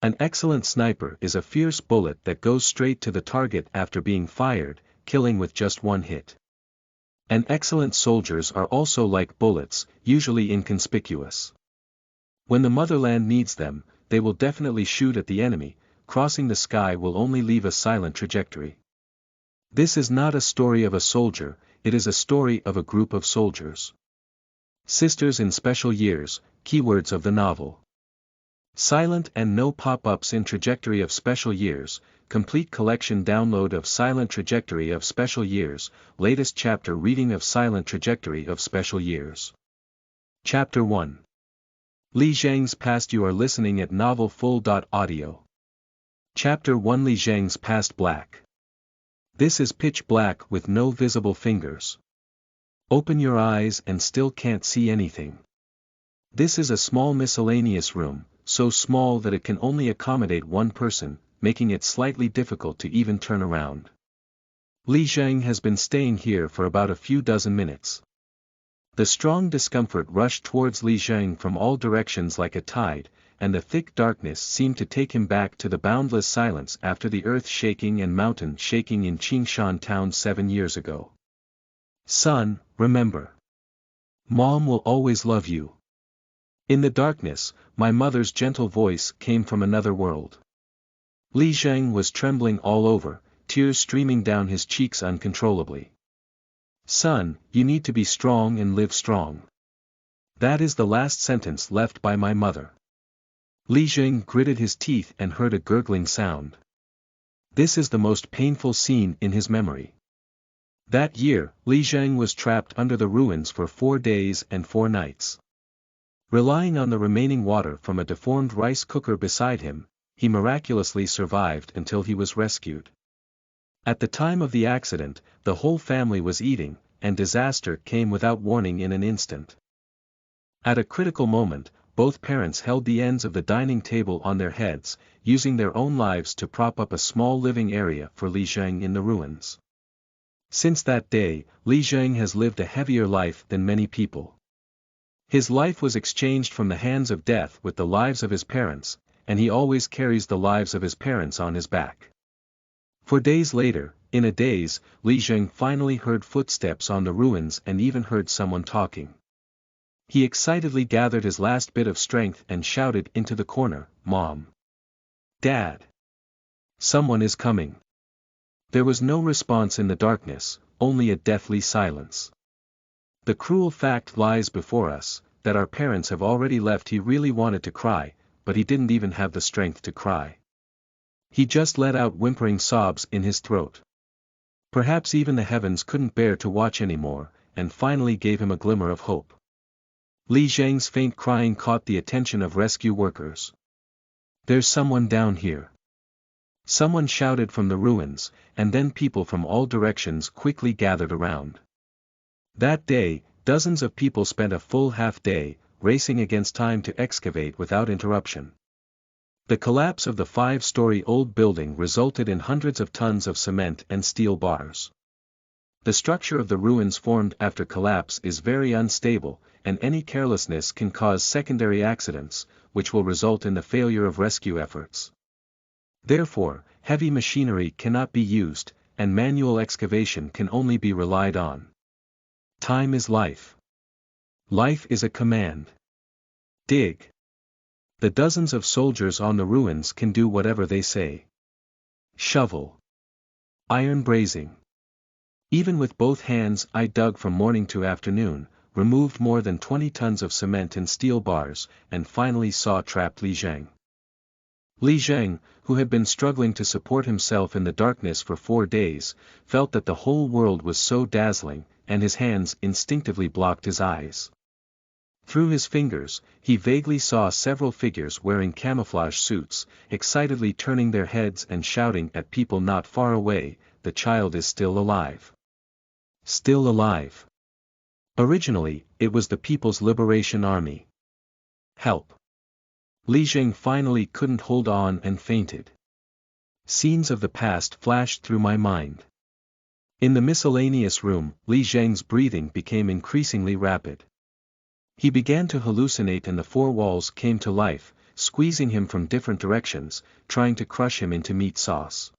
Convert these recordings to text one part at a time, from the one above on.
An excellent sniper is a fierce bullet that goes straight to the target after being fired, killing with just one hit. And excellent soldiers are also like bullets, usually inconspicuous. When the motherland needs them, they will definitely shoot at the enemy. Crossing the sky will only leave a silent trajectory. This is not a story of a soldier, it is a story of a group of soldiers. Sisters in Special Years, keywords of the novel. Silent and no pop-ups in Trajectory of Special Years, complete collection download of Silent Trajectory of Special Years, latest chapter reading of Silent Trajectory of Special Years. Chapter 1. Li Zheng's Past. You are listening at novelfull.audio. Chapter 1. Li Zheng's Past. Black. This is pitch black with no visible fingers. Open your eyes and still can't see anything. This is a small miscellaneous room, so small that it can only accommodate one person, making it slightly difficult to even turn around. Li Zheng has been staying here for about a few dozen minutes. The strong discomfort rushed towards Li Zheng from all directions like a tide, and the thick darkness seemed to take him back to the boundless silence after the earth shaking and mountain shaking in Qingshan town 7 years ago. Son, remember. Mom will always love you. In the darkness, my mother's gentle voice came from another world. Li Zheng was trembling all over, tears streaming down his cheeks uncontrollably. Son, you need to be strong and live strong. That is the last sentence left by my mother. Li Zheng gritted his teeth and heard a gurgling sound. This is the most painful scene in his memory. That year, Li Zheng was trapped under the ruins for 4 days and 4 nights. Relying on the remaining water from a deformed rice cooker beside him, he miraculously survived until he was rescued. At the time of the accident, the whole family was eating, and disaster came without warning in an instant. At a critical moment, both parents held the ends of the dining table on their heads, using their own lives to prop up a small living area for Li Zheng in the ruins. Since that day, Li Zheng has lived a heavier life than many people. His life was exchanged from the hands of death with the lives of his parents, and he always carries the lives of his parents on his back. 4 days later, in a daze, Li Zheng finally heard footsteps on the ruins and even heard someone talking. He excitedly gathered his last bit of strength and shouted into the corner, "Mom! Dad! Someone is coming!" There was no response in the darkness, only a deathly silence. The cruel fact lies before us, that our parents have already left. He really wanted to cry, but he didn't even have the strength to cry. He just let out whimpering sobs in his throat. Perhaps even the heavens couldn't bear to watch anymore, and finally gave him a glimmer of hope. Li Zheng's faint crying caught the attention of rescue workers. "There's someone down here." Someone shouted from the ruins, and then people from all directions quickly gathered around. That day, dozens of people spent a full half-day, racing against time to excavate without interruption. The collapse of the 5-story-old building resulted in hundreds of tons of cement and steel bars. The structure of the ruins formed after collapse is very unstable, and any carelessness can cause secondary accidents, which will result in the failure of rescue efforts. Therefore, heavy machinery cannot be used, and manual excavation can only be relied on. Time is life. Life is a command. Dig. The dozens of soldiers on the ruins can do whatever they say. Shovel. Iron brazing. Even with both hands I dug from morning to afternoon, removed more than 20 tons of cement and steel bars, and finally saw trapped Li Zheng. Li Zheng, who had been struggling to support himself in the darkness for 4 days, felt that the whole world was so dazzling, and his hands instinctively blocked his eyes. Through his fingers, he vaguely saw several figures wearing camouflage suits, excitedly turning their heads and shouting at people not far away, "The child is still alive. Still alive." Originally, it was the People's Liberation Army. Help. Li Zheng finally couldn't hold on and fainted. Scenes of the past flashed through my mind. In the miscellaneous room, Li Zheng's breathing became increasingly rapid. He began to hallucinate and the 4 walls came to life, squeezing him from different directions, trying to crush him into meat sauce.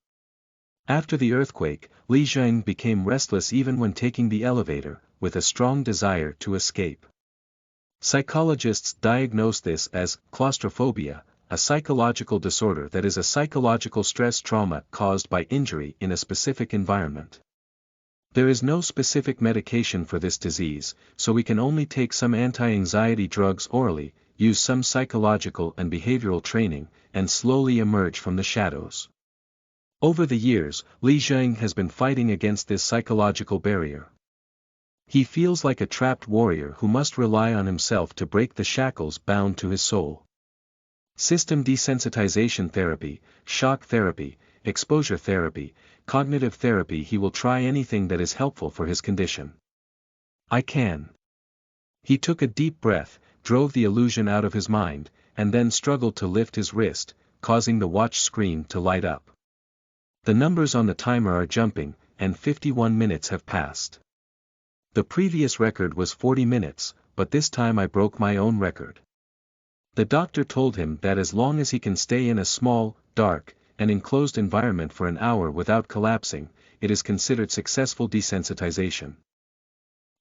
After the earthquake, Li Zheng became restless even when taking the elevator, with a strong desire to escape. Psychologists diagnose this as claustrophobia, a psychological disorder that is a psychological stress trauma caused by injury in a specific environment. There is no specific medication for this disease, so we can only take some anti-anxiety drugs orally, use some psychological and behavioral training, and slowly emerge from the shadows. Over the years, Li Zheng has been fighting against this psychological barrier. He feels like a trapped warrior who must rely on himself to break the shackles bound to his soul. System desensitization therapy, shock therapy, exposure therapy, cognitive therapy. He will try anything that is helpful for his condition. I can. He took a deep breath, drove the illusion out of his mind, and then struggled to lift his wrist, causing the watch screen to light up. The numbers on the timer are jumping, and 51 minutes have passed. The previous record was 40 minutes, but this time I broke my own record. The doctor told him that as long as he can stay in a small, dark, and enclosed environment for an hour without collapsing, it is considered successful desensitization.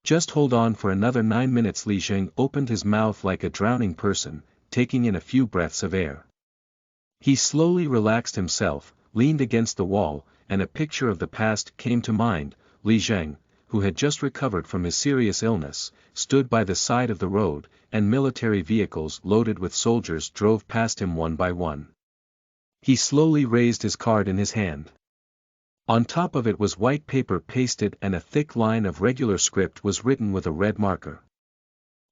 Just hold on for another 9 minutes. Li Zheng opened his mouth like a drowning person, taking in a few breaths of air. He slowly relaxed himself, leaned against the wall, and a picture of the past came to mind. Li Zheng, who had just recovered from his serious illness, stood by the side of the road, and military vehicles loaded with soldiers drove past him one by one. He slowly raised his card in his hand. On top of it was white paper pasted and a thick line of regular script was written with a red marker.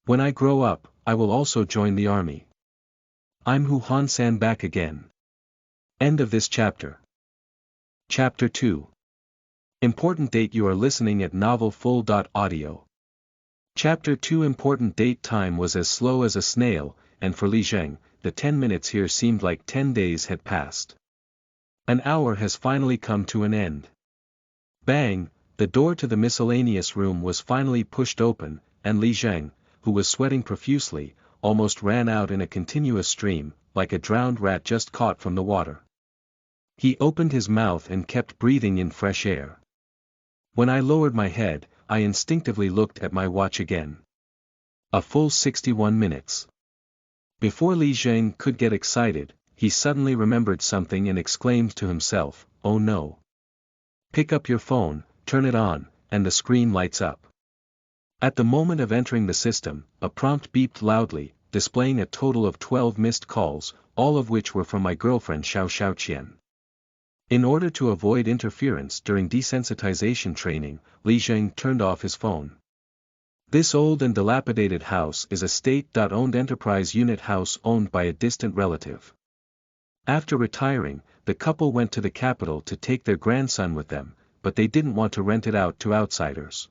When I grow up, I will also join the army. I'm Hu Han-san back again. End of this chapter. Chapter 2. Important date. You are listening at novelfull.audio. Chapter 2. Important date. Time was as slow as a snail, and for Li Zheng, the 10 minutes here seemed like 10 days had passed. An hour has finally come to an end. Bang, the door to the miscellaneous room was finally pushed open, and Li Zheng, who was sweating profusely, almost ran out in a continuous stream, like a drowned rat just caught from the water. He opened his mouth and kept breathing in fresh air. When I lowered my head, I instinctively looked at my watch again. A full 61 minutes. Before Li Zheng could get excited, he suddenly remembered something and exclaimed to himself, "Oh no. Pick up your phone, turn it on, and the screen lights up." At the moment of entering the system, a prompt beeped loudly, displaying a total of 12 missed calls, all of which were from my girlfriend Xiao Xiaoqian. In order to avoid interference during desensitization training, Li Zheng turned off his phone. This old and dilapidated house is a state-owned enterprise unit house owned by a distant relative. After retiring, the couple went to the capital to take their grandson with them, but they didn't want to rent it out to outsiders.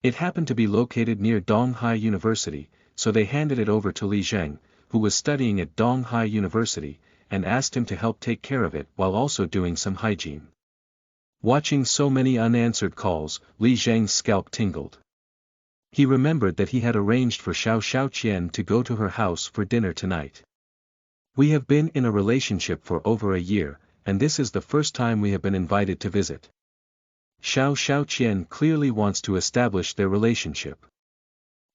It happened to be located near Donghai University, so they handed it over to Li Zheng, who was studying at Donghai University, and asked him to help take care of it while also doing some hygiene. Watching so many unanswered calls, Li Zheng's scalp tingled. He remembered that he had arranged for Xiao Xiaoqian to go to her house for dinner tonight. We have been in a relationship for over a year, and this is the first time we have been invited to visit. Xiao Xiaoqian clearly wants to establish their relationship.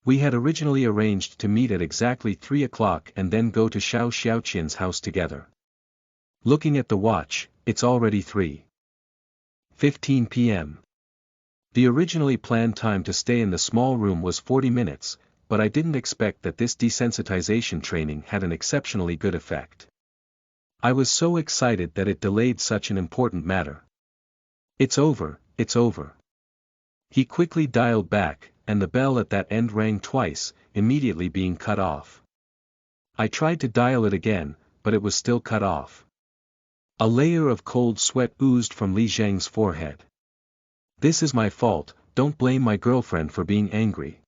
We had originally arranged to meet at exactly 3 o'clock and then go to Xiao Xiaoqian's house together. Looking at the watch, it's already 3:15 p.m. The originally planned time to stay in the small room was 40 minutes, but I didn't expect that this desensitization training had an exceptionally good effect. I was so excited that it delayed such an important matter. It's over, it's over. He quickly dialed back, and the bell at that end rang twice, immediately being cut off. I tried to dial it again, but it was still cut off. A layer of cold sweat oozed from Li Zheng's forehead. This is my fault, don't blame my girlfriend for being angry.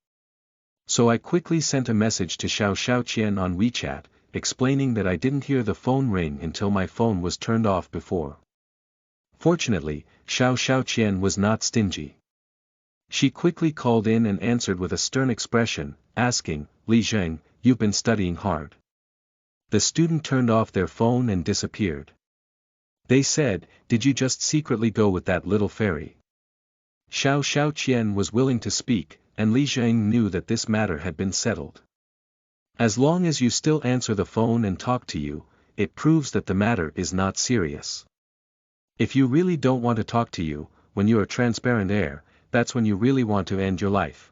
So I quickly sent a message to Xiao Xiaoqian on WeChat, explaining that I didn't hear the phone ring until my phone was turned off before. Fortunately, Xiao Xiaoqian was not stingy. She quickly called in and answered with a stern expression, asking, "Li Zheng, you've been studying hard. The student turned off their phone and disappeared. They said, "Did you just secretly go with that little fairy?" Xiao Xiaoqian was willing to speak, and Li Zheng knew that this matter had been settled. As long as you still answer the phone and talk to you, it proves that the matter is not serious. If you really don't want to talk to you, when you're a transparent heir, that's when you really want to end your life.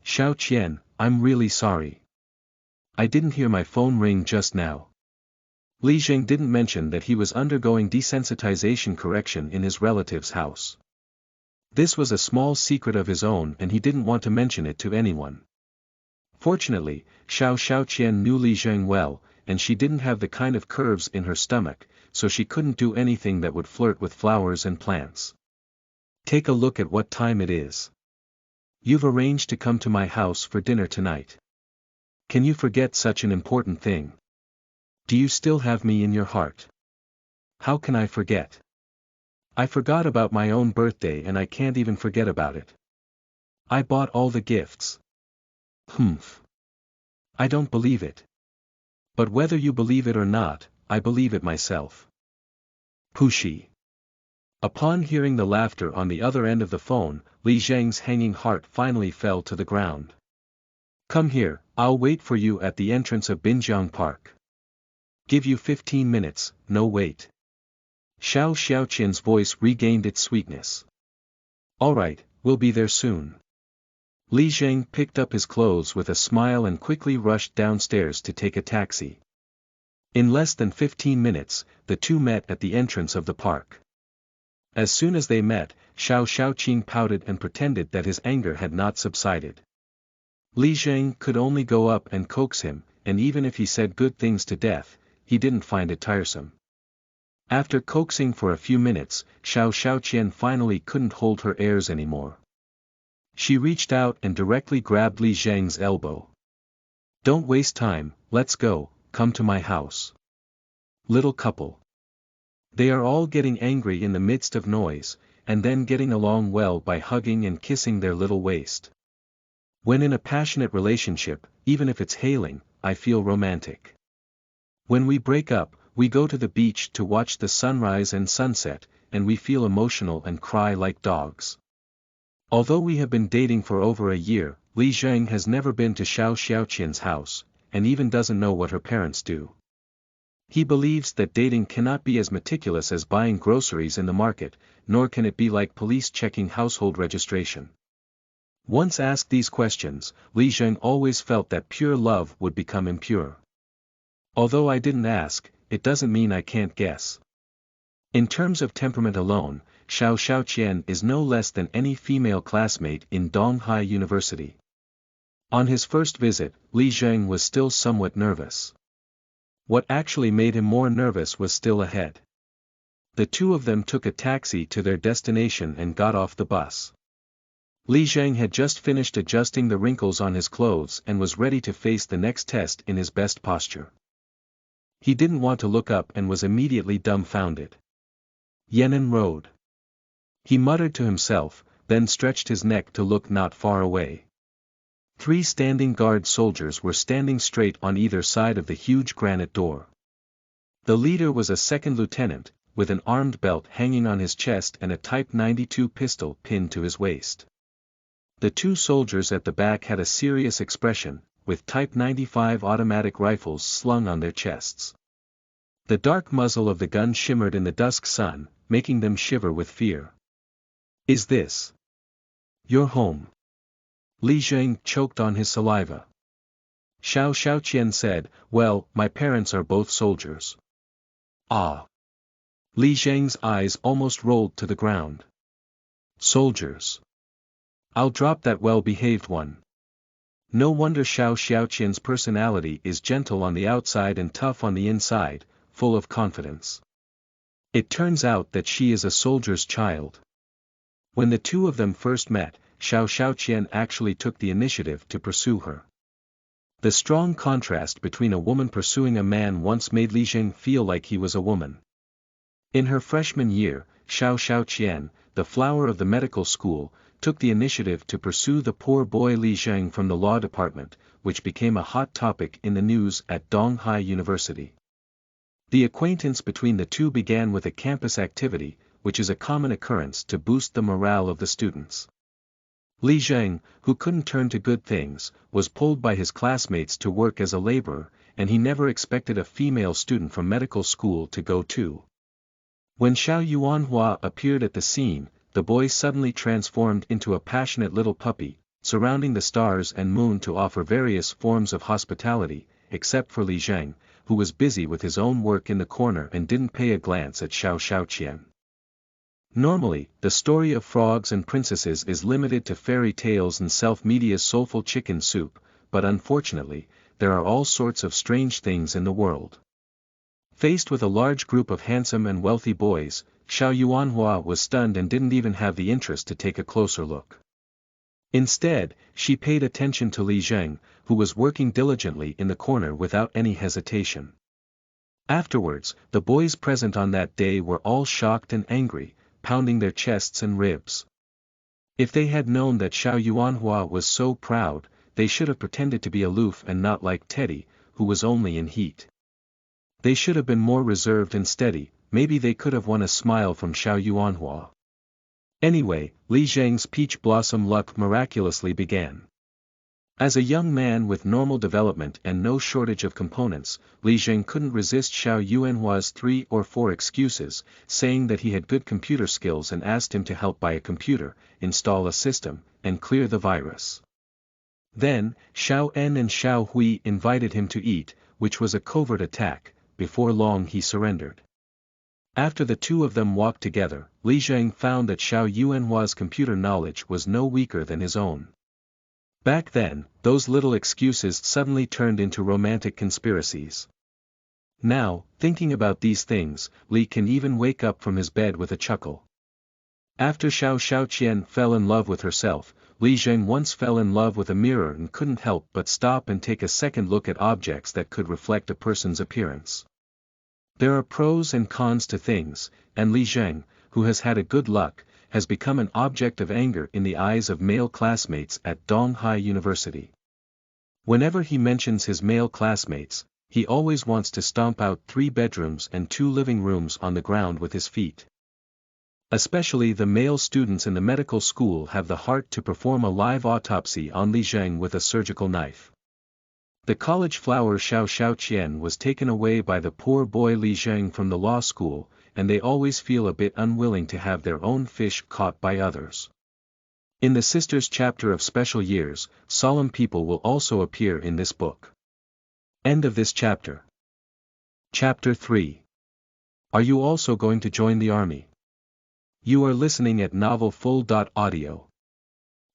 Xiao Qian, I'm really sorry. I didn't hear my phone ring just now. Li Zheng didn't mention that he was undergoing desensitization correction in his relative's house. This was a small secret of his own and he didn't want to mention it to anyone. Fortunately, Xiao Xiaoqian knew Li Zheng well, and she didn't have the kind of curves in her stomach, so she couldn't do anything that would flirt with flowers and plants. Take a look at what time it is. You've arranged to come to my house for dinner tonight. Can you forget such an important thing? Do you still have me in your heart? How can I forget? I forgot about my own birthday and I can't even forget about it. I bought all the gifts. Humph. I don't believe it. But whether you believe it or not, I believe it myself. Pushi. Upon hearing the laughter on the other end of the phone, Li Zheng's hanging heart finally fell to the ground. Come here, I'll wait for you at the entrance of Binjiang Park. Give you 15 minutes, no wait. Xiao Xiaoqian's voice regained its sweetness. All right, we'll be there soon. Li Zheng picked up his clothes with a smile and quickly rushed downstairs to take a taxi. In less than 15 minutes, the two met at the entrance of the park. As soon as they met, Xiao Xiaoqing pouted and pretended that his anger had not subsided. Li Zheng could only go up and coax him, and even if he said good things to death, he didn't find it tiresome. After coaxing for a few minutes, Xiao Xiaoqian finally couldn't hold her airs anymore. She reached out and directly grabbed Li Zheng's elbow. Don't waste time, let's go, come to my house. Little couple. They are all getting angry in the midst of noise, and then getting along well by hugging and kissing their little waist. When in a passionate relationship, even if it's hailing, I feel romantic. When we break up, we go to the beach to watch the sunrise and sunset, and we feel emotional and cry like dogs. Although we have been dating for over a year, Li Zheng has never been to Xiao Xiaoqian's house, and even doesn't know what her parents do. He believes that dating cannot be as meticulous as buying groceries in the market, nor can it be like police checking household registration. Once asked these questions, Li Zheng always felt that pure love would become impure. Although I didn't ask, it doesn't mean I can't guess. In terms of temperament alone, Xiao Xiaoqian is no less than any female classmate in Donghai University. On his first visit, Li Zheng was still somewhat nervous. What actually made him more nervous was still ahead. The two of them took a taxi to their destination and got off the bus. Li Zheng had just finished adjusting the wrinkles on his clothes and was ready to face the next test in his best posture. He didn't want to look up and was immediately dumbfounded. Yan'an Road. He muttered to himself, then stretched his neck to look not far away. 3 standing guard soldiers were standing straight on either side of the huge granite door. The leader was a second lieutenant, with an armed belt hanging on his chest and a Type 92 pistol pinned to his waist. The 2 soldiers at the back had a serious expression, with Type 95 automatic rifles slung on their chests. The dark muzzle of the gun shimmered in the dusk sun, making them shiver with fear. Is this your home? Li Zheng choked on his saliva. Xiao Xiaoqian said, well, my parents are both soldiers. Ah. Li Zheng's eyes almost rolled to the ground. Soldiers. I'll drop that well-behaved one. No wonder Xiao Xiaoqian's personality is gentle on the outside and tough on the inside, full of confidence. It turns out that she is a soldier's child. When the two of them first met, Xiao Xiaoqian actually took the initiative to pursue her. The strong contrast between a woman pursuing a man once made Li Zheng feel like he was a woman. In her freshman year, Xiao Xiaoqian, the flower of the medical school, took the initiative to pursue the poor boy Li Zheng from the law department, which became a hot topic in the news at Donghai University. The acquaintance between the two began with a campus activity, which is a common occurrence to boost the morale of the students. Li Zheng, who couldn't turn to good things, was pulled by his classmates to work as a laborer, and he never expected a female student from medical school to go too. When Xiao Yuanhua appeared at the scene, the boy suddenly transformed into a passionate little puppy, surrounding the stars and moon to offer various forms of hospitality, except for Li Zheng, who was busy with his own work in the corner and didn't pay a glance at Xiao Xiaoqian. Normally, the story of frogs and princesses is limited to fairy tales and self-media's soulful chicken soup, but unfortunately, there are all sorts of strange things in the world. Faced with a large group of handsome and wealthy boys, Xiao Yuanhua was stunned and didn't even have the interest to take a closer look. Instead, she paid attention to Li Zheng, who was working diligently in the corner without any hesitation. Afterwards, the boys present on that day were all shocked and angry, pounding their chests and ribs. If they had known that Xiao Yuanhua was so proud, they should have pretended to be aloof and not like Teddy, who was only in heat. They should have been more reserved and steady, maybe they could have won a smile from Xiao Yuanhua. Anyway, Li Zheng's peach blossom luck miraculously began. As a young man with normal development and no shortage of components, Li Zheng couldn't resist Xiao Yuanhua's 3 or 4 excuses, saying that he had good computer skills and asked him to help buy a computer, install a system, and clear the virus. Then, Xiao En and Xiao Hui invited him to eat, which was a covert attack. Before long he surrendered. After the two of them walked together, Li Zheng found that Xiao Yuanhua's computer knowledge was no weaker than his own. Back then, those little excuses suddenly turned into romantic conspiracies. Now, thinking about these things, Li can even wake up from his bed with a chuckle. After Xiao Xiaoqian fell in love with herself, Li Zheng once fell in love with a mirror and couldn't help but stop and take a second look at objects that could reflect a person's appearance. There are pros and cons to things, and Li Zheng, who has had a good luck, has become an object of anger in the eyes of male classmates at Donghai University. Whenever he mentions his male classmates, he always wants to stomp out 3 bedrooms and 2 living rooms on the ground with his feet. Especially the male students in the medical school have the heart to perform a live autopsy on Li Zheng with a surgical knife. The college flower Xiao Xiaoqian was taken away by the poor boy Li Zheng from the law school, and they always feel a bit unwilling to have their own fish caught by others. In the Sisters chapter of Special Years, solemn people will also appear in this book. End of this chapter. Chapter 3. Are you also going to join the army? You are listening at novelfull.audio.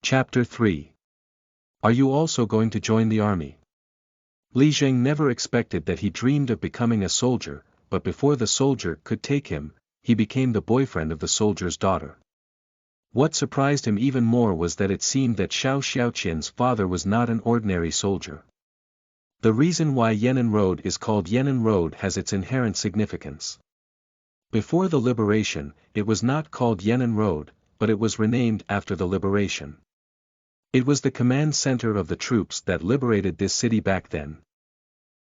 Chapter 3. Are you also going to join the army? Li Zheng never expected that he dreamed of becoming a soldier, but before the soldier could take him, he became the boyfriend of the soldier's daughter. What surprised him even more was that it seemed that Xiao Xiaoqian's father was not an ordinary soldier. The reason why Yan'an Road is called Yan'an Road has its inherent significance. Before the liberation, it was not called Yan'an Road, but it was renamed after the liberation. It was the command center of the troops that liberated this city back then.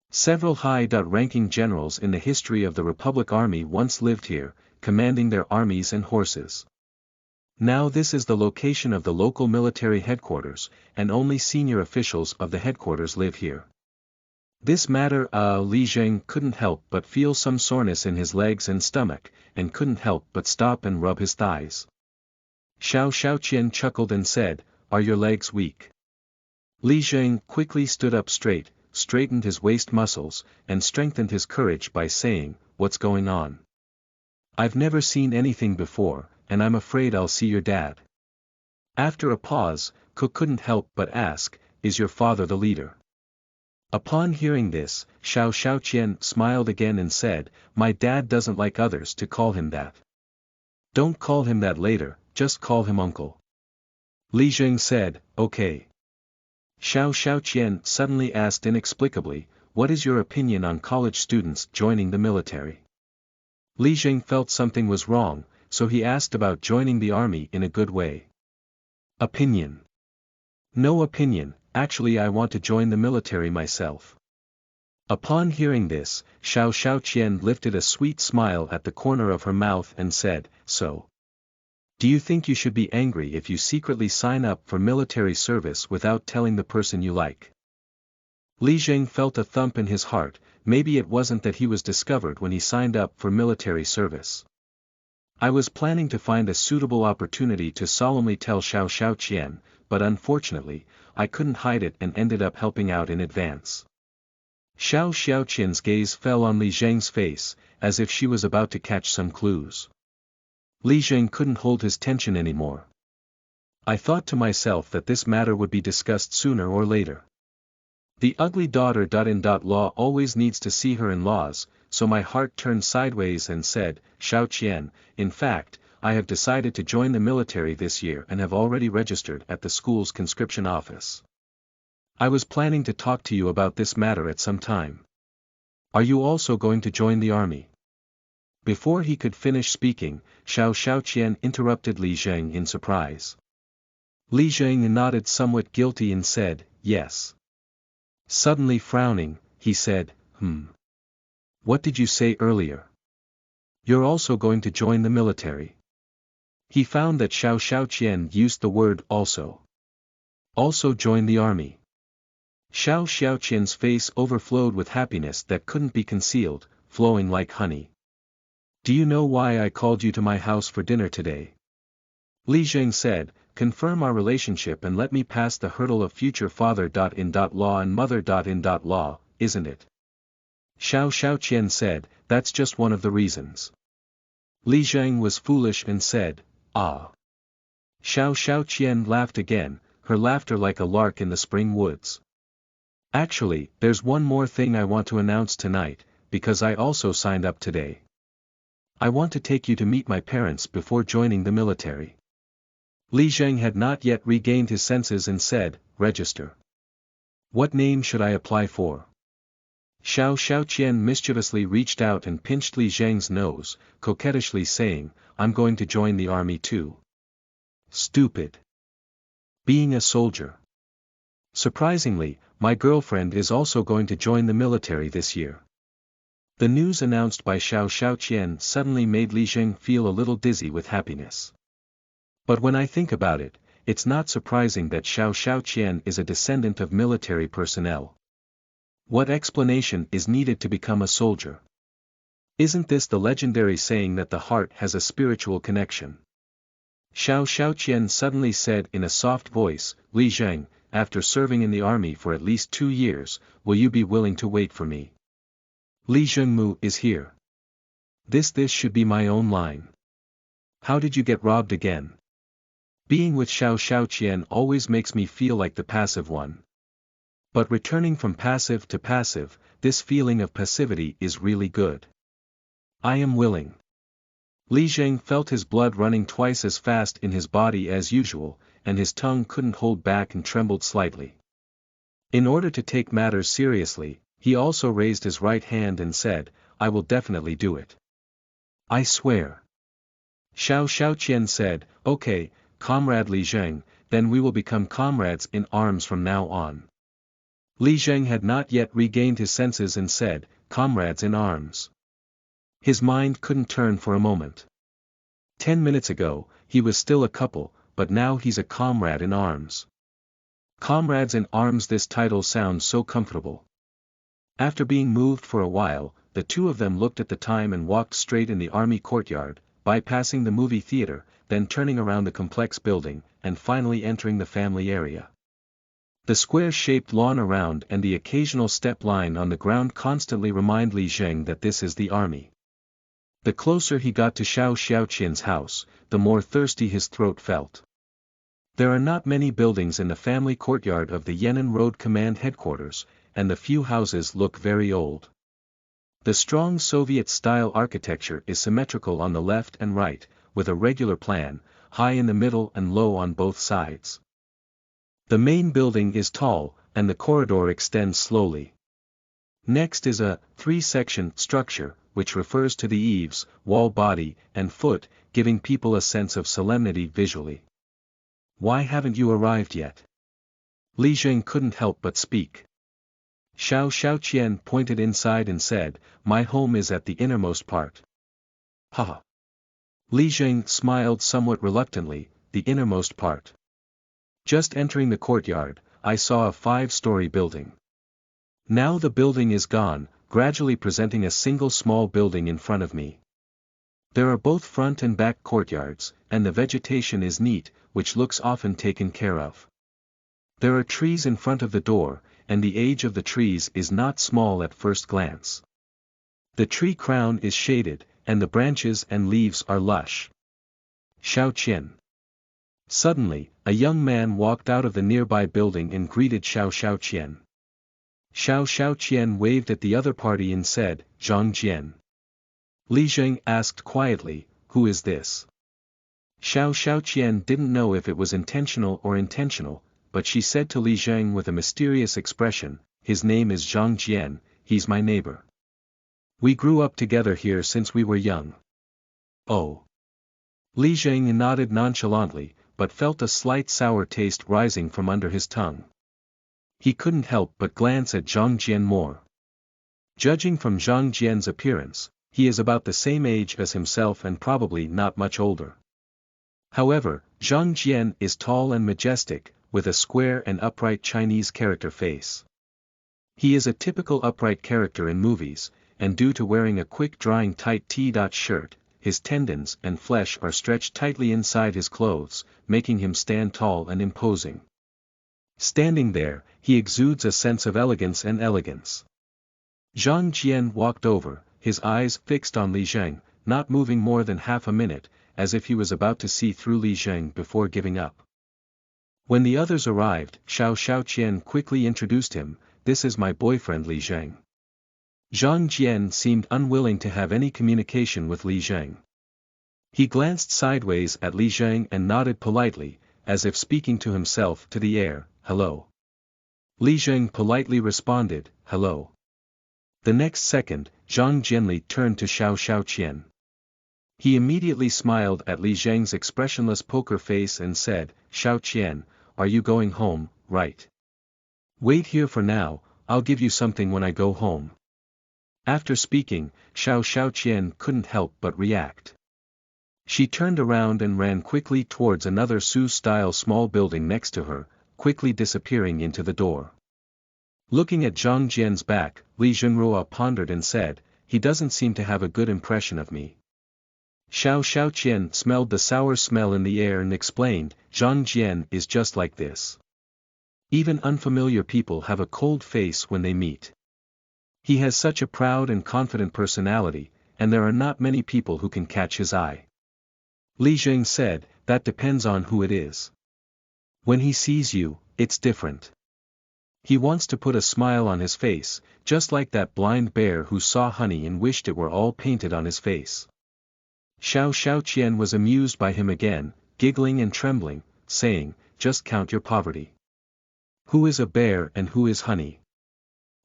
Several high-ranking generals in the history of the Republic Army once lived here, commanding their armies and horses. Now this is the location of the local military headquarters, and only senior officials of the headquarters live here. This matter Li Zheng couldn't help but feel some soreness in his legs and stomach, and couldn't help but stop and rub his thighs. Xiao Xiaoqian chuckled and said, "Are your legs weak?" Li Zheng quickly stood up straight, straightened his waist muscles, and strengthened his courage by saying, "What's going on? I've never seen anything before, and I'm afraid I'll see your dad." After a pause, Cook couldn't help but ask, "Is your father the leader?" Upon hearing this, Xiao Xiaoqian smiled again and said, "My dad doesn't like others to call him that." "Don't call him that later, just call him uncle." Li Zheng said, "Okay." Xiao Xiaoqian suddenly asked inexplicably, "What is your opinion on college students joining the military?" Li Zheng felt something was wrong, so he asked about joining the army in a good way. Opinion. No opinion, actually I want to join the military myself. Upon hearing this, Xiao Xiaoqian lifted a sweet smile at the corner of her mouth and said, so. Do you think you should be angry if you secretly sign up for military service without telling the person you like? Li Zheng felt a thump in his heart. Maybe it wasn't that he was discovered when he signed up for military service. I was planning to find a suitable opportunity to solemnly tell Xiao Xiaoqian, but unfortunately, I couldn't hide it and ended up helping out in advance. Xiao Xiaoqian's gaze fell on Li Zheng's face, as if she was about to catch some clues. Li Zheng couldn't hold his tension anymore. I thought to myself that this matter would be discussed sooner or later. The ugly daughter-in-law always needs to see her in-laws, so my heart turned sideways and said, Xiaoqian, in fact, I have decided to join the military this year and have already registered at the school's conscription office. I was planning to talk to you about this matter at some time. Are you also going to join the army? Before he could finish speaking, Xiao Xiaoqian interrupted Li Zheng in surprise. Li Zheng nodded somewhat guilty and said, yes. Suddenly frowning, he said, What did you say earlier? You're also going to join the military. He found that Xiao Xiaoqian used the word also. Also join the army. Xiao Xiaoqian's face overflowed with happiness that couldn't be concealed, flowing like honey. Do you know why I called you to my house for dinner today? Li Zheng said, confirm our relationship and let me pass the hurdle of future father-in-law and mother-in-law, isn't it? Xiao Xiaoqian said, that's just one of the reasons. Li Zheng was foolish and said, ah. Xiao Xiaoqian laughed again, her laughter like a lark in the spring woods. Actually, there's one more thing I want to announce tonight, because I also signed up today. I want to take you to meet my parents before joining the military. Li Zheng had not yet regained his senses and said, register. What name should I apply for? Xiao Xiaoqian mischievously reached out and pinched Li Zheng's nose, coquettishly saying, I'm going to join the army too. Stupid. Being a soldier. Surprisingly, my girlfriend is also going to join the military this year. The news announced by Xiao Xiaoqian suddenly made Li Zheng feel a little dizzy with happiness. But when I think about it, it's not surprising that Xiao Xiaoqian is a descendant of military personnel. What explanation is needed to become a soldier? Isn't this the legendary saying that the heart has a spiritual connection? Xiao Xiaoqian suddenly said in a soft voice, Li Zheng, after serving in the army for at least 2 years, will you be willing to wait for me? Li Zhengmu is here. This should be my own line. How did you get robbed again? Being with Xiao Xiaoqian always makes me feel like the passive one. But returning from passive to passive, this feeling of passivity is really good. I am willing. Li Zheng felt his blood running twice as fast in his body as usual, and his tongue couldn't hold back and trembled slightly. In order to take matters seriously, he also raised his right hand and said, I will definitely do it. I swear. Xiao Xiaoqian said, okay, Comrade Li Zheng, then we will become comrades in arms from now on. Li Zheng had not yet regained his senses and said, comrades in arms. His mind couldn't turn for a moment. 10 minutes ago, he was still a couple, but now he's a comrade in arms. Comrades in arms, this title sounds so comfortable. After being moved for a while, the two of them looked at the time and walked straight in the army courtyard, bypassing the movie theater, then turning around the complex building, and finally entering the family area. The square-shaped lawn around and the occasional step line on the ground constantly remind Li Zheng that this is the army. The closer he got to Xiao Xiaoqian's house, the more thirsty his throat felt. There are not many buildings in the family courtyard of the Yan'an Road Command Headquarters, and the few houses look very old. The strong Soviet-style architecture is symmetrical on the left and right, with a regular plan, high in the middle and low on both sides. The main building is tall, and the corridor extends slowly. Next is a 3-section structure, which refers to the eaves, wall body, and foot, giving people a sense of solemnity visually. Why haven't you arrived yet? Li Zheng couldn't help but speak. Xiao Xiaoqian pointed inside and said, my home is at the innermost part. Haha. Li Zheng smiled somewhat reluctantly, the innermost part. Just entering the courtyard, I saw a 5-story building. Now the building is gone, gradually presenting a single small building in front of me. There are both front and back courtyards, and the vegetation is neat, which looks often taken care of. There are trees in front of the door, and the age of the trees is not small at first glance. The tree crown is shaded, and the branches and leaves are lush. Xiao Qian. Suddenly, a young man walked out of the nearby building and greeted Xiao Xiaoqian. Xiao Xiaoqian waved at the other party and said, Zhang Jian. Li Zheng asked quietly, who is this? Xiao Xiaoqian didn't know if it was intentional or intentional, but she said to Li Zheng with a mysterious expression, his name is Zhang Jian, he's my neighbor. We grew up together here since we were young. Oh. Li Zheng nodded nonchalantly, but felt a slight sour taste rising from under his tongue. He couldn't help but glance at Zhang Jian more. Judging from Zhang Jian's appearance, he is about the same age as himself and probably not much older. However, Zhang Jian is tall and majestic, with a square and upright Chinese character face. He is a typical upright character in movies, and due to wearing a quick-drying tight T-dot shirt, his tendons and flesh are stretched tightly inside his clothes, making him stand tall and imposing. Standing there, he exudes a sense of elegance and elegance. Zhang Jian walked over, his eyes fixed on Li Zheng, not moving more than half a minute, as if he was about to see through Li Zheng before giving up. When the others arrived, Xiao Xiaoqian quickly introduced him, this is my boyfriend Li Zheng. Zhang Jian seemed unwilling to have any communication with Li Zheng. He glanced sideways at Li Zheng and nodded politely, as if speaking to himself to the air, hello. Li Zheng politely responded, hello. The next second, Zhang Jianli turned to Xiao Xiaoqian. He immediately smiled at Li Zheng's expressionless poker face and said, Xiaoqian, are you going home, right? Wait here for now, I'll give you something when I go home. After speaking, Xiao Xiaoqian couldn't help but react. She turned around and ran quickly towards another Su-style small building next to her, quickly disappearing into the door. Looking at Zhang Jian's back, Li Zhengrua pondered and said, he doesn't seem to have a good impression of me. Xiao Xiaoqian smelled the sour smell in the air and explained, Zhang Jian is just like this. Even unfamiliar people have a cold face when they meet. He has such a proud and confident personality, and there are not many people who can catch his eye. Li Zheng said, that depends on who it is. When he sees you, it's different. He wants to put a smile on his face, just like that blind bear who saw honey and wished it were all painted on his face. Xiao Xiaoqian was amused by him again, giggling and trembling, saying, just count your poverty. Who is a bear and who is honey?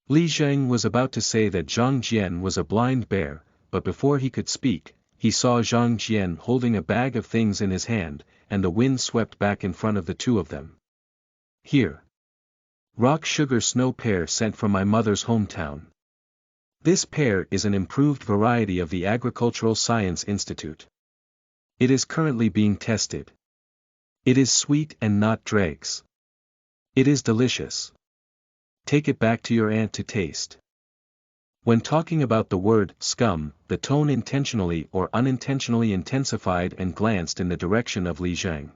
Li Zheng was about to say that Zhang Jian was a blind bear, but before he could speak, he saw Zhang Jian holding a bag of things in his hand, and the wind swept back in front of the two of them. Here. Rock sugar snow pear sent from my mother's hometown. This pear is an improved variety of the Agricultural Science Institute. It is currently being tested. It is sweet and not dregs. It is delicious. Take it back to your aunt to taste. When talking about the word scum, the tone intentionally or unintentionally intensified and glanced in the direction of Li Zheng.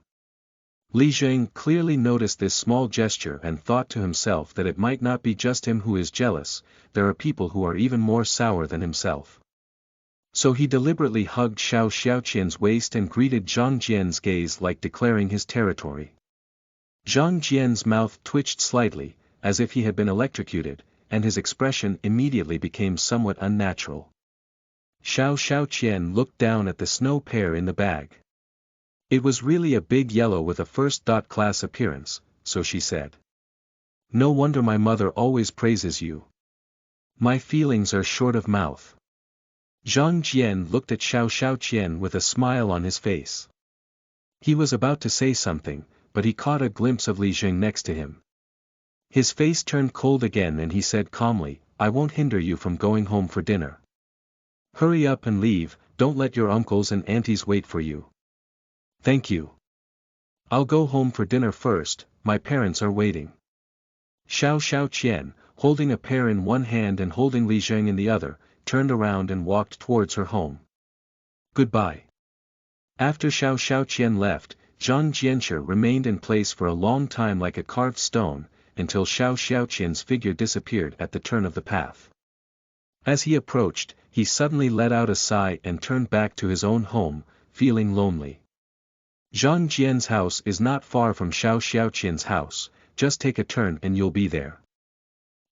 Li Zheng clearly noticed this small gesture and thought to himself that it might not be just him who is jealous, there are people who are even more sour than himself. So he deliberately hugged Xiao Xiaoqian's waist and greeted Zhang Jian's gaze like declaring his territory. Zhang Jian's mouth twitched slightly, as if he had been electrocuted, and his expression immediately became somewhat unnatural. Xiao Xiaoqian looked down at the snow pear in the bag. It was really a big yellow with a first-class appearance, so she said. No wonder my mother always praises you. My feelings are short of mouth. Zhang Jian looked at Xiao Xiaoqian with a smile on his face. He was about to say something, but he caught a glimpse of Li Zheng next to him. His face turned cold again and he said calmly, "I won't hinder you from going home for dinner. Hurry up and leave, don't let your uncles and aunties wait for you." "Thank you. I'll go home for dinner first, my parents are waiting." Xiao Qian, holding a pear in one hand and holding Li Zheng in the other, turned around and walked towards her home. "Goodbye." After Xiao Qian left, Zhang Jianshi remained in place for a long time like a carved stone, until Xiao Qian's figure disappeared at the turn of the path. As he approached, he suddenly let out a sigh and turned back to his own home, feeling lonely. Zhang Jian's house is not far from Xiao Qian's house, just take a turn and you'll be there.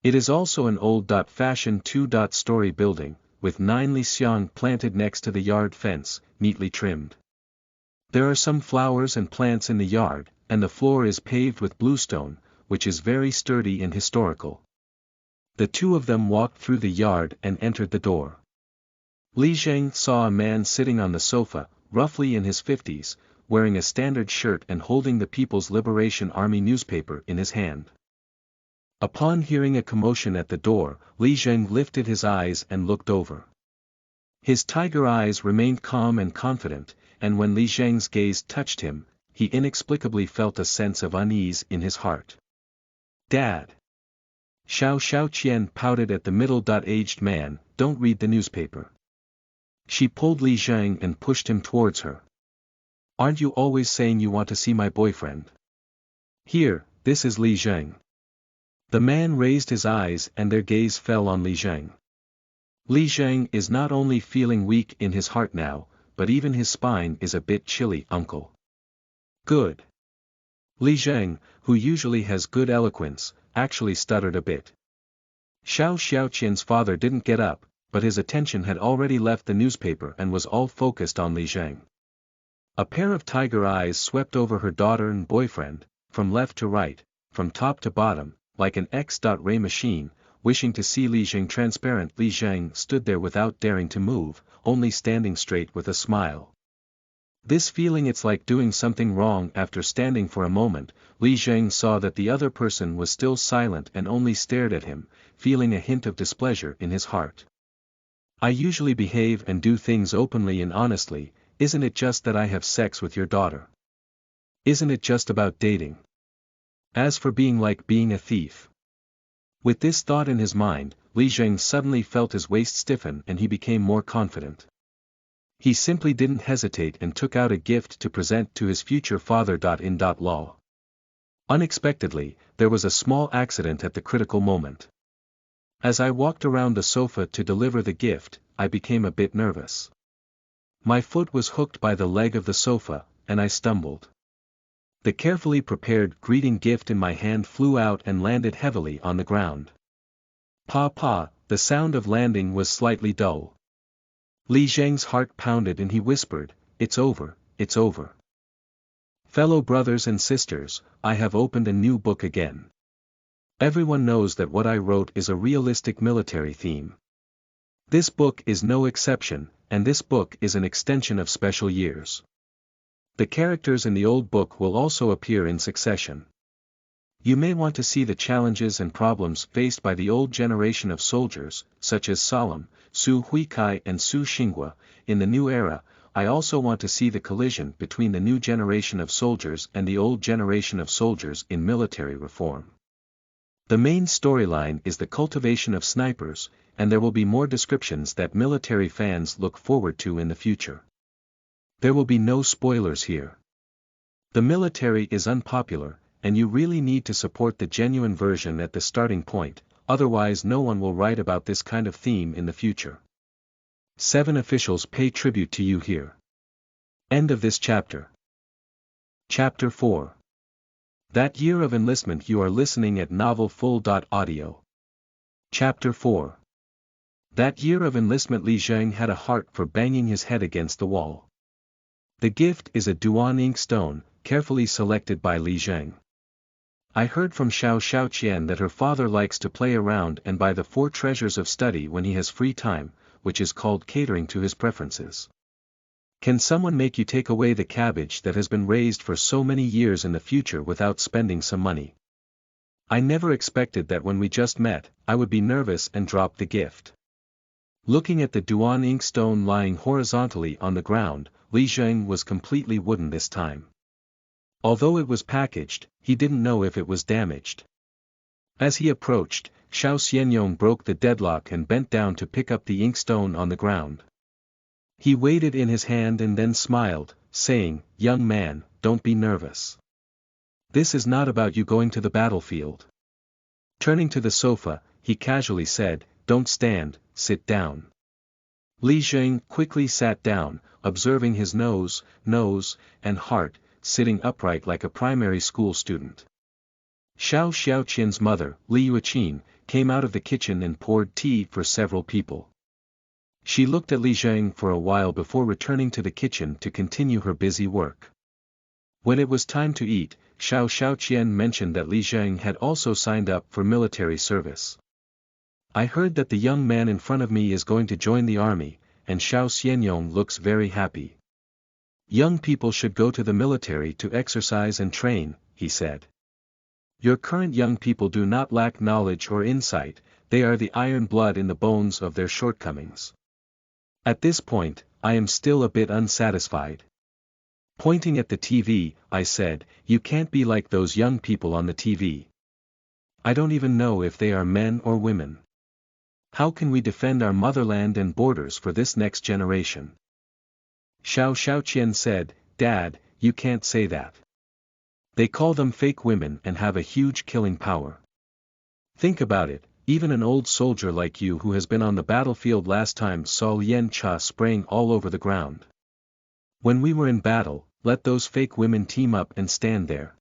It is also an old-fashioned two-story building, with 9 lixiang planted next to the yard fence, neatly trimmed. There are some flowers and plants in the yard, and the floor is paved with bluestone, which is very sturdy and historical. The two of them walked through the yard and entered the door. Li Zheng saw a man sitting on the sofa, roughly in his 50s, wearing a standard shirt and holding the People's Liberation Army newspaper in his hand. Upon hearing a commotion at the door, Li Zheng lifted his eyes and looked over. His tiger eyes remained calm and confident, and when Li Zheng's gaze touched him, he inexplicably felt a sense of unease in his heart. "Dad." Xiao Qian pouted at the middle-aged man, "Don't read the newspaper." She pulled Li Zheng and pushed him towards her. "Aren't you always saying you want to see my boyfriend? Here, this is Li Zheng." The man raised his eyes and their gaze fell on Li Zheng. Li Zheng is not only feeling weak in his heart now, but even his spine is a bit chilly, "Uncle." "Good." Li Zheng, who usually has good eloquence, actually stuttered a bit. Xiao Qian's father didn't get up, but his attention had already left the newspaper and was all focused on Li Zheng. A pair of tiger eyes swept over her daughter and boyfriend, from left to right, from top to bottom, like an X-ray machine, wishing to see Li Zheng transparent. Li Zheng stood there without daring to move, only standing straight with a smile. This feeling it's like doing something wrong. After standing for a moment, Li Zheng saw that the other person was still silent and only stared at him, feeling a hint of displeasure in his heart. "I usually behave and do things openly and honestly, isn't it just that I have sex with your daughter? Isn't it just about dating? As for being a thief." With this thought in his mind, Li Zheng suddenly felt his waist stiffen and he became more confident. He simply didn't hesitate and took out a gift to present to his future father-in-law. Unexpectedly, there was a small accident at the critical moment. As I walked around the sofa to deliver the gift, I became a bit nervous. My foot was hooked by the leg of the sofa, and I stumbled. The carefully prepared greeting gift in my hand flew out and landed heavily on the ground. Pa, the sound of landing was slightly dull. Li Zheng's heart pounded and he whispered, "It's over, it's over. Fellow brothers and sisters, I have opened a new book again. Everyone knows that what I wrote is a realistic military theme. This book is no exception, and this book is an extension of special years. The characters in the old book will also appear in succession. You may want to see the challenges and problems faced by the old generation of soldiers, such as Solemn, Su Huikai and Su Xinghua. In the new era, I also want to see the collision between the new generation of soldiers and the old generation of soldiers in military reform. The main storyline is the cultivation of snipers, and there will be more descriptions that military fans look forward to in the future. There will be no spoilers here. The military is unpopular, and you really need to support the genuine version at the starting point, otherwise no one will write about this kind of theme in the future. 7 officials pay tribute to you here. End of this chapter. Chapter 4. That year of enlistment. You are listening at novelfull.audio. Chapter 4. That year of enlistment. Li Zheng had a heart for banging his head against the wall. The gift is a Duan ink stone, carefully selected by Li Zheng. I heard from Xiao Qian that her father likes to play around and buy the 4 treasures of study when he has free time, which is called catering to his preferences. Can someone make you take away the cabbage that has been raised for so many years in the future without spending some money? I never expected that when we just met, I would be nervous and drop the gift. Looking at the Duan inkstone lying horizontally on the ground, Li Zheng was completely wooden this time. Although it was packaged, he didn't know if it was damaged. As he approached, Xiao Xianyong broke the deadlock and bent down to pick up the inkstone on the ground. He weighed it in his hand and then smiled, saying, "Young man, don't be nervous. This is not about you going to the battlefield." Turning to the sofa, he casually said, "Don't stand, sit down." Li Zheng quickly sat down, observing his nose, and heart, sitting upright like a primary school student. Xiao Xiaoqian's mother, Li Yuqin, came out of the kitchen and poured tea for several people. She looked at Li Zheng for a while before returning to the kitchen to continue her busy work. When it was time to eat, Xiao Xiaoqian mentioned that Li Zheng had also signed up for military service. "I heard that the young man in front of me is going to join the army, and Xiao Xianyong looks very happy. Young people should go to the military to exercise and train," he said. "Your current young people do not lack knowledge or insight, they are the iron blood in the bones of their shortcomings. At this point, I am still a bit unsatisfied." Pointing at the TV, I said, "You can't be like those young people on the TV. I don't even know if they are men or women. How can we defend our motherland and borders for this next generation?" Xiao Xiaoqian said, "Dad, you can't say that. They call them fake women and have a huge killing power. Think about it, even an old soldier like you who has been on the battlefield last time saw Lian Cha spraying all over the ground. When we were in battle, let those fake women team up and stand there.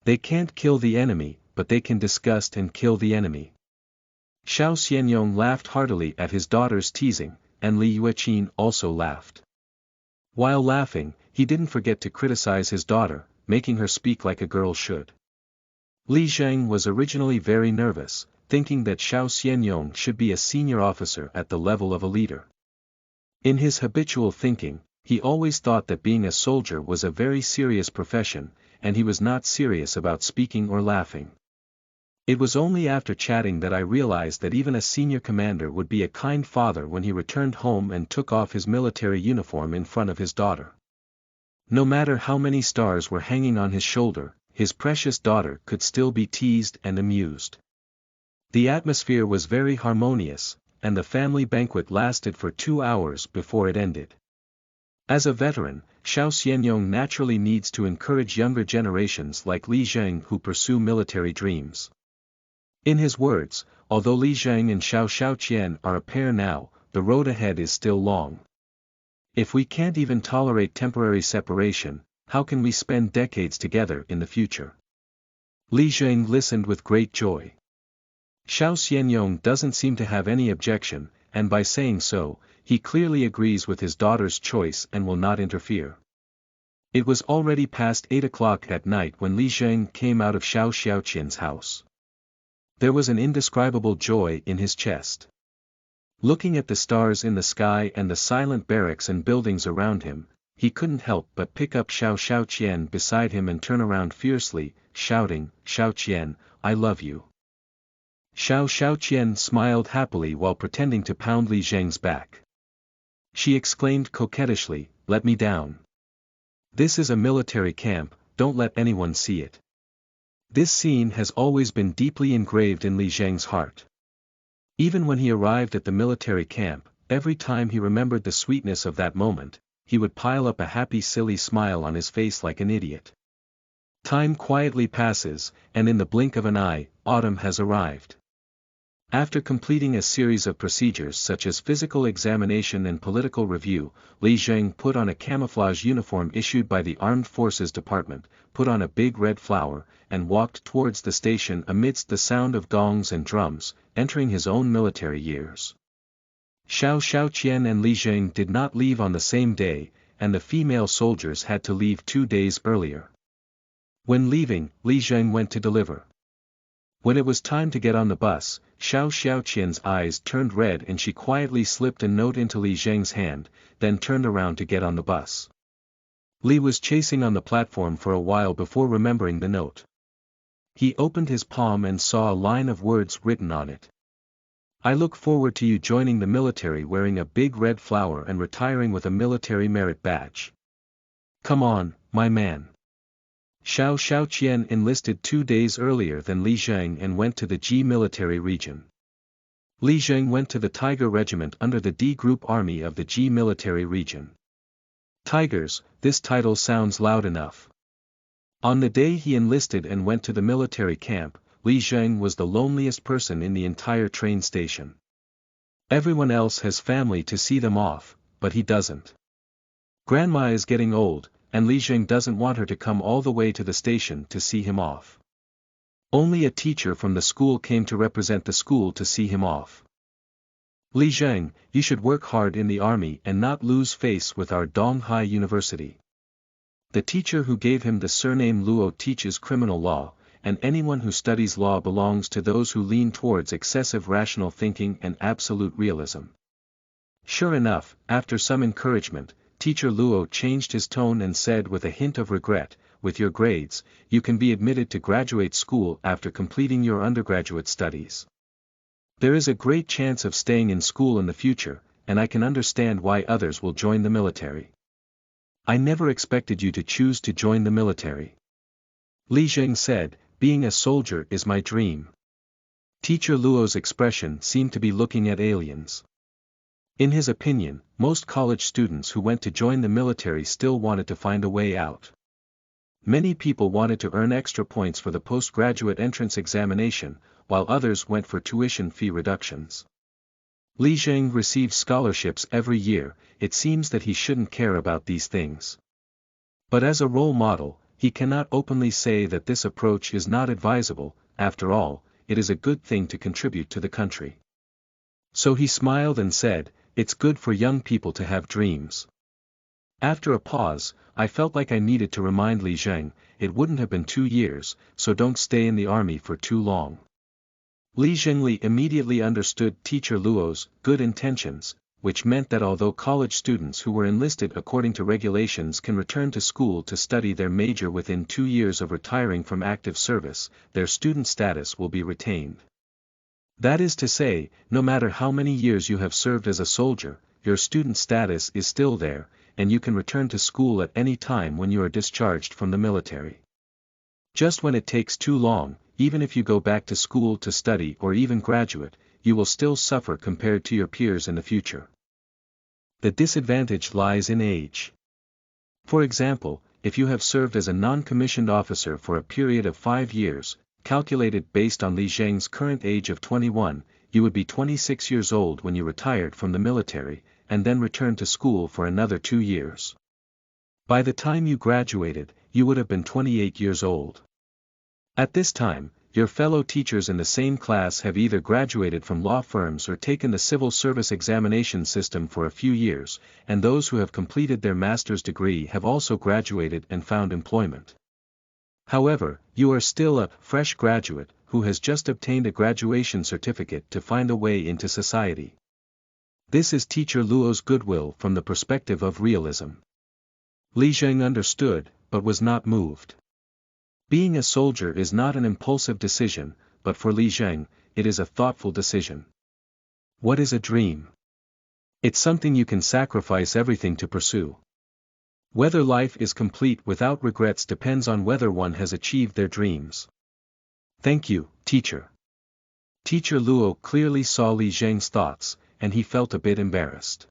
They can't kill the enemy, but they can disgust and kill the enemy." Xiao Xianyong laughed heartily at his daughter's teasing, and Li Yuqin also laughed. While laughing, he didn't forget to criticize his daughter, making her speak like a girl should. Li Zheng was originally very nervous, thinking that Xiao Xianyong should be a senior officer at the level of a leader. In his habitual thinking, he always thought that being a soldier was a very serious profession, and he was not serious about speaking or laughing. It was only after chatting that I realized that even a senior commander would be a kind father when he returned home and took off his military uniform in front of his daughter. No matter how many stars were hanging on his shoulder, his precious daughter could still be teased and amused. The atmosphere was very harmonious, and the family banquet lasted for 2 hours before it ended. As a veteran, Xiao Xianyong naturally needs to encourage younger generations like Li Zheng who pursue military dreams. In his words, although Li Zheng and Xiao Xiaoqian are a pair now, the road ahead is still long. If we can't even tolerate temporary separation, how can we spend decades together in the future? Li Zheng listened with great joy. Xiao Xianyong doesn't seem to have any objection, and by saying so, he clearly agrees with his daughter's choice and will not interfere. It was already past 8 o'clock at night when Li Zheng came out of Xiao Xiaoqian's house. There was an indescribable joy in his chest. Looking at the stars in the sky and the silent barracks and buildings around him, he couldn't help but pick up Xiao Xiaoqian beside him and turn around fiercely, shouting, "Xiaoqian, I love you." Xiao Xiaoqian smiled happily while pretending to pound Li Zheng's back. She exclaimed coquettishly, "Let me down. This is a military camp, don't let anyone see it." This scene has always been deeply engraved in Li Zheng's heart. Even when he arrived at the military camp, every time he remembered the sweetness of that moment, he would pile up a happy silly smile on his face like an idiot. Time quietly passes, and in the blink of an eye, autumn has arrived. After completing a series of procedures such as physical examination and political review, Li Zheng put on a camouflage uniform issued by the Armed Forces Department, put on a big red flower, and walked towards the station amidst the sound of gongs and drums, entering his own military years. Xiao Xiaoqian and Li Zheng did not leave on the same day, and the female soldiers had to leave 2 days earlier. When leaving, Li Zheng went to deliver When it was time to get on the bus, Xiao Xiaoqian's eyes turned red and she quietly slipped a note into Li Zheng's hand, then turned around to get on the bus. Li was chasing on the platform for a while before remembering the note. He opened his palm and saw a line of words written on it. I look forward to you joining the military wearing a big red flower and retiring with a military merit badge. Come on, my man. Xiao Xiaoqian enlisted 2 days earlier than Li Zheng and went to the G military region. Li Zheng went to the Tiger Regiment under the D Group Army of the G military region. Tigers, this title sounds loud enough. On the day he enlisted and went to the military camp, Li Zheng was the loneliest person in the entire train station. Everyone else has family to see them off, but he doesn't. Grandma is getting old, and Li Zheng doesn't want her to come all the way to the station to see him off. Only a teacher from the school came to represent the school to see him off. Li Zheng, you should work hard in the army and not lose face with our Donghai University. The teacher who gave him the surname Luo teaches criminal law, and anyone who studies law belongs to those who lean towards excessive rational thinking and absolute realism. Sure enough, after some encouragement, Teacher Luo changed his tone and said with a hint of regret, with your grades, you can be admitted to graduate school after completing your undergraduate studies. There is a great chance of staying in school in the future, and I can understand why others will join the military. I never expected you to choose to join the military. Li Zheng said, being a soldier is my dream. Teacher Luo's expression seemed to be looking at aliens. In his opinion, most college students who went to join the military still wanted to find a way out. Many people wanted to earn extra points for the postgraduate entrance examination, while others went for tuition fee reductions. Li Zheng received scholarships every year, it seems that he shouldn't care about these things. But as a role model, he cannot openly say that this approach is not advisable, after all, it is a good thing to contribute to the country. So he smiled and said, it's good for young people to have dreams. After a pause, I felt like I needed to remind Li Zheng, it wouldn't have been 2 years, so don't stay in the army for too long. Li Zhengli immediately understood Teacher Luo's good intentions, which meant that although college students who were enlisted according to regulations can return to school to study their major within 2 years of retiring from active service, their student status will be retained. That is to say, no matter how many years you have served as a soldier, your student status is still there, and you can return to school at any time when you are discharged from the military. Just when it takes too long, even if you go back to school to study or even graduate, you will still suffer compared to your peers in the future. The disadvantage lies in age. For example, if you have served as a non-commissioned officer for a period of 5 years, calculated based on Li Zheng's current age of 21, you would be 26 years old when you retired from the military, and then returned to school for another 2 years. By the time you graduated, you would have been 28 years old. At this time, your fellow teachers in the same class have either graduated from law firms or taken the civil service examination system for a few years, and those who have completed their master's degree have also graduated and found employment. However, you are still a fresh graduate who has just obtained a graduation certificate to find a way into society. This is Teacher Luo's goodwill from the perspective of realism. Li Zheng understood, but was not moved. Being a soldier is not an impulsive decision, but for Li Zheng, it is a thoughtful decision. What is a dream? It's something you can sacrifice everything to pursue. Whether life is complete without regrets depends on whether one has achieved their dreams. Thank you, teacher. Teacher Luo clearly saw Li Zheng's thoughts, and he felt a bit embarrassed.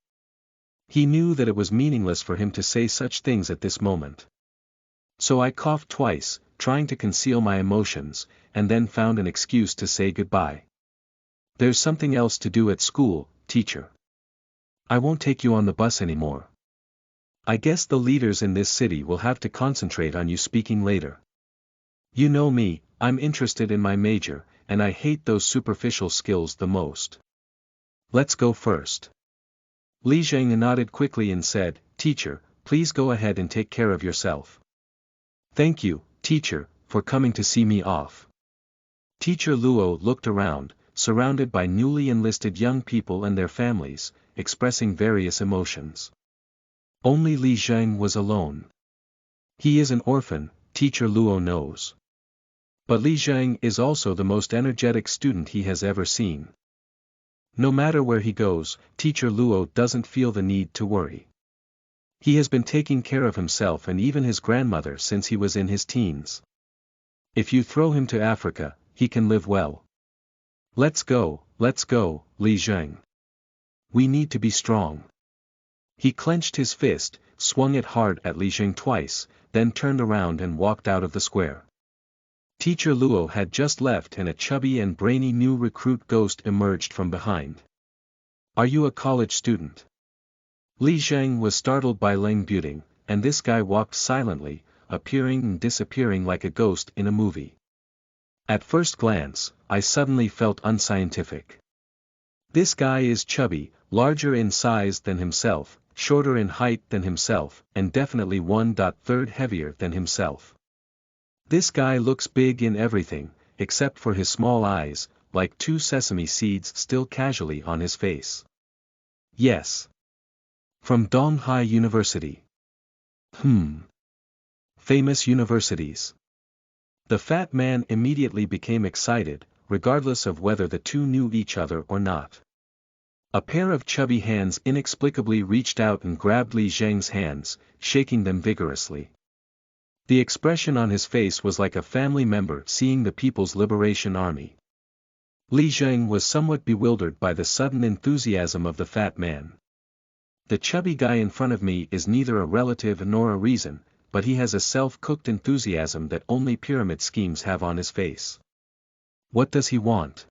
He knew that it was meaningless for him to say such things at this moment. So I coughed twice, trying to conceal my emotions, and then found an excuse to say goodbye. There's something else to do at school, teacher. I won't take you on the bus anymore. I guess the leaders in this city will have to concentrate on you speaking later. You know me, I'm interested in my major, and I hate those superficial skills the most. Let's go first. Li Zheng nodded quickly and said, Teacher, please go ahead and take care of yourself. Thank you, teacher, for coming to see me off. Teacher Luo looked around, surrounded by newly enlisted young people and their families, expressing various emotions. Only Li Zheng was alone. He is an orphan, Teacher Luo knows. But Li Zheng is also the most energetic student he has ever seen. No matter where he goes, Teacher Luo doesn't feel the need to worry. He has been taking care of himself and even his grandmother since he was in his teens. If you throw him to Africa, he can live well. Let's go, Li Zheng. We need to be strong. He clenched his fist, swung it hard at Li Zheng twice, then turned around and walked out of the square. Teacher Luo had just left and a chubby and brainy new recruit ghost emerged from behind. Are you a college student? Li Zheng was startled by Leng Buting, and this guy walked silently, appearing and disappearing like a ghost in a movie. At first glance, I suddenly felt unscientific. This guy is chubby, larger in size than himself, shorter in height than himself, and definitely 1/3 heavier than himself. This guy looks big in everything, except for his small eyes, like 2 sesame seeds still casually on his face. Yes. From Donghai University. Famous universities. The fat man immediately became excited, regardless of whether the two knew each other or not. A pair of chubby hands inexplicably reached out and grabbed Li Zheng's hands, shaking them vigorously. The expression on his face was like a family member seeing the People's Liberation Army. Li Zheng was somewhat bewildered by the sudden enthusiasm of the fat man. The chubby guy in front of me is neither a relative nor a reason, but he has a self-cooked enthusiasm that only pyramid schemes have on his face. What does he want?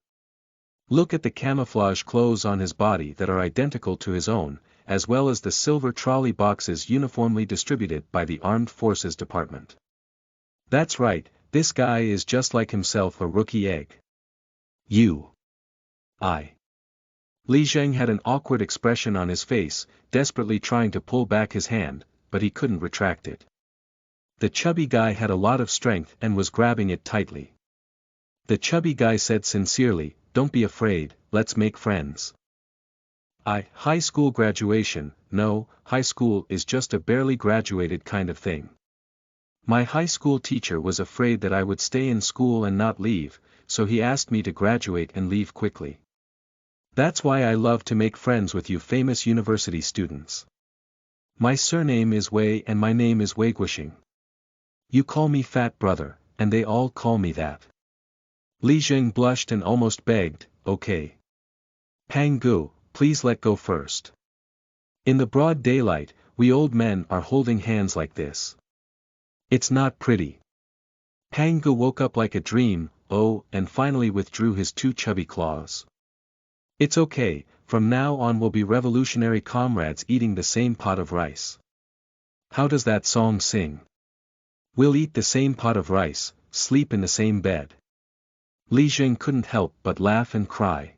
Look at the camouflage clothes on his body that are identical to his own, as well as the silver trolley boxes uniformly distributed by the Armed Forces Department. That's right, this guy is just like himself, a rookie egg. Li Zheng had an awkward expression on his face, desperately trying to pull back his hand, but he couldn't retract it. The chubby guy had a lot of strength and was grabbing it tightly. The chubby guy said sincerely, "Don't be afraid, let's make friends." High school graduation, no, high school is just a barely graduated kind of thing. My high school teacher was afraid that I would stay in school and not leave, so he asked me to graduate and leave quickly. That's why I love to make friends with you famous university students. My surname is Wei and my name is Wei Guoxing. You call me fat brother, and they all call me that. Li Zheng blushed and almost begged, "Okay. Pangzi, please let go first. In the broad daylight, we old men are holding hands like this. It's not pretty." Pangzi woke up like a dream, and finally withdrew his 2 chubby claws. "It's okay, from now on we'll be revolutionary comrades eating the same pot of rice." How does that song sing? We'll eat the same pot of rice, sleep in the same bed. Li Zheng couldn't help but laugh and cry.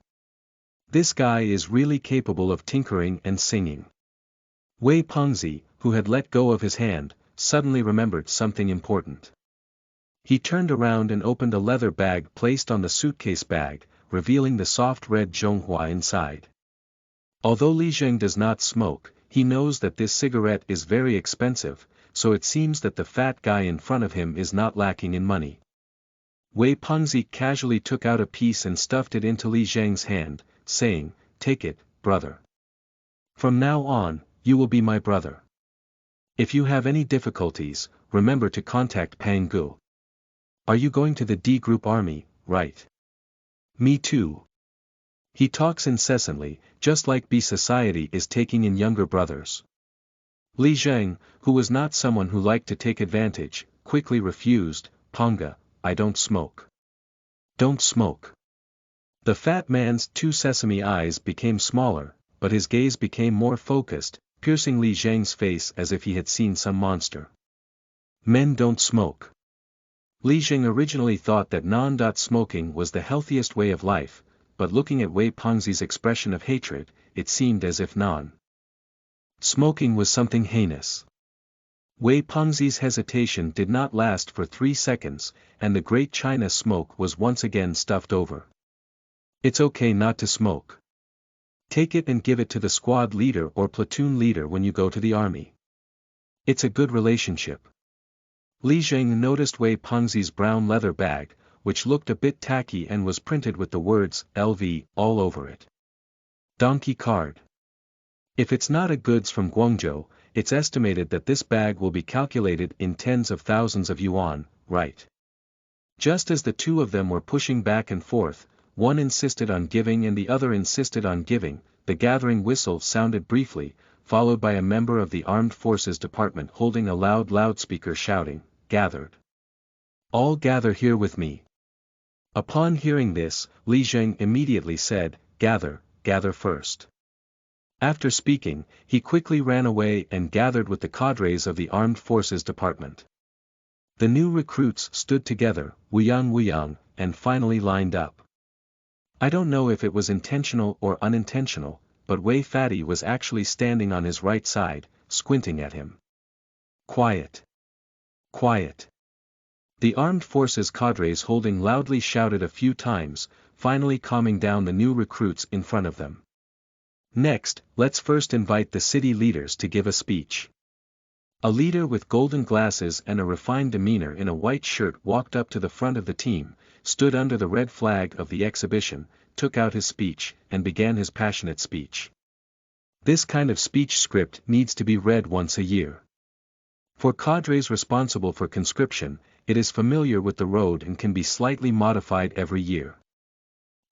This guy is really capable of tinkering and singing. Wei Pangzi, who had let go of his hand, suddenly remembered something important. He turned around and opened a leather bag placed on the suitcase bag, revealing the soft red Zhonghua inside. Although Li Zheng does not smoke, he knows that this cigarette is very expensive, so it seems that the fat guy in front of him is not lacking in money. Wei Pangzi casually took out a piece and stuffed it into Li Zheng's hand, saying, "Take it, brother. From now on, you will be my brother. If you have any difficulties, remember to contact Pangzi. Are you going to the D Group Army, right?" "Me too." He talks incessantly, just like B Society is taking in younger brothers. Li Zheng, who was not someone who liked to take advantage, quickly refused, "Pangzi, I don't smoke." "Don't smoke." The fat man's 2 sesame eyes became smaller, but his gaze became more focused, piercing Li Zheng's face as if he had seen some monster. "Men don't smoke." Li Zheng originally thought that non-smoking was the healthiest way of life, but looking at Wei Pangzi's expression of hatred, it seemed as if non-smoking was something heinous. Wei Pangzi's hesitation did not last for 3 seconds, and the great China smoke was once again stuffed over. It's okay not to smoke. Take it and give it to the squad leader or platoon leader when you go to the army. It's a good relationship. Li Zheng noticed Wei Pangzi's brown leather bag, which looked a bit tacky and was printed with the words LV all over it. Donkey card. If it's not a goods from Guangzhou, it's estimated that this bag will be calculated in tens of thousands of yuan, right? Just as the two of them were pushing back and forth, one insisted on giving and the other insisted on giving, the gathering whistle sounded briefly, followed by a member of the Armed Forces Department holding a loud loudspeaker shouting, "Gathered. All gather here with me." Upon hearing this, Li Zheng immediately said, "Gather, gather first." After speaking, he quickly ran away and gathered with the cadres of the Armed Forces Department. The new recruits stood together, wuyang, and finally lined up. I don't know if it was intentional or unintentional, but Wei Fatty was actually standing on his right side, squinting at him. "Quiet. Quiet." The Armed Forces cadres holding loudly shouted a few times, finally calming down the new recruits in front of them. "Next, let's first invite the city leaders to give a speech." A leader with golden glasses and a refined demeanor in a white shirt walked up to the front of the team, stood under the red flag of the exhibition, took out his speech, and began his passionate speech. This kind of speech script needs to be read once a year. For cadres responsible for conscription, it is familiar with the road and can be slightly modified every year.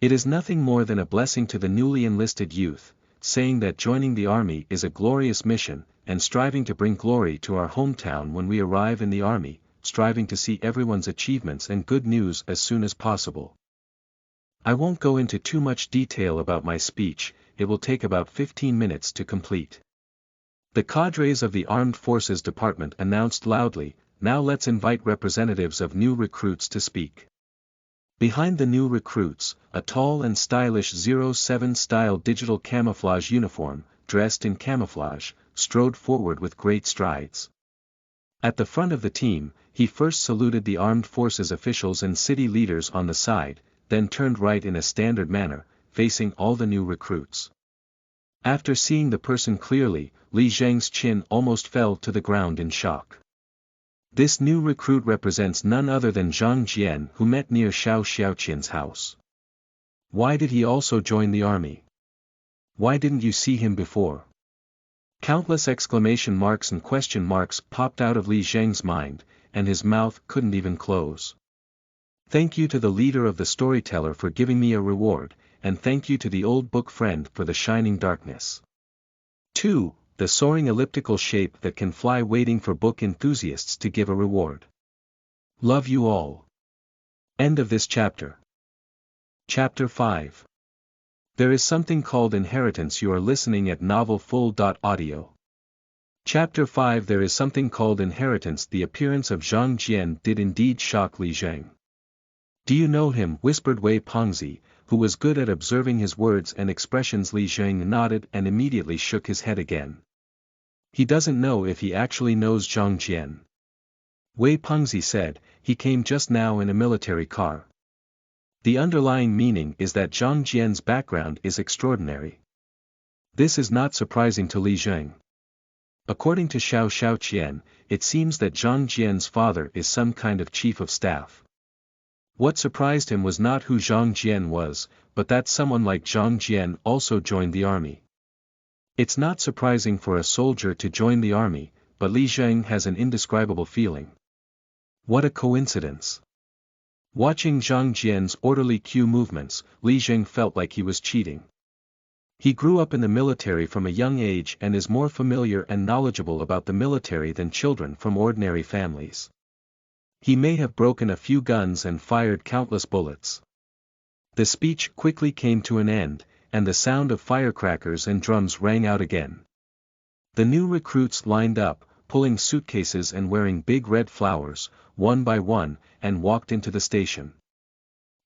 It is nothing more than a blessing to the newly enlisted youth, saying that joining the army is a glorious mission, and striving to bring glory to our hometown when we arrive in the army, striving to see everyone's achievements and good news as soon as possible. I won't go into too much detail about my speech, it will take about 15 minutes to complete. The cadres of the Armed Forces Department announced loudly, "Now let's invite representatives of new recruits to speak." Behind the new recruits, a tall and stylish 07 style digital camouflage uniform, dressed in camouflage, strode forward with great strides. At the front of the team, he first saluted the armed forces officials and city leaders on the side, then turned right in a standard manner, facing all the new recruits. After seeing the person clearly, Li Zheng's chin almost fell to the ground in shock. This new recruit represents none other than Zhang Jian, who met near Xiao Xiaoqian's house. Why did he also join the army? Why didn't you see him before? Countless exclamation marks and question marks popped out of Li Zheng's mind, and his mouth couldn't even close. Thank you to the leader of the storyteller for giving me a reward, and thank you to the old book friend for the shining darkness. 2. The soaring elliptical shape that can fly, waiting for book enthusiasts to give a reward. Love you all. End of this chapter. Chapter 5. There is something called inheritance. You are listening at novelfull.audio. Chapter 5. There is something called inheritance. The appearance of Zhang Jian did indeed shock Li Zheng. Do you know him? Whispered Wei Pangzi, who was good at observing his words and expressions. Li Zheng nodded and immediately shook his head again. He doesn't know if he actually knows Zhang Jian. Wei Pangzi said, he came just now in a military car. The underlying meaning is that Zhang Jian's background is extraordinary. This is not surprising to Li Zheng. According to Xiao Xiaoqian, it seems that Zhang Jian's father is some kind of chief of staff. What surprised him was not who Zhang Jian was, but that someone like Zhang Jian also joined the army. It's not surprising for a soldier to join the army, but Li Zheng has an indescribable feeling. What a coincidence. Watching Zhang Jian's orderly cue movements, Li Zheng felt like he was cheating. He grew up in the military from a young age and is more familiar and knowledgeable about the military than children from ordinary families. He may have broken a few guns and fired countless bullets. The speech quickly came to an end, and the sound of firecrackers and drums rang out again. The new recruits lined up, pulling suitcases and wearing big red flowers, one by one, and walked into the station.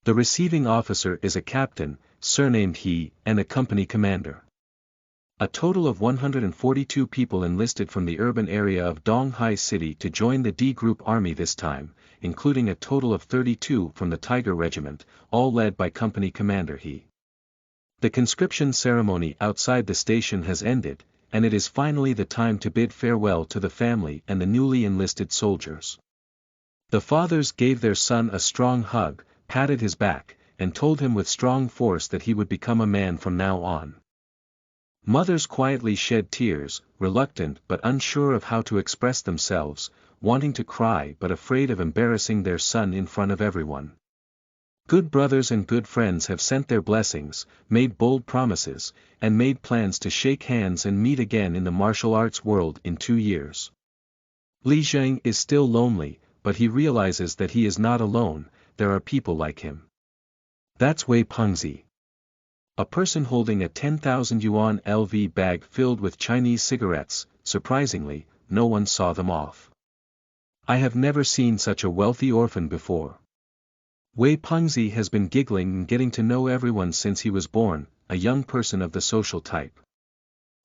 The receiving officer is a captain, surnamed He, and a company commander. A total of 142 people enlisted from the urban area of Donghai City to join the D Group Army this time, including a total of 32 from the Tiger Regiment, all led by Company Commander He. The conscription ceremony outside the station has ended, and it is finally the time to bid farewell to the family and the newly enlisted soldiers. The fathers gave their son a strong hug, patted his back, and told him with strong force that he would become a man from now on. Mothers quietly shed tears, reluctant but unsure of how to express themselves, wanting to cry but afraid of embarrassing their son in front of everyone. Good brothers and good friends have sent their blessings, made bold promises, and made plans to shake hands and meet again in the martial arts world in 2 years. Li Zheng is still lonely, but he realizes that he is not alone, there are people like him. That's Wei Pangzi. A person holding a 10,000 yuan LV bag filled with Chinese cigarettes. Surprisingly, no one saw them off. I have never seen such a wealthy orphan before. Wei Pangzi has been giggling and getting to know everyone since he was born, a young person of the social type.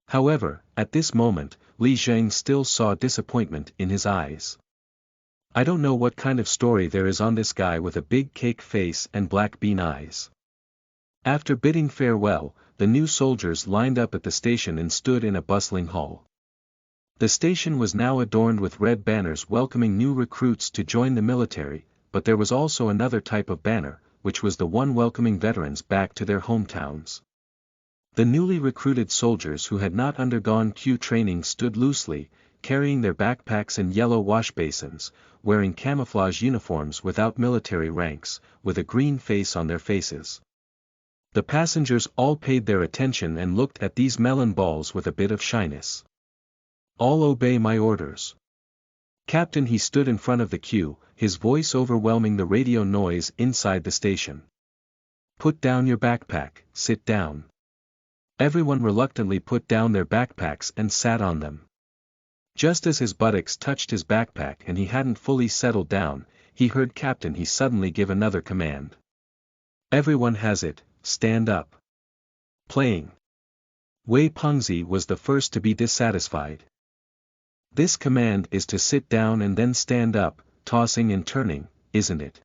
However, at this moment, Li Zheng still saw disappointment in his eyes. I don't know what kind of story there is on this guy with a big cake face and black bean eyes. After bidding farewell, the new soldiers lined up at the station and stood in a bustling hall. The station was now adorned with red banners welcoming new recruits to join the military, but there was also another type of banner, which was the one welcoming veterans back to their hometowns. The newly recruited soldiers who had not undergone Q training stood loosely, carrying their backpacks and yellow wash basins, wearing camouflage uniforms without military ranks, with a green face on their faces. The passengers all paid their attention and looked at these melon balls with a bit of shyness. All obey my orders. Captain, he stood in front of the queue, his voice overwhelming the radio noise inside the station. Put down your backpack, sit down. Everyone reluctantly put down their backpacks and sat on them. Just as his buttocks touched his backpack and he hadn't fully settled down, he heard Captain He suddenly give another command. Everyone has it, stand up. Playing. Wei Pangzi was the first to be dissatisfied. This command is to sit down and then stand up, tossing and turning, isn't it?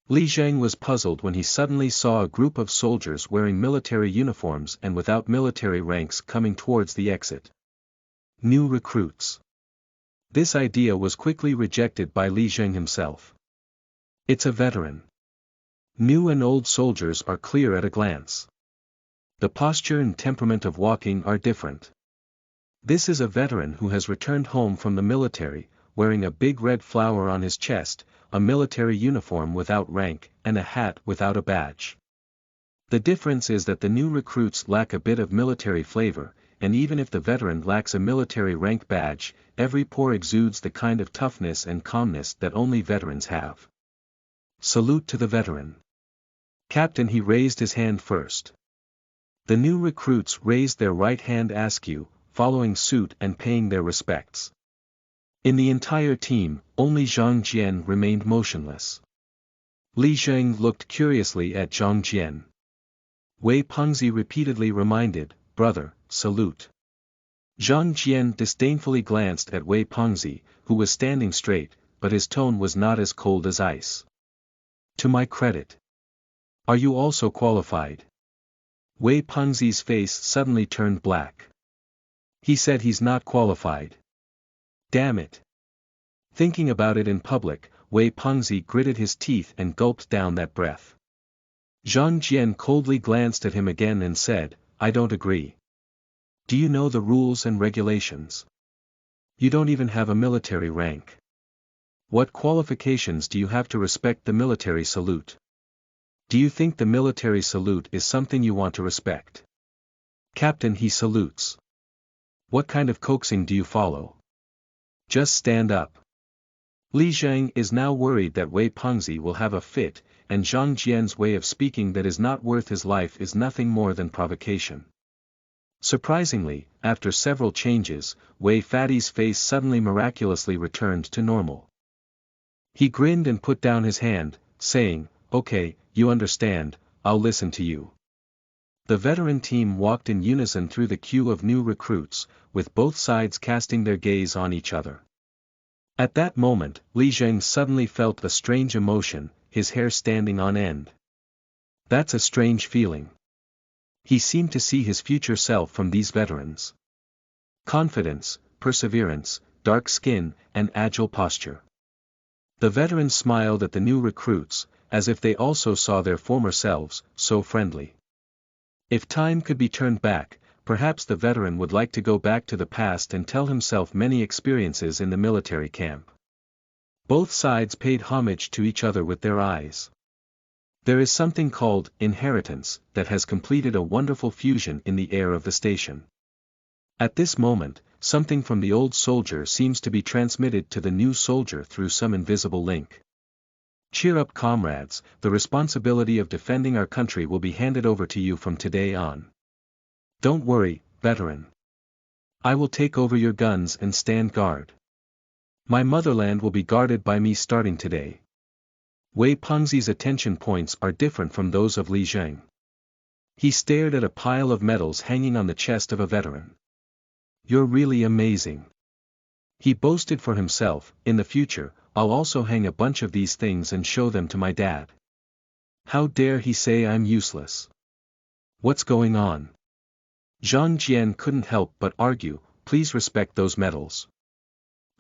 Li Zheng was puzzled when he suddenly saw a group of soldiers wearing military uniforms and without military ranks coming towards the exit. New recruits. This idea was quickly rejected by Li Zheng himself. It's a veteran. New and old soldiers are clear at a glance. The posture and temperament of walking are different. This is a veteran who has returned home from the military, wearing a big red flower on his chest, a military uniform without rank, and a hat without a badge. The difference is that the new recruits lack a bit of military flavor, and even if the veteran lacks a military rank badge, every pore exudes the kind of toughness and calmness that only veterans have. Salute to the veteran. Captain, he raised his hand first. The new recruits raised their right hand askew, following suit and paying their respects. In the entire team, only Zhang Jian remained motionless. Li Zheng looked curiously at Zhang Jian. Wei Pangzi repeatedly reminded, brother, salute. Zhang Jian disdainfully glanced at Wei Pangzi, who was standing straight, but his tone was not as cold as ice. To my credit. Are you also qualified? Wei Pangzi's face suddenly turned black. He said he's not qualified. Damn it. Thinking about it in public, Wei Pangzi gritted his teeth and gulped down that breath. Zhang Jian coldly glanced at him again and said, I don't agree. Do you know the rules and regulations? You don't even have a military rank. What qualifications do you have to respect the military salute? Do you think the military salute is something you want to respect? Captain, he salutes. What kind of coaxing do you follow? Just stand up. Li Zheng is now worried that Wei Pangzi will have a fit, and Zhang Jian's way of speaking that is not worth his life is nothing more than provocation. Surprisingly, after several changes, Wei Fatty's face suddenly miraculously returned to normal. He grinned and put down his hand, saying, okay, you understand, I'll listen to you. The veteran team walked in unison through the queue of new recruits, with both sides casting their gaze on each other. At that moment, Zheng suddenly felt a strange emotion, his hair standing on end. That's a strange feeling. He seemed to see his future self from these veterans. Confidence, perseverance, dark skin, and agile posture. The veterans smiled at the new recruits, as if they also saw their former selves, so friendly. If time could be turned back, perhaps the veteran would like to go back to the past and tell himself many experiences in the military camp. Both sides paid homage to each other with their eyes. There is something called inheritance that has completed a wonderful fusion in the air of the station. At this moment, something from the old soldier seems to be transmitted to the new soldier through some invisible link. Cheer up, comrades, the responsibility of defending our country will be handed over to you from today on. Don't worry, veteran. I will take over your guns and stand guard. My motherland will be guarded by me starting today. Pangzi's attention points are different from those of Zheng. He stared at a pile of medals hanging on the chest of a veteran. You're really amazing. He boasted for himself, in the future, I'll also hang a bunch of these things and show them to my dad. How dare he say I'm useless? What's going on? Zheng couldn't help but argue, please respect those medals.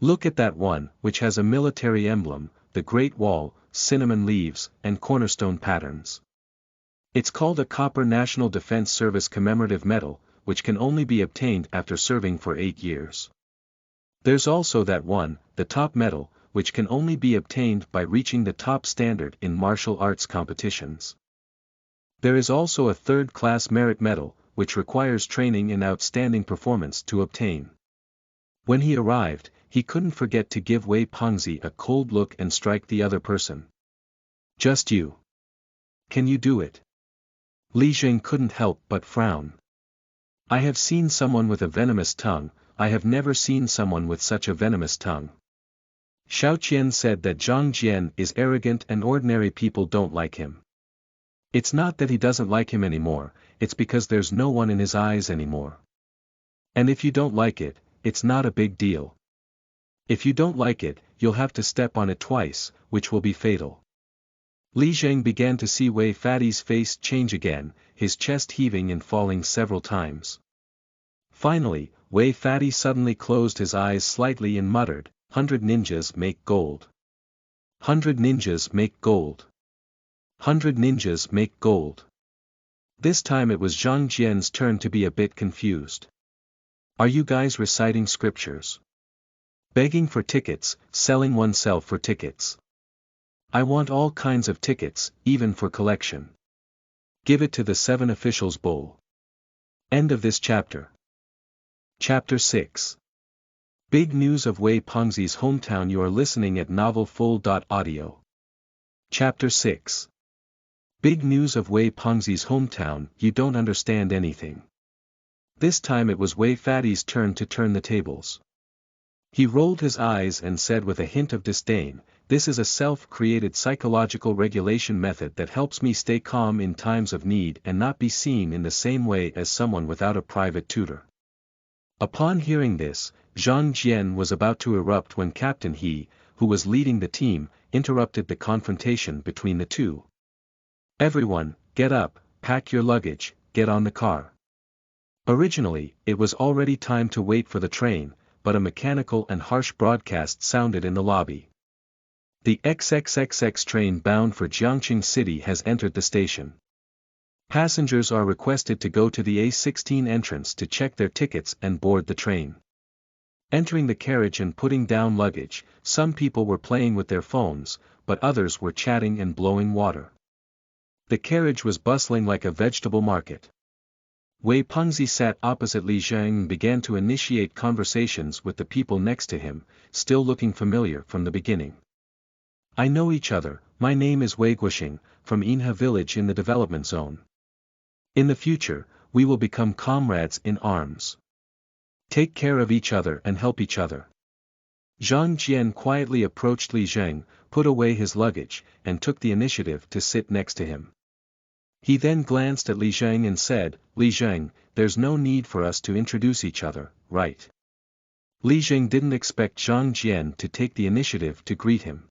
Look at that one, which has a military emblem, the Great Wall, cinnamon leaves, and cornerstone patterns. It's called a Copper National Defense Service Commemorative Medal, which can only be obtained after serving for 8 years. There's also that one, the top medal, which can only be obtained by reaching the top standard in martial arts competitions. There is also a third-class merit medal, which requires training and outstanding performance to obtain. When he arrived, he couldn't forget to give Pangzi a cold look and strike the other person. Just you. Can you do it? Zheng couldn't help but frown. I have seen someone with a venomous tongue, I have never seen someone with such a venomous tongue. Xiaoqian said that Zheng is arrogant and ordinary people don't like him. It's not that he doesn't like him anymore, it's because there's no one in his eyes anymore. And if you don't like it, it's not a big deal. If you don't like it, you'll have to step on it twice, which will be fatal. Zheng began to see Wei Fatty's face change again, his chest heaving and falling several times. Finally, Wei Fatty suddenly closed his eyes slightly and muttered, 100 ninjas make gold. 100 ninjas make gold. 100 ninjas make gold. This time it was Zheng's turn to be a bit confused. Are you guys reciting scriptures? Begging for tickets, selling oneself for tickets. I want all kinds of tickets, even for collection. Give it to the 7 officials bowl. End of this chapter. Chapter 6. Big news of Pangzi's hometown. You are listening at novelfull.audio. Chapter 6. Big news of Pangzi's hometown. You don't understand anything. This time it was Fatty's turn to turn the tables. He rolled his eyes and said with a hint of disdain, this is a self-created psychological regulation method that helps me stay calm in times of need and not be seen in the same way as someone without a private tutor. Upon hearing this, Zheng was about to erupt when Captain He, who was leading the team, interrupted the confrontation between the two. Everyone, get up, pack your luggage, get on the car. Originally, it was already time to wait for the train, but a mechanical and harsh broadcast sounded in the lobby. The XXXX train bound for Jiangqing City has entered the station. Passengers are requested to go to the A16 entrance to check their tickets and board the train. Entering the carriage and putting down luggage, some people were playing with their phones, but others were chatting and blowing water. The carriage was bustling like a vegetable market. Pangzi sat opposite Zheng and began to initiate conversations with the people next to him, still looking familiar from the beginning. I know each other, my name is Guoxing, from Inha village in the development zone. In the future, we will become comrades in arms. Take care of each other and help each other. Zheng quietly approached Zheng, put away his luggage, and took the initiative to sit next to him. He then glanced at Li Zheng and said, "Li Zheng, there's no need for us to introduce each other, right?" Li Zheng didn't expect Zhang Jian to take the initiative to greet him.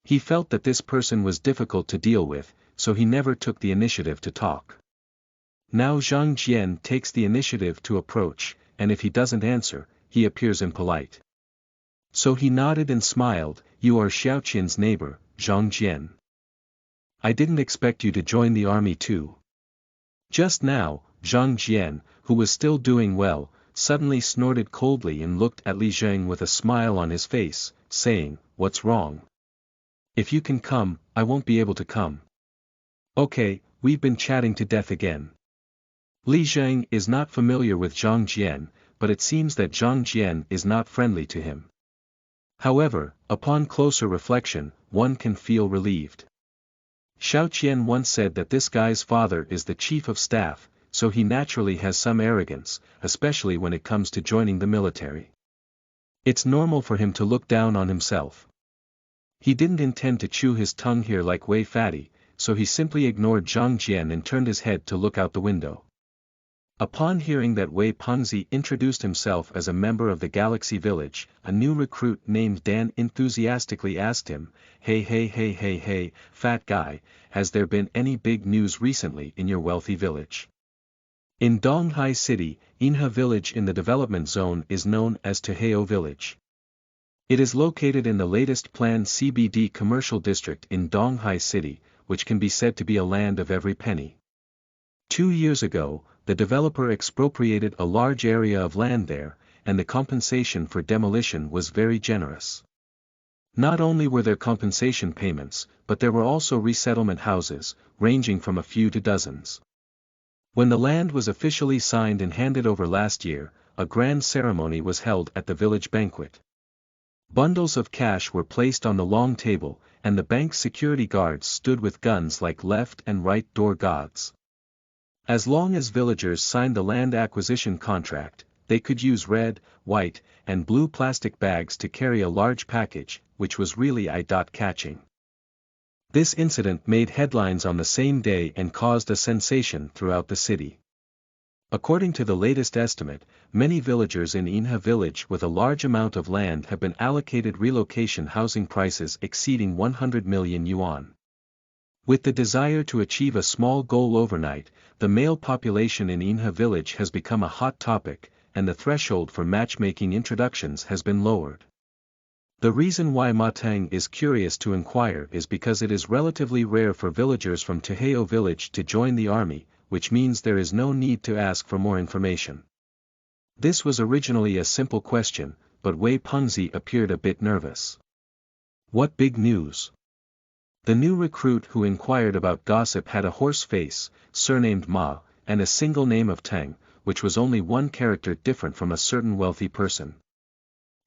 He felt that this person was difficult to deal with, so he never took the initiative to talk. Now Zhang Jian takes the initiative to approach, and if he doesn't answer, he appears impolite. So he nodded and smiled, "You are Xiaoqian's neighbor, Zhang Jian. I didn't expect you to join the army too." Just now, Zhang Jian, who was still doing well, suddenly snorted coldly and looked at Li Zheng with a smile on his face, saying, "What's wrong? If you can come, I won't be able to come." "Okay, we've been chatting to death again." Li Zheng is not familiar with Zhang Jian, but it seems that Zhang Jian is not friendly to him. However, upon closer reflection, one can feel relieved. Xiaoqian once said that this guy's father is the chief of staff, so he naturally has some arrogance, especially when it comes to joining the military. It's normal for him to look down on himself. He didn't intend to chew his tongue here like Wei Fatty, so he simply ignored Zhang Jian and turned his head to look out the window. Upon hearing that Wei Pangzi introduced himself as a member of the Galaxy Village, a new recruit named Dan enthusiastically asked him, Hey, fat guy, has there been any big news recently in your wealthy village?" In Donghai City, Inha Village in the development zone is known as Taheo Village. It is located in the latest planned CBD commercial district in Donghai City, which can be said to be a land of every penny. 2 years ago, the developer expropriated a large area of land there, and the compensation for demolition was very generous. Not only were there compensation payments, but there were also resettlement houses, ranging from a few to dozens. When the land was officially signed and handed over last year, a grand ceremony was held at the village banquet. Bundles of cash were placed on the long table, and the bank's security guards stood with guns like left and right door gods. As long as villagers signed the land acquisition contract, they could use red, white, and blue plastic bags to carry a large package, which was really eye-catching. This incident made headlines on the same day and caused a sensation throughout the city. According to the latest estimate, many villagers in Inha village with a large amount of land have been allocated relocation housing prices exceeding 100 million yuan. With the desire to achieve a small goal overnight, the male population in Inha village has become a hot topic, and the threshold for matchmaking introductions has been lowered. The reason why Ma Teng is curious to inquire is because it is relatively rare for villagers from Taheo village to join the army, which means there is no need to ask for more information. This was originally a simple question, but Wei Pengzi appeared a bit nervous. What big news? The new recruit who inquired about gossip had a horse face, surnamed Ma, and a single name of Teng, which was only one character different from a certain wealthy person.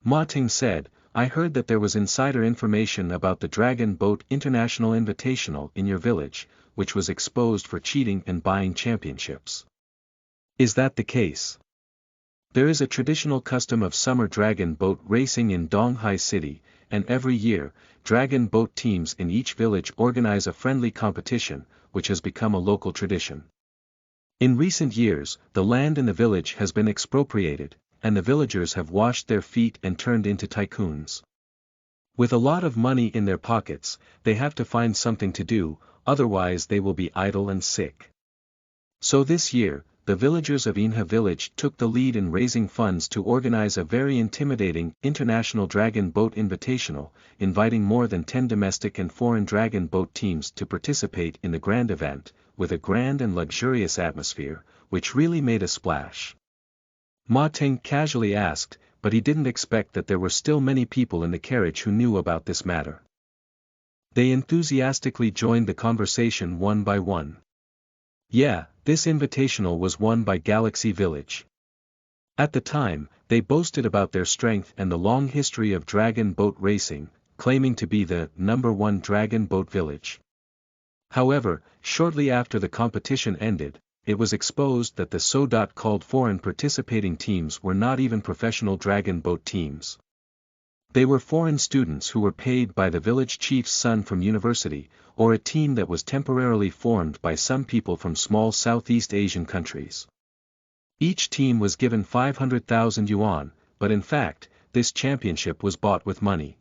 Ma Teng said, "I heard that there was insider information about the Dragon Boat International Invitational in your village, which was exposed for cheating and buying championships. Is that the case?" There is a traditional custom of summer dragon boat racing in Donghai City, and every year, dragon boat teams in each village organize a friendly competition, which has become a local tradition. In recent years, the land in the village has been expropriated, and the villagers have washed their feet and turned into tycoons. With a lot of money in their pockets, they have to find something to do, otherwise they will be idle and sick. So this year, the villagers of Inha village took the lead in raising funds to organize a very intimidating international dragon boat invitational, inviting more than 10 domestic and foreign dragon boat teams to participate in the grand event, with a grand and luxurious atmosphere, which really made a splash. Ma Teng casually asked, but he didn't expect that there were still many people in the carriage who knew about this matter. They enthusiastically joined the conversation one by one. Yeah, this invitational was won by Galaxy Village. At the time, they boasted about their strength and the long history of dragon boat racing, claiming to be the #1 dragon boat village. However, shortly after the competition ended, it was exposed that the so-called foreign participating teams were not even professional dragon boat teams. They were foreign students who were paid by the village chief's son from university, or a team that was temporarily formed by some people from small Southeast Asian countries. Each team was given 500,000 yuan, but in fact, this championship was bought with money.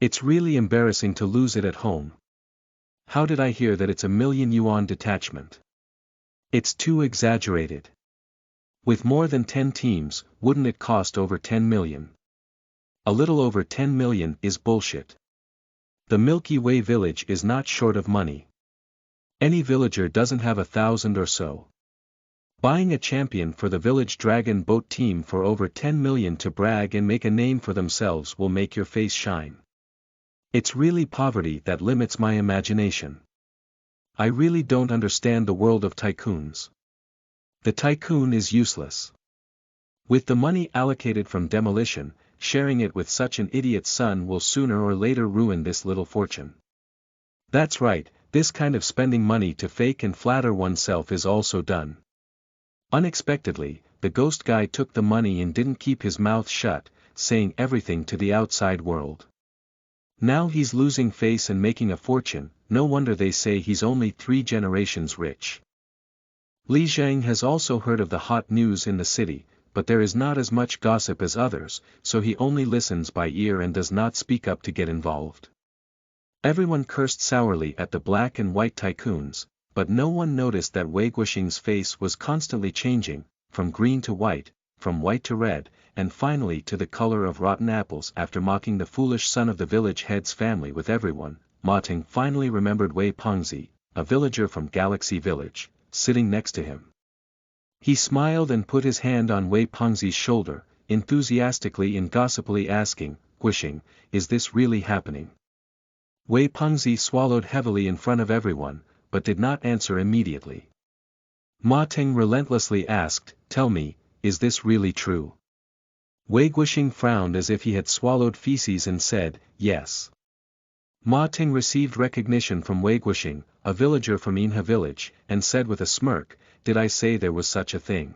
It's really embarrassing to lose it at home. How did I hear that it's a million yuan detachment? It's too exaggerated. With more than 10 teams, wouldn't it cost over 10 million? A little over 10 million is bullshit. The Milky Way village is not short of money. Any villager doesn't have 1,000 or so. Buying a champion for the village dragon boat team for over 10 million to brag and make a name for themselves will make your face shine. It's really poverty that limits my imagination. I really don't understand the world of tycoons. The tycoon is useless. With the money allocated from demolition, sharing it with such an idiot's son will sooner or later ruin this little fortune. That's right, this kind of spending money to fake and flatter oneself is also done. Unexpectedly, the ghost guy took the money and didn't keep his mouth shut, saying everything to the outside world. Now he's losing face and making a fortune, no wonder they say he's only 3 generations rich. Li Zheng has also heard of the hot news in the city, but there is not as much gossip as others, so he only listens by ear and does not speak up to get involved. Everyone cursed sourly at the black and white tycoons, but no one noticed that Wei Guoxing's face was constantly changing, from green to white, from white to red, and finally to the color of rotten apples. After mocking the foolish son of the village head's family with everyone, Ma Ting finally remembered Wei Pangzi, a villager from Galaxy Village, sitting next to him. He smiled and put his hand on Wei Pangzi's shoulder, enthusiastically and gossipily asking, "Guoxing, is this really happening?" Wei Pangzi swallowed heavily in front of everyone, but did not answer immediately. Ma Ting relentlessly asked, "Tell me, is this really true?" Wei Guoxing frowned as if he had swallowed feces and said, "Yes." Ma Ting received recognition from Wei Guoxing, a villager from Inha village, and said with a smirk, "Did I say there was such a thing?"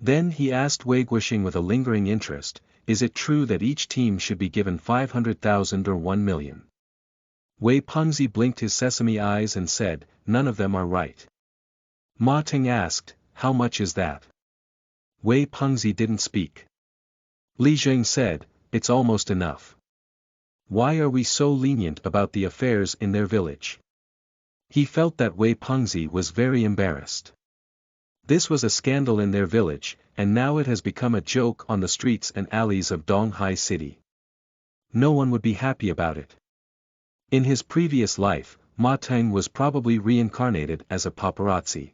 Then he asked Wei Guoxing with a lingering interest, "Is it true that each team should be given 500,000 or 1 million? Wei Pangzi blinked his sesame eyes and said, "None of them are right." Ma Ting asked, "How much is that?" Wei Pangzi didn't speak. Li Zheng said, "It's almost enough. Why are we so lenient about the affairs in their village?" He felt that Wei Pangzi was very embarrassed. This was a scandal in their village, and now it has become a joke on the streets and alleys of Donghai City. No one would be happy about it. In his previous life, Ma Ting was probably reincarnated as a paparazzi.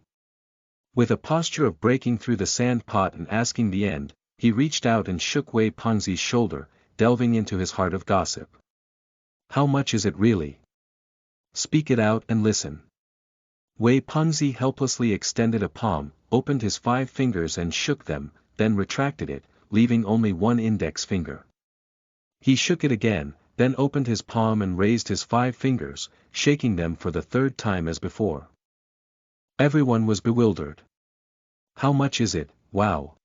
With a posture of breaking through the sand pot and asking the end, he reached out and shook Wei Pangzi's shoulder, delving into his heart of gossip. "How much is it really? Speak it out and listen." Wei Pangzi helplessly extended a palm, opened his 5 fingers and shook them, then retracted it, leaving only 1 index finger. He shook it again, then opened his palm and raised his 5 fingers, shaking them for the 3rd time as before. Everyone was bewildered. "How much is it, wow?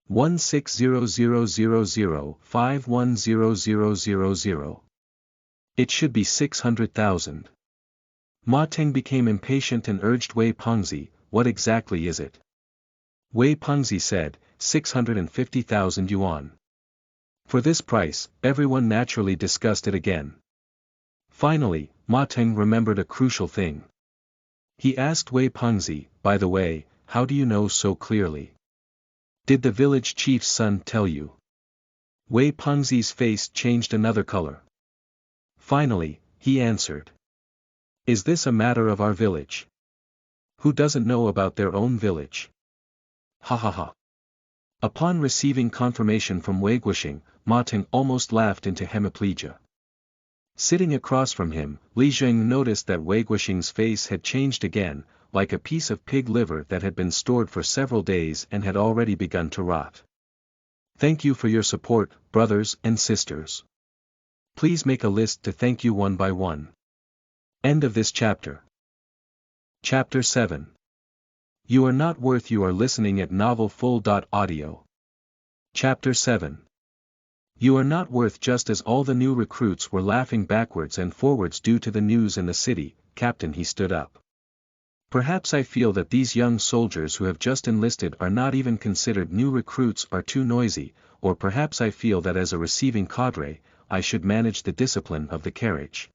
160000510000. It should be 600,000. Ma Ting became impatient and urged Wei Pangzi, "What exactly is it?" Wei Pangzi said, 650,000 yuan. For this price, everyone naturally discussed it again. Finally, Ma Ting remembered a crucial thing. He asked Wei Pangzi, "By the way, how do you know so clearly? Did the village chief's son tell you?" Wei Pangzi's face changed another color. Finally, he answered. "Is this a matter of our village? Who doesn't know about their own village? Ha ha ha." Upon receiving confirmation from Wei Guoxing, Ma Ting almost laughed into hemiplegia. Sitting across from him, Li Zheng noticed that Wei Guoxing's face had changed again, like a piece of pig liver that had been stored for several days and had already begun to rot. Thank you for your support, brothers and sisters. Please make a list to thank you one by one. End of this chapter. Chapter 7. You are not worth. You are listening at novelfull.audio. Chapter 7. You are not worth. Just as all the new recruits were laughing backwards and forwards due to the news in the city, Captain, he stood up. Perhaps I feel that these young soldiers who have just enlisted are not even considered new recruits, are too noisy, or perhaps I feel that as a receiving cadre, I should manage the discipline of the carriage.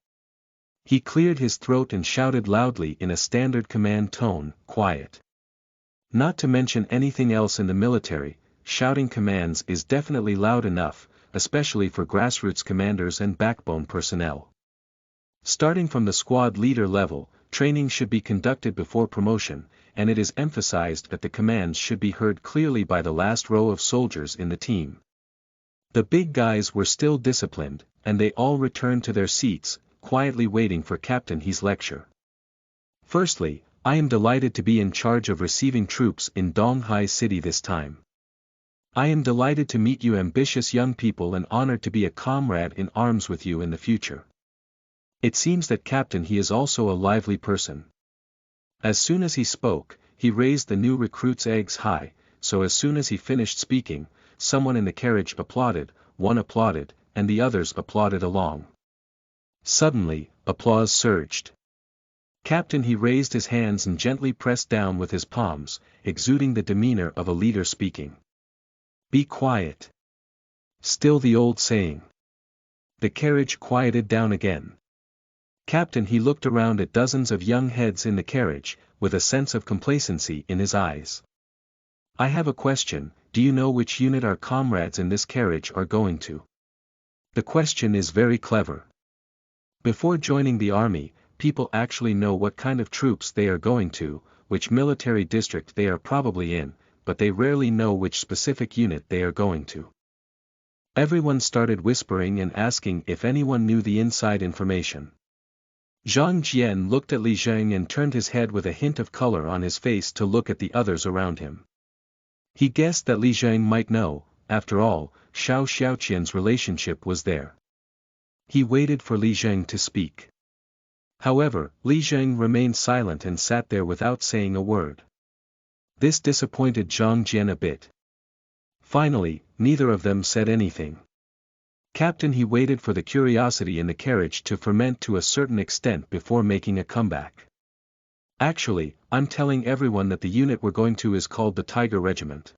He cleared his throat and shouted loudly in a standard command tone, quiet. Not to mention anything else in the military, shouting commands is definitely loud enough, especially for grassroots commanders and backbone personnel. Starting from the squad leader level, training should be conducted before promotion, and it is emphasized that the commands should be heard clearly by the last row of soldiers in the team. The big guys were still disciplined, and they all returned to their seats, quietly waiting for Captain He's lecture. Firstly, I am delighted to be in charge of receiving troops in Donghai City this time. I am delighted to meet you ambitious young people and honored to be a comrade in arms with you in the future. It seems that Captain He is also a lively person. As soon as he spoke, he raised the new recruits' eggs high, so as soon as he finished speaking, someone in the carriage applauded, one applauded, and the others applauded along. Suddenly, applause surged. Captain He raised his hands and gently pressed down with his palms, exuding the demeanor of a leader speaking. Be quiet. Still the old saying. The carriage quieted down again. Captain He looked around at dozens of young heads in the carriage, with a sense of complacency in his eyes. I have a question, do you know which unit our comrades in this carriage are going to? The question is very clever. Before joining the army, people actually know what kind of troops they are going to, which military district they are probably in, but they rarely know which specific unit they are going to. Everyone started whispering and asking if anyone knew the inside information. Zhang Jian looked at Li Zheng and turned his head with a hint of color on his face to look at the others around him. He guessed that Li Zheng might know, after all, Xiao Xiaoqian's relationship was there. He waited for Li Zheng to speak. However, Li Zheng remained silent and sat there without saying a word. This disappointed Zhang Jian a bit. Finally, neither of them said anything. Captain He waited for the curiosity in the carriage to ferment to a certain extent before making a comeback. Actually, I'm telling everyone that the unit we're going to is called the Tiger Regiment.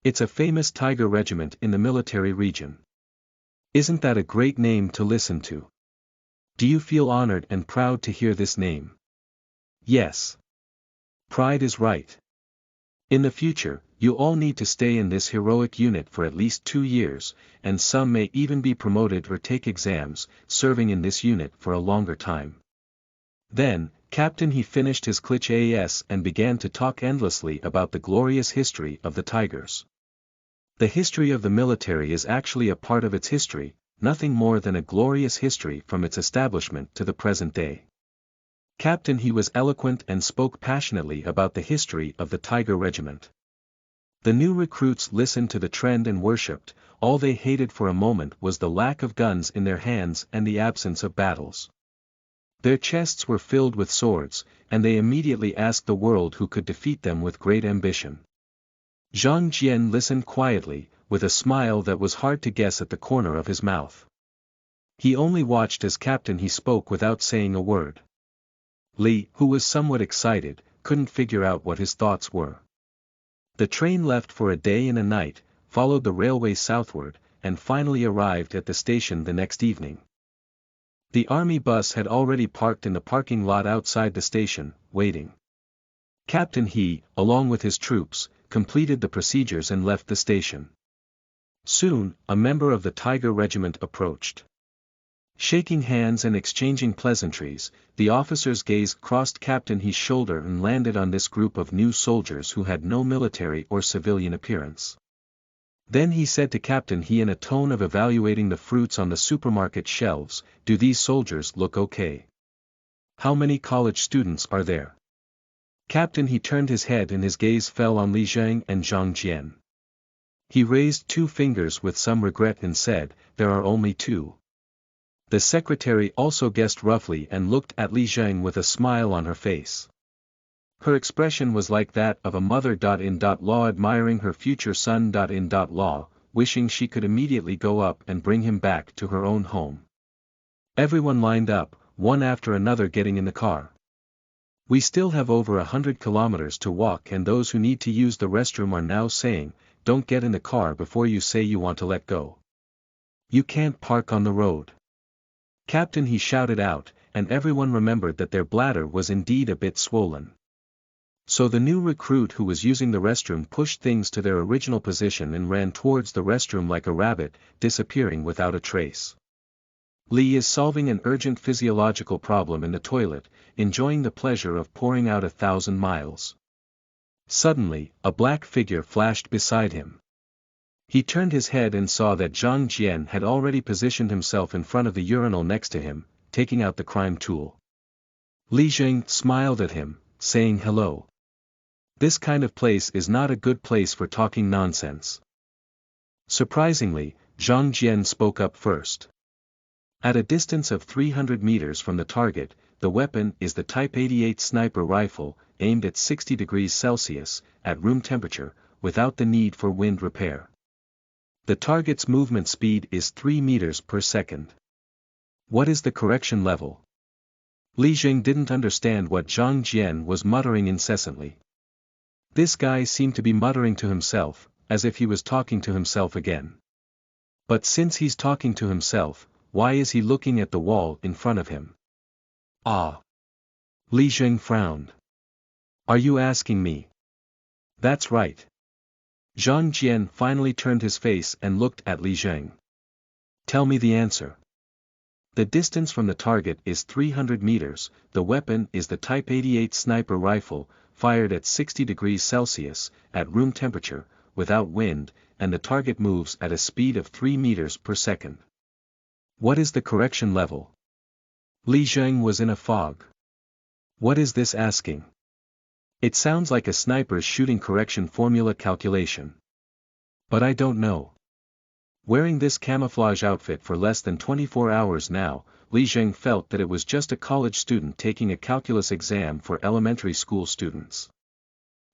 It's a famous tiger regiment in the military region. Isn't that a great name to listen to? Do you feel honored and proud to hear this name? Yes. Pride is right. In the future, you all need to stay in this heroic unit for at least 2 years, and some may even be promoted or take exams, serving in this unit for a longer time. Then, Captain He finished his cliché and began to talk endlessly about the glorious history of the Tigers. The history of the military is actually a part of its history, nothing more than a glorious history from its establishment to the present day. Captain He was eloquent and spoke passionately about the history of the Tiger Regiment. The new recruits listened to the trend and worshipped. All they hated for a moment was the lack of guns in their hands and the absence of battles. Their chests were filled with swords, and they immediately asked the world who could defeat them with great ambition. Zhang Jian listened quietly, with a smile that was hard to guess at the corner of his mouth. He only watched as Captain He spoke without saying a word. Li, who was somewhat excited, couldn't figure out what his thoughts were. The train left for a day and a night, followed the railway southward, and finally arrived at the station the next evening. The army bus had already parked in the parking lot outside the station, waiting. Captain He, along with his troops, completed the procedures and left the station. Soon, a member of the Tiger Regiment approached. Shaking hands and exchanging pleasantries, the officer's gaze crossed Captain He's shoulder and landed on this group of new soldiers who had no military or civilian appearance. Then he said to Captain He in a tone of evaluating the fruits on the supermarket shelves, "Do these soldiers look okay? How many college students are there?" Captain He turned his head and his gaze fell on Li Zheng and Zhang Jian. He raised 2 fingers with some regret and said, "There are only 2. The secretary also guessed roughly and looked at Li Zheng with a smile on her face. Her expression was like that of a mother.in.law admiring her future son.in.law, wishing she could immediately go up and bring him back to her own home. Everyone lined up, one after another getting in the car. We still have over 100 kilometers to walk, and those who need to use the restroom are now saying, don't get in the car before you say you want to let go. You can't park on the road. Captain, he shouted out, and everyone remembered that their bladder was indeed a bit swollen. So the new recruit who was using the restroom pushed things to their original position and ran towards the restroom like a rabbit, disappearing without a trace. Lee is solving an urgent physiological problem in the toilet, enjoying the pleasure of pouring out 1,000 miles. Suddenly, a black figure flashed beside him. He turned his head and saw that Zheng had already positioned himself in front of the urinal next to him, taking out the crime tool. Li Zheng smiled at him, saying hello. This kind of place is not a good place for talking nonsense. Surprisingly, Zheng spoke up first. At a distance of 300 meters from the target, the weapon is the Type 88 sniper rifle, aimed at 60 degrees Celsius, at room temperature, without the need for wind repair. The target's movement speed is 3 meters per second. What is the correction level? Li Zheng didn't understand what Zheng was muttering incessantly. This guy seemed to be muttering to himself, as if he was talking to himself again. But since he's talking to himself, why is he looking at the wall in front of him? Ah! Li Zheng frowned. Are you asking me? That's right. Zheng finally turned his face and looked at Li Zheng. Tell me the answer. The distance from the target is 300 meters, the weapon is the Type 88 sniper rifle, fired at 60 degrees Celsius, at room temperature, without wind, and the target moves at a speed of 3 meters per second. What is the correction level? Li Zheng was in a fog. What is this asking? It sounds like a sniper's shooting correction formula calculation. But I don't know. Wearing this camouflage outfit for less than 24 hours now, Li Zheng felt that it was just a college student taking a calculus exam for elementary school students.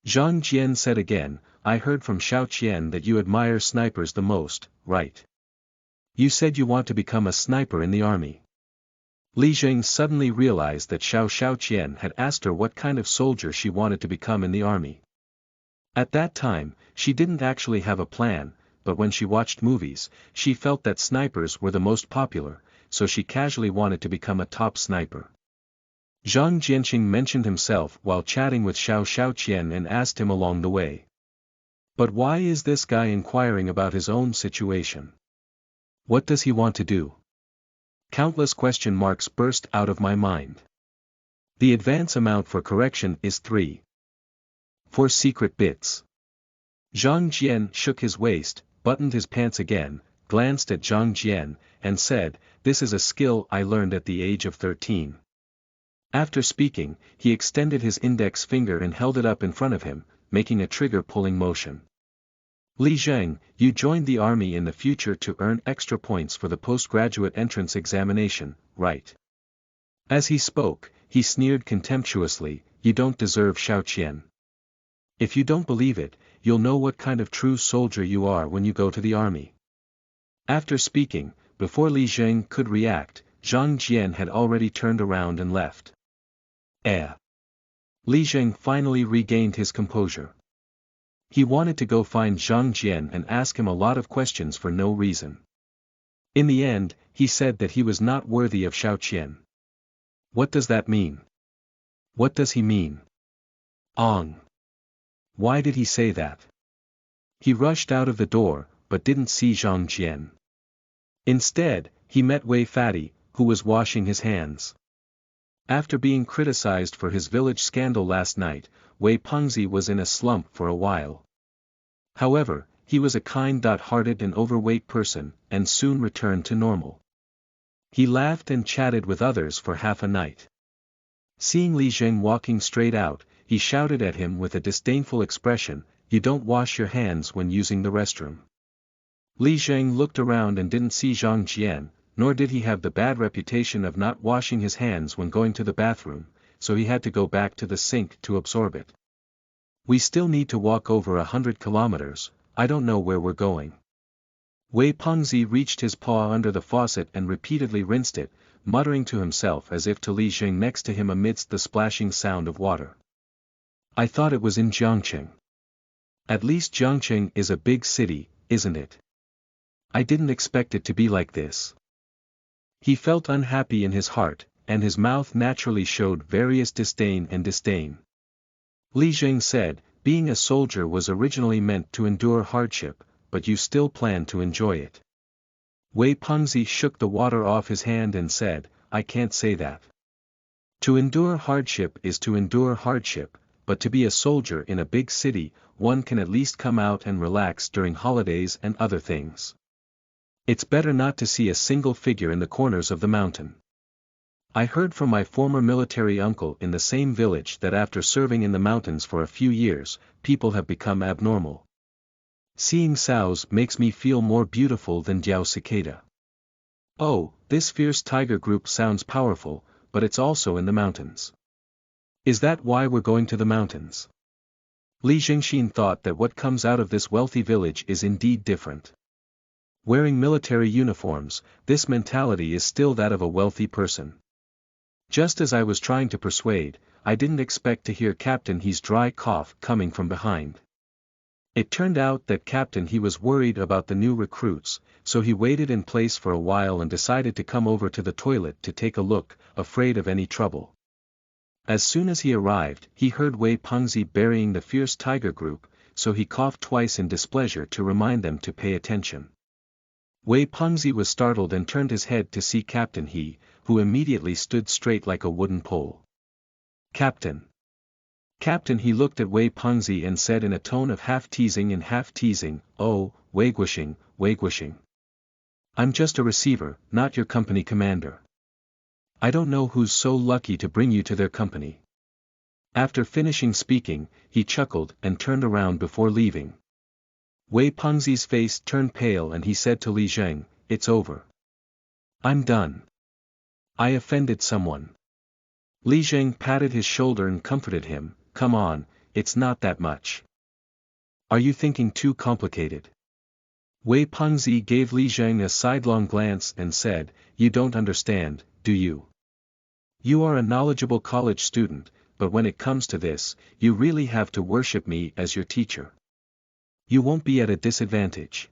Zheng said again, I heard from Xiao Qian that you admire snipers the most, right? You said you want to become a sniper in the army. Li Zheng suddenly realized that Xiao Qian had asked her what kind of soldier she wanted to become in the army. At that time, she didn't actually have a plan, but when she watched movies, she felt that snipers were the most popular, so she casually wanted to become a top sniper. Zhang Jianqing mentioned himself while chatting with Xiao Qian and asked him along the way. But why is this guy inquiring about his own situation? What does he want to do? Countless question marks burst out of my mind. The advance amount for correction is 3. 4 secret bits. Zhang shook his waist, buttoned his pants again, glanced at Zhang and said, this is a skill I learned at the age of 13. After speaking, he extended his index finger and held it up in front of him, making a trigger-pulling motion. Li Zheng, you joined the army in the future to earn extra points for the postgraduate entrance examination, right? As he spoke, he sneered contemptuously, you don't deserve Xiao Qian. If you don't believe it, you'll know what kind of true soldier you are when you go to the army. After speaking, before Li Zheng could react, Zhang had already turned around and left. Li Zheng finally regained his composure. He wanted to go find Zhang and ask him a lot of questions for no reason. In the end, he said that he was not worthy of Xiao Qian. What does that mean? What does he mean? Why did he say that? He rushed out of the door, but didn't see Zhang. Instead, he met Wei Fatty, who was washing his hands. After being criticized for his village scandal last night, Wei Pangzi was in a slump for a while. However, he was a kind-hearted and overweight person, and soon returned to normal. He laughed and chatted with others for half a night. Seeing Li Zheng walking straight out, he shouted at him with a disdainful expression, you don't wash your hands when using the restroom. Li Zheng looked around and didn't see Zhang, nor did he have the bad reputation of not washing his hands when going to the bathroom, so he had to go back to the sink to absorb it. We still need to walk over 100 kilometers, I don't know where we're going. Wei Pangzi reached his paw under the faucet and repeatedly rinsed it, muttering to himself as if to Li Zheng next to him amidst the splashing sound of water. I thought it was in Jiangqing. At least Jiangqing is a big city, isn't it? I didn't expect it to be like this. He felt unhappy in his heart, and his mouth naturally showed various disdain and disdain. Li Zheng said, being a soldier was originally meant to endure hardship, but you still plan to enjoy it. Wei Pangzi shook the water off his hand and said, I can't say that. To endure hardship is to endure hardship, but to be a soldier in a big city, one can at least come out and relax during holidays and other things. It's better not to see a single figure in the corners of the mountain. I heard from my former military uncle in the same village that after serving in the mountains for a few years, people have become abnormal. Seeing sows makes me feel more beautiful than Diao cicada. Oh, this fierce tiger group sounds powerful, but it's also in the mountains. Is that why we're going to the mountains? Li Zhengxin thought that what comes out of this wealthy village is indeed different. Wearing military uniforms, this mentality is still that of a wealthy person. Just as I was trying to persuade, I didn't expect to hear Captain He's dry cough coming from behind. It turned out that Captain He was worried about the new recruits, so he waited in place for a while and decided to come over to the toilet to take a look, afraid of any trouble. As soon as he arrived, he heard Wei Pangzi burying the fierce tiger group, so he coughed twice in displeasure to remind them to pay attention. Wei Pangzi was startled and turned his head to see Captain He, who immediately stood straight like a wooden pole. Captain. Captain He looked at Wei Pangzi and said in a tone of half teasing and half teasing, Oh, Wei Guoxing, Wei Guoxing. I'm just a receiver, not your company commander. I don't know who's so lucky to bring you to their company. After finishing speaking, he chuckled and turned around before leaving. Wei Pangzi's face turned pale and he said to Li Zheng, It's over. I'm done. I offended someone. Li Zheng patted his shoulder and comforted him, Come on, it's not that much. Are you thinking too complicated? Wei Pangzi gave Li Zheng a sidelong glance and said, You don't understand, do you? You are a knowledgeable college student, but when it comes to this, you really have to worship me as your teacher. You won't be at a disadvantage.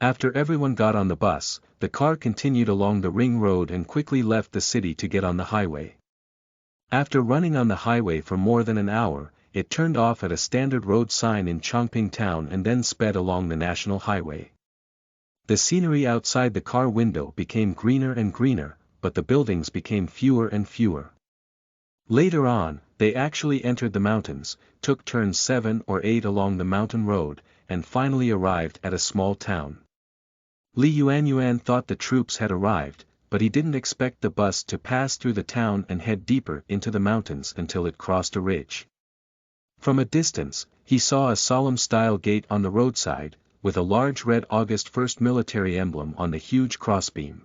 After everyone got on the bus, the car continued along the ring road and quickly left the city to get on the highway. After running on the highway for more than an hour, it turned off at a standard road sign in Chongping town and then sped along the national highway. The scenery outside the car window became greener and greener, but the buildings became fewer and fewer. Later on, they actually entered the mountains, took turns 7 or 8 along the mountain road, and finally arrived at a small town. Li Yuanyuan thought the troops had arrived, but he didn't expect the bus to pass through the town and head deeper into the mountains until it crossed a ridge. From a distance, he saw a solemn-style gate on the roadside, with a large red August 1st military emblem on the huge crossbeam.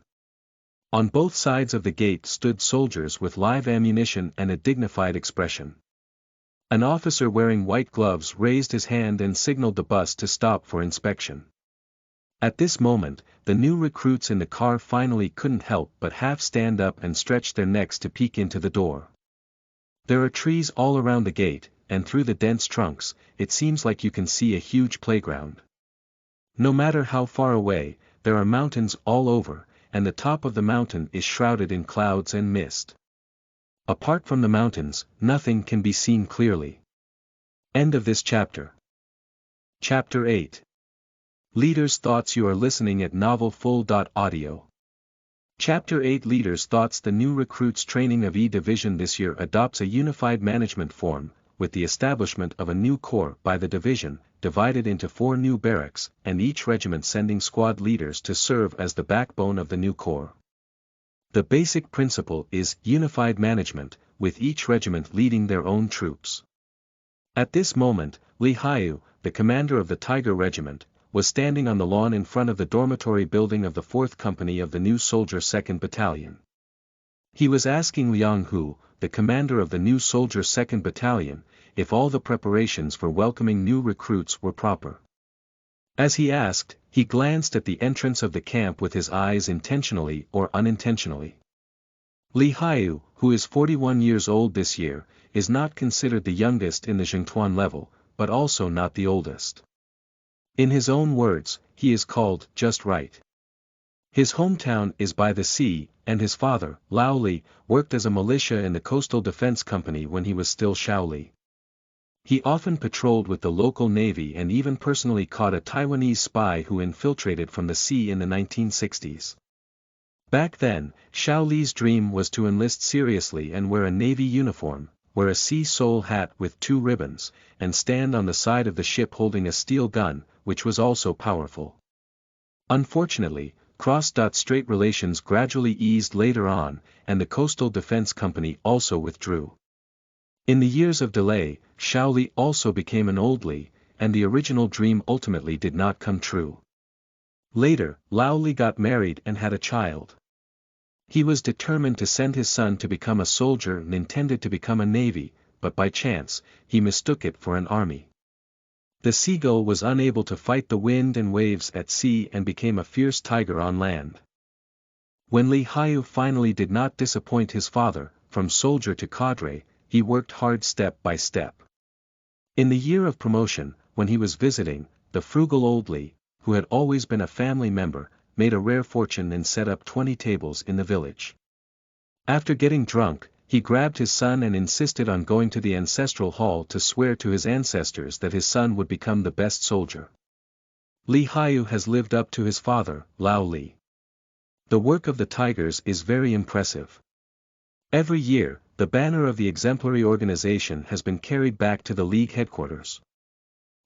On both sides of the gate stood soldiers with live ammunition and a dignified expression. An officer wearing white gloves raised his hand and signaled the bus to stop for inspection. At this moment, the new recruits in the car finally couldn't help but half stand up and stretch their necks to peek into the door. There are trees all around the gate, and through the dense trunks, it seems like you can see a huge playground. No matter how far away, there are mountains all over, and the top of the mountain is shrouded in clouds and mist. Apart from the mountains, nothing can be seen clearly. End of this chapter. Chapter 8. Leaders' Thoughts. You are listening at novelfull.audio. Chapter 8 Leaders' Thoughts. The new recruits training of E Division this year adopts a unified management form, with the establishment of a new corps by the division, divided into 4 new barracks, and each regiment sending squad leaders to serve as the backbone of the new corps. The basic principle is unified management, with each regiment leading their own troops. At this moment, Li Haiyu, the commander of the Tiger Regiment, was standing on the lawn in front of the dormitory building of the 4th Company of the new Soldier 2nd Battalion. He was asking Liang Hu, the commander of the new Soldier 2nd Battalion, if all the preparations for welcoming new recruits were proper. As he asked, he glanced at the entrance of the camp with his eyes intentionally or unintentionally. Li Haiyu, who is 41 years old this year, is not considered the youngest in the Zhengtuan level, but also not the oldest. In his own words, he is called just right. His hometown is by the sea, and his father, Lao Li, worked as a militia in the Coastal Defense Company when he was still Shao Li. He often patrolled with the local navy and even personally caught a Taiwanese spy who infiltrated from the sea in the 1960s. Back then, Shao Li's dream was to enlist seriously and wear a navy uniform, wear a sea sole hat with 2 ribbons, and stand on the side of the ship holding a steel gun, which was also powerful. Unfortunately, cross-strait relations gradually eased later on, and the Coastal Defense Company also withdrew. In the years of delay, Shao Li also became an old Li, and the original dream ultimately did not come true. Later, Lao Li got married and had a child. He was determined to send his son to become a soldier and intended to become a navy, but by chance, he mistook it for an army. The seagull was unable to fight the wind and waves at sea and became a fierce tiger on land. When Li Haiyu finally did not disappoint his father, from soldier to cadre, he worked hard step by step. In the year of promotion, when he was visiting, the frugal old Li, who had always been a family member, made a rare fortune and set up 20 tables in the village. After getting drunk, he grabbed his son and insisted on going to the ancestral hall to swear to his ancestors that his son would become the best soldier. Li Haiyu has lived up to his father, Lao Li. The work of the Tigers is very impressive. Every year, the banner of the exemplary organization has been carried back to the League headquarters.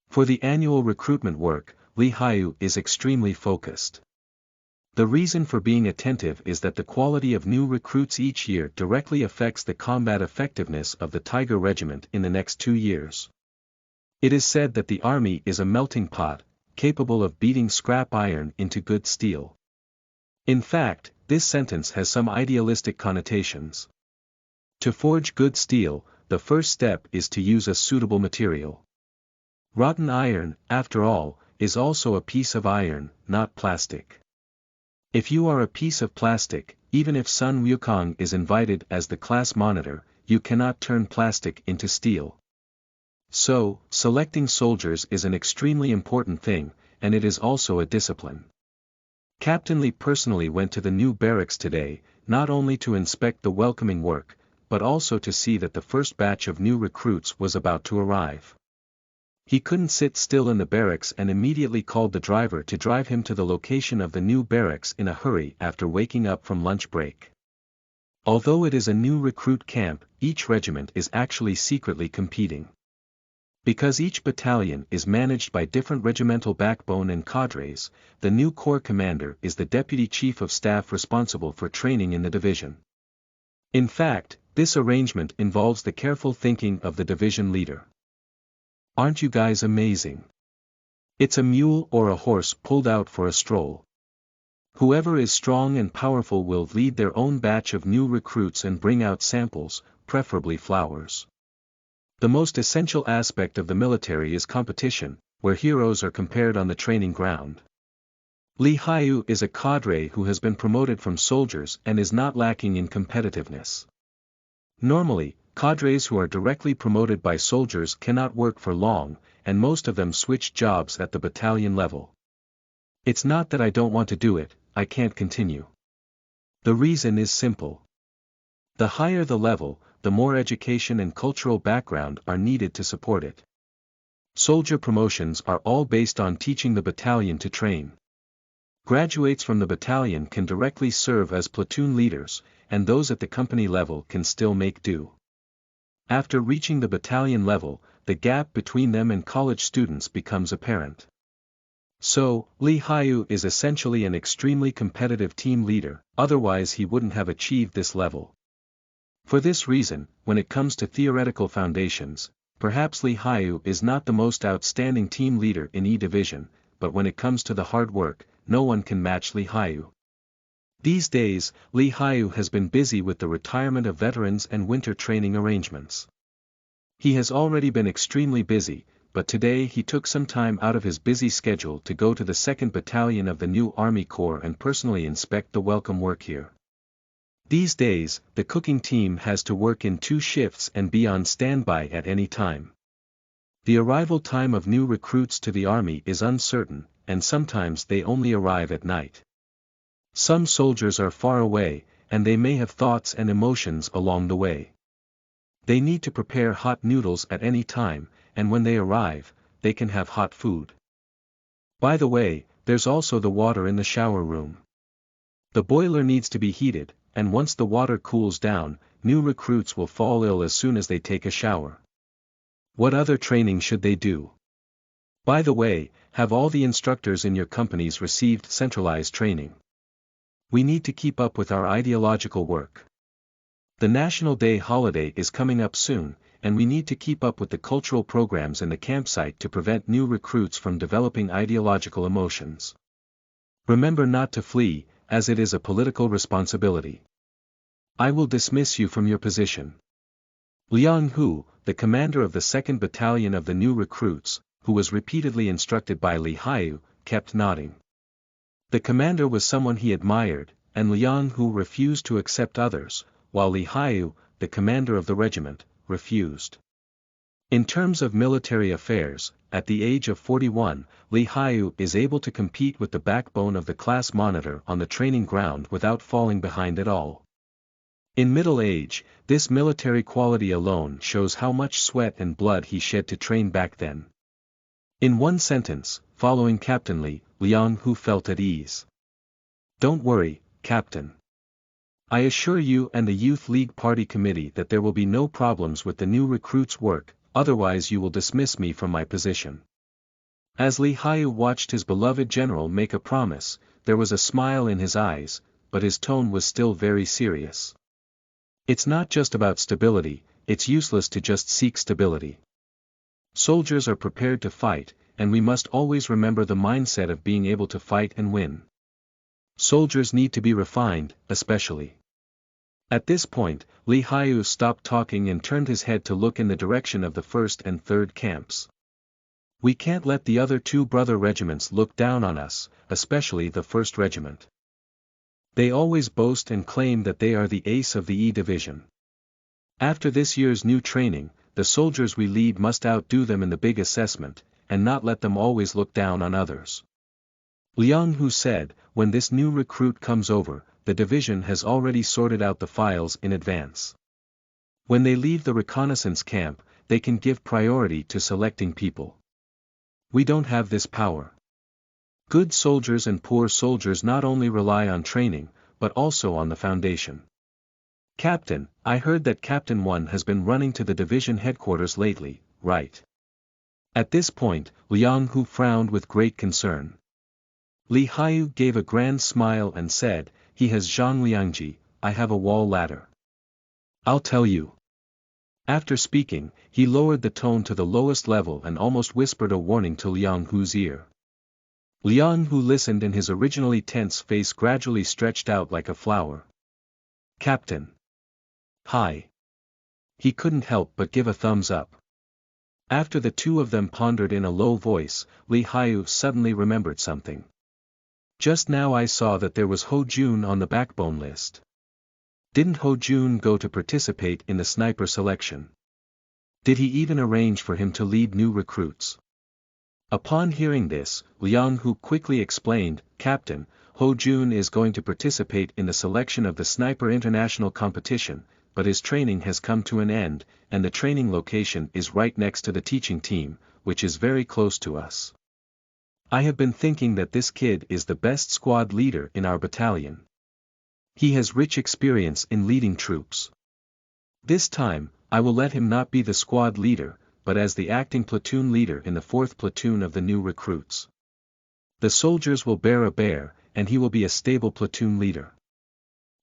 For the annual recruitment work, Li Haiyu is extremely focused. The reason for being attentive is that the quality of new recruits each year directly affects the combat effectiveness of the Tiger Regiment in the next 2 years. It is said that the army is a melting pot, capable of beating scrap iron into good steel. In fact, this sentence has some idealistic connotations. To forge good steel, the first step is to use a suitable material. Rotten iron, after all, is also a piece of iron, not plastic. If you are a piece of plastic, even if Sun Wukong is invited as the class monitor, you cannot turn plastic into steel. So, selecting soldiers is an extremely important thing, and it is also a discipline. Captain Li personally went to the new barracks today, not only to inspect the welcoming work, but also to see that the first batch of new recruits was about to arrive. He couldn't sit still in the barracks and immediately called the driver to drive him to the location of the new barracks in a hurry after waking up from lunch break. Although it is a new recruit camp, each regiment is actually secretly competing. Because each battalion is managed by different regimental backbone and cadres, the new corps commander is the deputy chief of staff responsible for training in the division. In fact, this arrangement involves the careful thinking of the division leader. Aren't you guys amazing? It's a mule or a horse pulled out for a stroll. Whoever is strong and powerful will lead their own batch of new recruits and bring out samples, preferably flowers. The most essential aspect of the military is competition, where heroes are compared on the training ground. Li Haiyu is a cadre who has been promoted from soldiers and is not lacking in competitiveness. Normally, cadres who are directly promoted by soldiers cannot work for long, and most of them switch jobs at the battalion level. It's not that I don't want to do it, I can't continue. The reason is simple. The higher the level, the more education and cultural background are needed to support it. Soldier promotions are all based on teaching the battalion to train. Graduates from the battalion can directly serve as platoon leaders, and those at the company level can still make do. After reaching the battalion level, the gap between them and college students becomes apparent. So, Li Haiyu is essentially an extremely competitive team leader, otherwise he wouldn't have achieved this level. For this reason, when it comes to theoretical foundations, perhaps Li Haiyu is not the most outstanding team leader in E Division, but when it comes to the hard work, no one can match Li Haiyu. These days, Li Haiyu has been busy with the retirement of veterans and winter training arrangements. He has already been extremely busy, but today he took some time out of his busy schedule to go to the 2nd Battalion of the new Army Corps and personally inspect the welcome work here. These days, the cooking team has to work in 2 shifts and be on standby at any time. The arrival time of new recruits to the army is uncertain, and sometimes they only arrive at night. Some soldiers are far away, and they may have thoughts and emotions along the way. They need to prepare hot noodles at any time, and when they arrive, they can have hot food. By the way, there's also the water in the shower room. The boiler needs to be heated, and once the water cools down, new recruits will fall ill as soon as they take a shower. What other training should they do? By the way, have all the instructors in your companies received centralized training? We need to keep up with our ideological work. The National Day holiday is coming up soon, and we need to keep up with the cultural programs in the campsite to prevent new recruits from developing ideological emotions. Remember not to flee, as it is a political responsibility. I will dismiss you from your position. Liang Hu, the commander of the 2nd Battalion of the new recruits, who was repeatedly instructed by Li Haiyu, kept nodding. The commander was someone he admired, and Liang Hu refused to accept others, while Li Haiyu, the commander of the regiment, refused. In terms of military affairs, at the age of 41, Li Haiyu is able to compete with the backbone of the class monitor on the training ground without falling behind at all. In middle age, this military quality alone shows how much sweat and blood he shed to train back then. In one sentence, following Captain Li, Liang Hu felt at ease. Don't worry, Captain. I assure you and the Youth League Party Committee that there will be no problems with the new recruits' work, otherwise you will dismiss me from my position. As Li Haiyu watched his beloved general make a promise, there was a smile in his eyes, but his tone was still very serious. It's not just about stability, it's useless to just seek stability. Soldiers are prepared to fight, and we must always remember the mindset of being able to fight and win. Soldiers need to be refined, especially. At this point, Li Haiyu stopped talking and turned his head to look in the direction of the 1st and 3rd camps. We can't let the other 2 brother regiments look down on us, especially the 1st Regiment. They always boast and claim that they are the ace of the E Division. After this year's new training, the soldiers we lead must outdo them in the big assessment, and not let them always look down on others. Liang Hu said, when this new recruit comes over, the division has already sorted out the files in advance. When they leave the reconnaissance camp, they can give priority to selecting people. We don't have this power. Good soldiers and poor soldiers not only rely on training, but also on the foundation. Captain, I heard that Captain 1 has been running to the division headquarters lately, right? At this point, Liang Hu frowned with great concern. Li Haiyu gave a grand smile and said, he has Zhang Liangji, I have a wall ladder. I'll tell you. After speaking, he lowered the tone to the lowest level and almost whispered a warning to Liang Hu's ear. Liang Hu listened and his originally tense face gradually stretched out like a flower. Captain. Hi. He couldn't help but give a thumbs up. After the 2 of them pondered in a low voice, Li Haiyu suddenly remembered something. Just now I saw that there was Ho Jun on the backbone list. Didn't Ho Jun go to participate in the sniper selection? Did he even arrange for him to lead new recruits? Upon hearing this, Liang Hu quickly explained, Captain, Ho Jun is going to participate in the selection of the Sniper International competition, but his training has come to an end, and the training location is right next to the teaching team, which is very close to us. I have been thinking that this kid is the best squad leader in our battalion. He has rich experience in leading troops. This time, I will let him not be the squad leader, but as the acting platoon leader in the 4th platoon of the new recruits. The soldiers will bear, and he will be a stable platoon leader.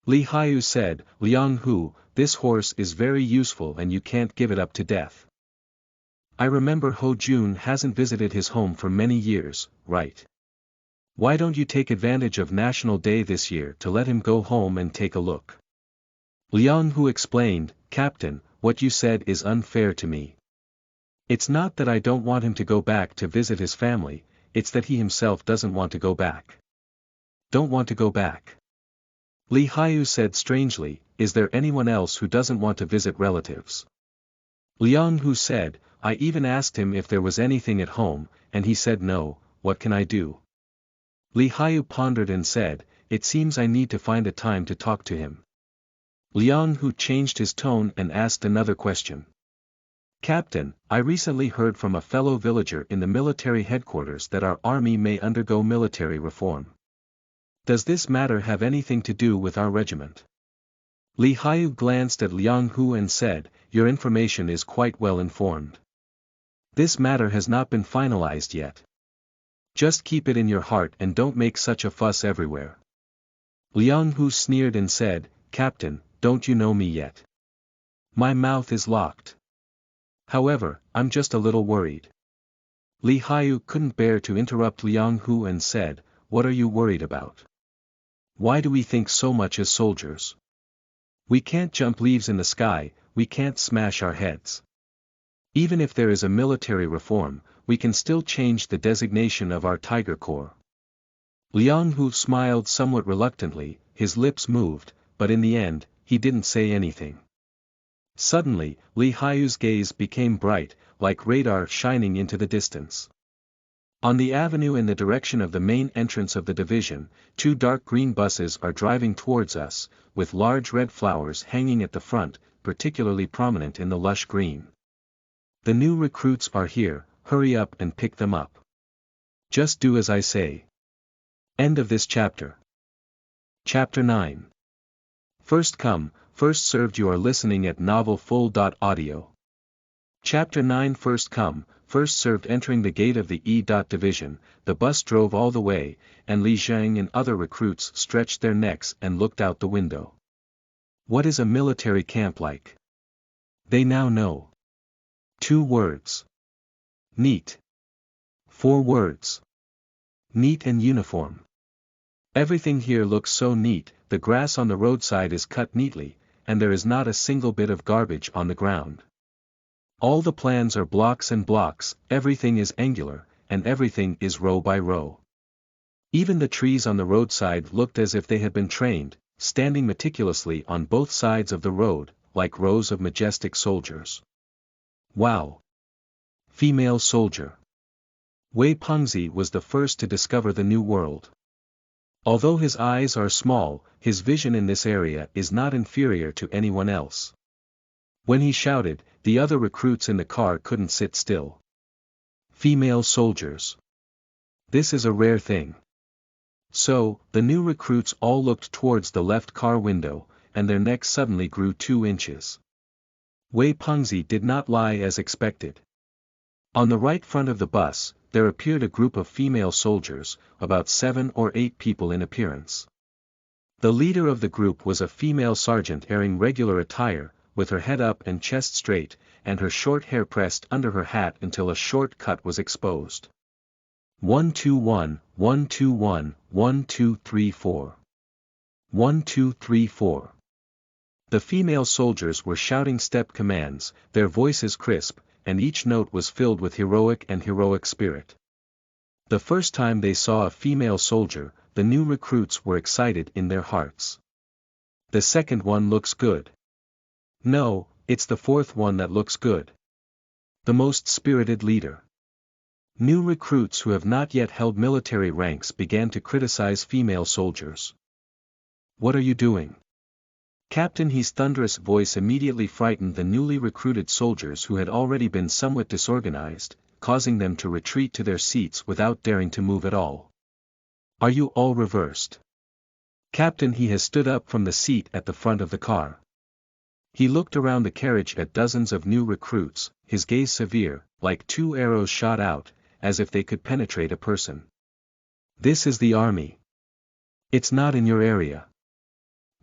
Li Haiyu said, Liang Hu, this horse is very useful and you can't give it up to death. I remember Ho Jun hasn't visited his home for many years, right? Why don't you take advantage of National Day this year to let him go home and take a look? Liang Hu explained, Captain, what you said is unfair to me. It's not that I don't want him to go back to visit his family, it's that he himself doesn't want to go back. Don't want to go back. Li Haiyu said strangely, is there anyone else who doesn't want to visit relatives? Liang Hu said, I even asked him if there was anything at home, and he said no, what can I do? Li Haiyu pondered and said, it seems I need to find a time to talk to him. Liang Hu changed his tone and asked another question. Captain, I recently heard from a fellow villager in the military headquarters that our army may undergo military reform. Does this matter have anything to do with our regiment? Li Haiyu glanced at Liang Hu and said, your information is quite well informed. This matter has not been finalized yet. Just keep it in your heart and don't make such a fuss everywhere. Liang Hu sneered and said, Captain, don't you know me yet? My mouth is locked. However, I'm just a little worried. Li Haiyu couldn't bear to interrupt Liang Hu and said, what are you worried about? Why do we think so much as soldiers? We can't jump leaves in the sky, we can't smash our heads. Even if there is a military reform, we can still change the designation of our Tiger Corps. Liang Hu smiled somewhat reluctantly, his lips moved, but in the end, he didn't say anything. Suddenly, Li Haiyu's gaze became bright, like radar shining into the distance. On the avenue in the direction of the main entrance of the division, 2 dark green buses are driving towards us, with large red flowers hanging at the front, particularly prominent in the lush green. The new recruits are here, hurry up and pick them up. Just do as I say. End of this chapter. Chapter 9. First come, first served. You are listening at novelfull.audio. Chapter 9. First come, first served. Entering the gate of the E.Division, the bus drove all the way, and Li Zheng and other recruits stretched their necks and looked out the window. What is a military camp like? They now know. 2 words. Neat. 4 words. Neat and uniform. Everything here looks so neat, the grass on the roadside is cut neatly, and there is not a single bit of garbage on the ground. All the plans are blocks and blocks, everything is angular, and everything is row by row. Even the trees on the roadside looked as if they had been trained, standing meticulously on both sides of the road, like rows of majestic soldiers. Wow! Female soldier. Wei Pangzi was the first to discover the new world. Although his eyes are small, his vision in this area is not inferior to anyone else. When he shouted, the other recruits in the car couldn't sit still. Female soldiers. This is a rare thing. So, the new recruits all looked towards the left car window, and their necks suddenly grew 2 inches. Wei Pangzi did not lie as expected. On the right front of the bus, there appeared a group of female soldiers, about 7 or 8 people in appearance. The leader of the group was a female sergeant wearing regular attire, with her head up and chest straight, and her short hair pressed under her hat until a short cut was exposed. 121, 121, 1234. 1234. The female soldiers were shouting step commands, their voices crisp, and each note was filled with heroic spirit. The first time they saw a female soldier, the new recruits were excited in their hearts. The second one looks good. No, it's the fourth one that looks good. The most spirited leader. New recruits who have not yet held military ranks began to criticize female soldiers. What are you doing? Captain He's thunderous voice immediately frightened the newly recruited soldiers who had already been somewhat disorganized, causing them to retreat to their seats without daring to move at all. Are you all reversed? Captain He has stood up from the seat at the front of the car. He looked around the carriage at dozens of new recruits, his gaze severe, like 2 arrows shot out, as if they could penetrate a person. This is the army. It's not in your area.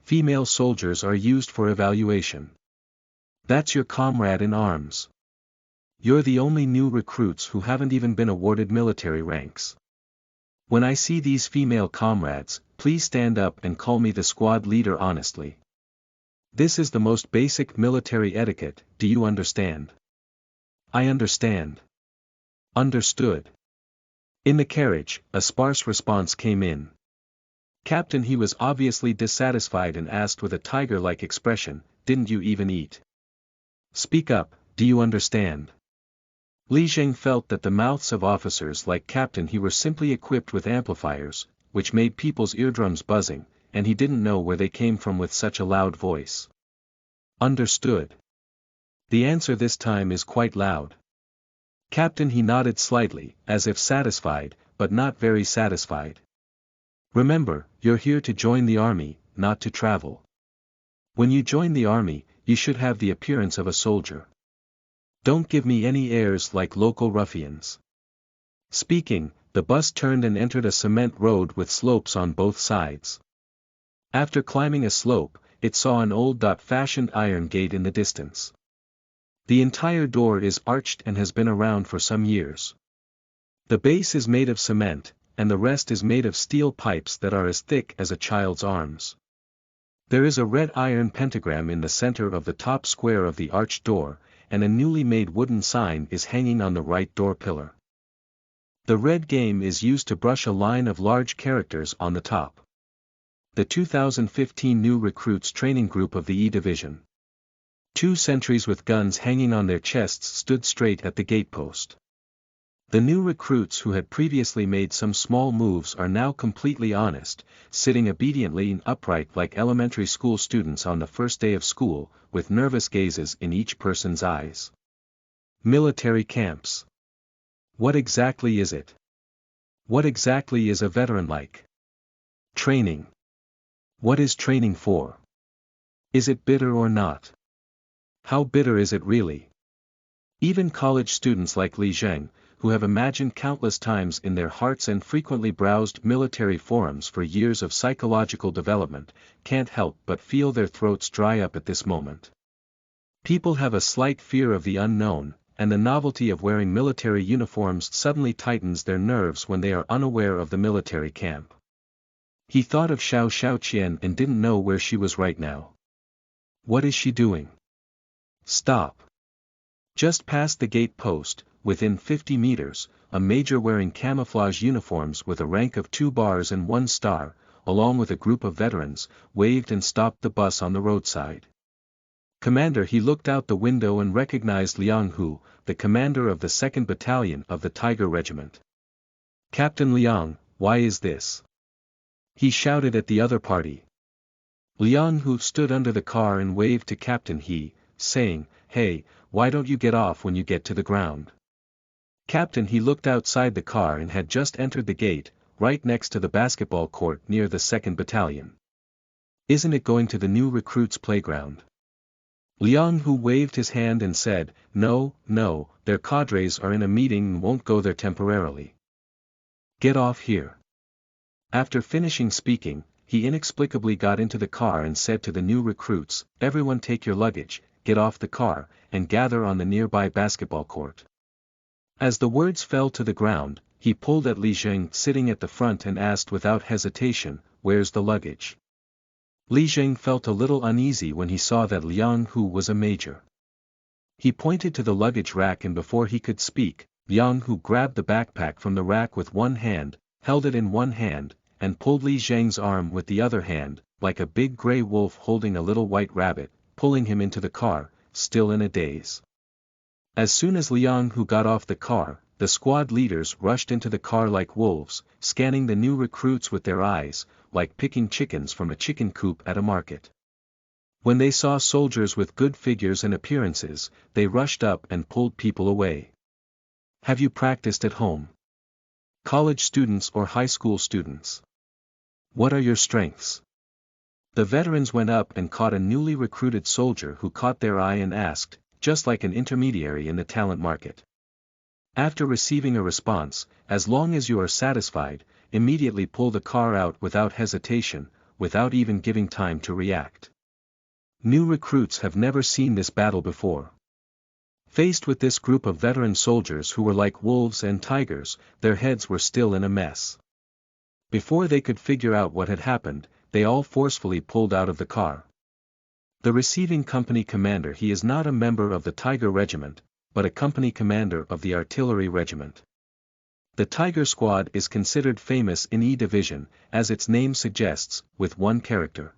Female soldiers are used for evaluation. That's your comrade in arms. You're the only new recruits who haven't even been awarded military ranks. When I see these female comrades, please stand up and call me the squad leader honestly. This is the most basic military etiquette, do you understand? I understand. Understood. In the carriage, a sparse response came in. Captain, he was obviously dissatisfied and asked with a tiger-like expression, didn't you even eat? Speak up, do you understand? Li Zheng felt that the mouths of officers like Captain he were simply equipped with amplifiers, which made people's eardrums buzzing, and he didn't know where they came from with such a loud voice. Understood. The answer this time is quite loud. Captain, he nodded slightly, as if satisfied, but not very satisfied. Remember, you're here to join the army, not to travel. When you join the army, you should have the appearance of a soldier. Don't give me any airs like local ruffians. Speaking, the bus turned and entered a cement road with slopes on both sides. After climbing a slope, it saw an old-fashioned iron gate in the distance. The entire door is arched and has been around for some years. The base is made of cement, and the rest is made of steel pipes that are as thick as a child's arms. There is a red iron pentagram in the center of the top square of the arched door, and a newly made wooden sign is hanging on the right door pillar. The red game is used to brush a line of large characters on the top. The 2015 new recruits training group of the E Division. 2 sentries with guns hanging on their chests stood straight at the gatepost. The new recruits who had previously made some small moves are now completely honest, sitting obediently and upright like elementary school students on the first day of school, with nervous gazes in each person's eyes. Military camps. What exactly is it? What exactly is a veteran like? Training. What is training for? Is it bitter or not? How bitter is it really? Even college students like Li Zheng, who have imagined countless times in their hearts and frequently browsed military forums for years of psychological development, can't help but feel their throats dry up at this moment. People have a slight fear of the unknown, and the novelty of wearing military uniforms suddenly tightens their nerves when they are unaware of the military camp. He thought of Xiao Xiaoqian and didn't know where she was right now. What is she doing? Stop. Just past the gate post, within 50 meters, a major wearing camouflage uniforms with a rank of 2 bars and 1 star, along with a group of veterans, waved and stopped the bus on the roadside. Commander, he looked out the window and recognized Liang Hu, the commander of the 2nd Battalion of the Tiger Regiment. Captain Liang, why is this? He shouted at the other party. Liang Hu stood under the car and waved to Captain He, saying, "Hey, why don't you get off when you get to the ground?" Captain He looked outside the car and had just entered the gate, right next to the basketball court near the 2nd Battalion. Isn't it going to the new recruits' playground? Liang Hu waved his hand and said, No, their cadres are in a meeting and won't go there temporarily. Get off here. After finishing speaking, he inexplicably got into the car and said to the new recruits, Everyone take your luggage, get off the car, and gather on the nearby basketball court. As the words fell to the ground, he pulled at Li Zheng sitting at the front and asked without hesitation, Where's the luggage? Li Zheng felt a little uneasy when he saw that Liang Hu was a major. He pointed to the luggage rack and before he could speak, Liang Hu grabbed the backpack from the rack with one hand, held it in one hand, and pulled Li Zheng's arm with the other hand, like a big gray wolf holding a little white rabbit, pulling him into the car, still in a daze. As soon as Liang Hu got off the car, the squad leaders rushed into the car like wolves, scanning the new recruits with their eyes, like picking chickens from a chicken coop at a market. When they saw soldiers with good figures and appearances, they rushed up and pulled people away. Have you practiced at home? College students or high school students? What are your strengths? The veterans went up and caught a newly recruited soldier who caught their eye and asked, just like an intermediary in the talent market. After receiving a response, as long as you are satisfied, immediately pull the car out without hesitation, without even giving time to react. New recruits have never seen this battle before. Faced with this group of veteran soldiers who were like wolves and tigers, their heads were still in a mess. Before they could figure out what had happened, they all forcefully pulled out of the car. The receiving company commander, he is not a member of the Tiger Regiment, but a company commander of the artillery regiment. The Tiger Squad is considered famous in E Division, as its name suggests, with one character.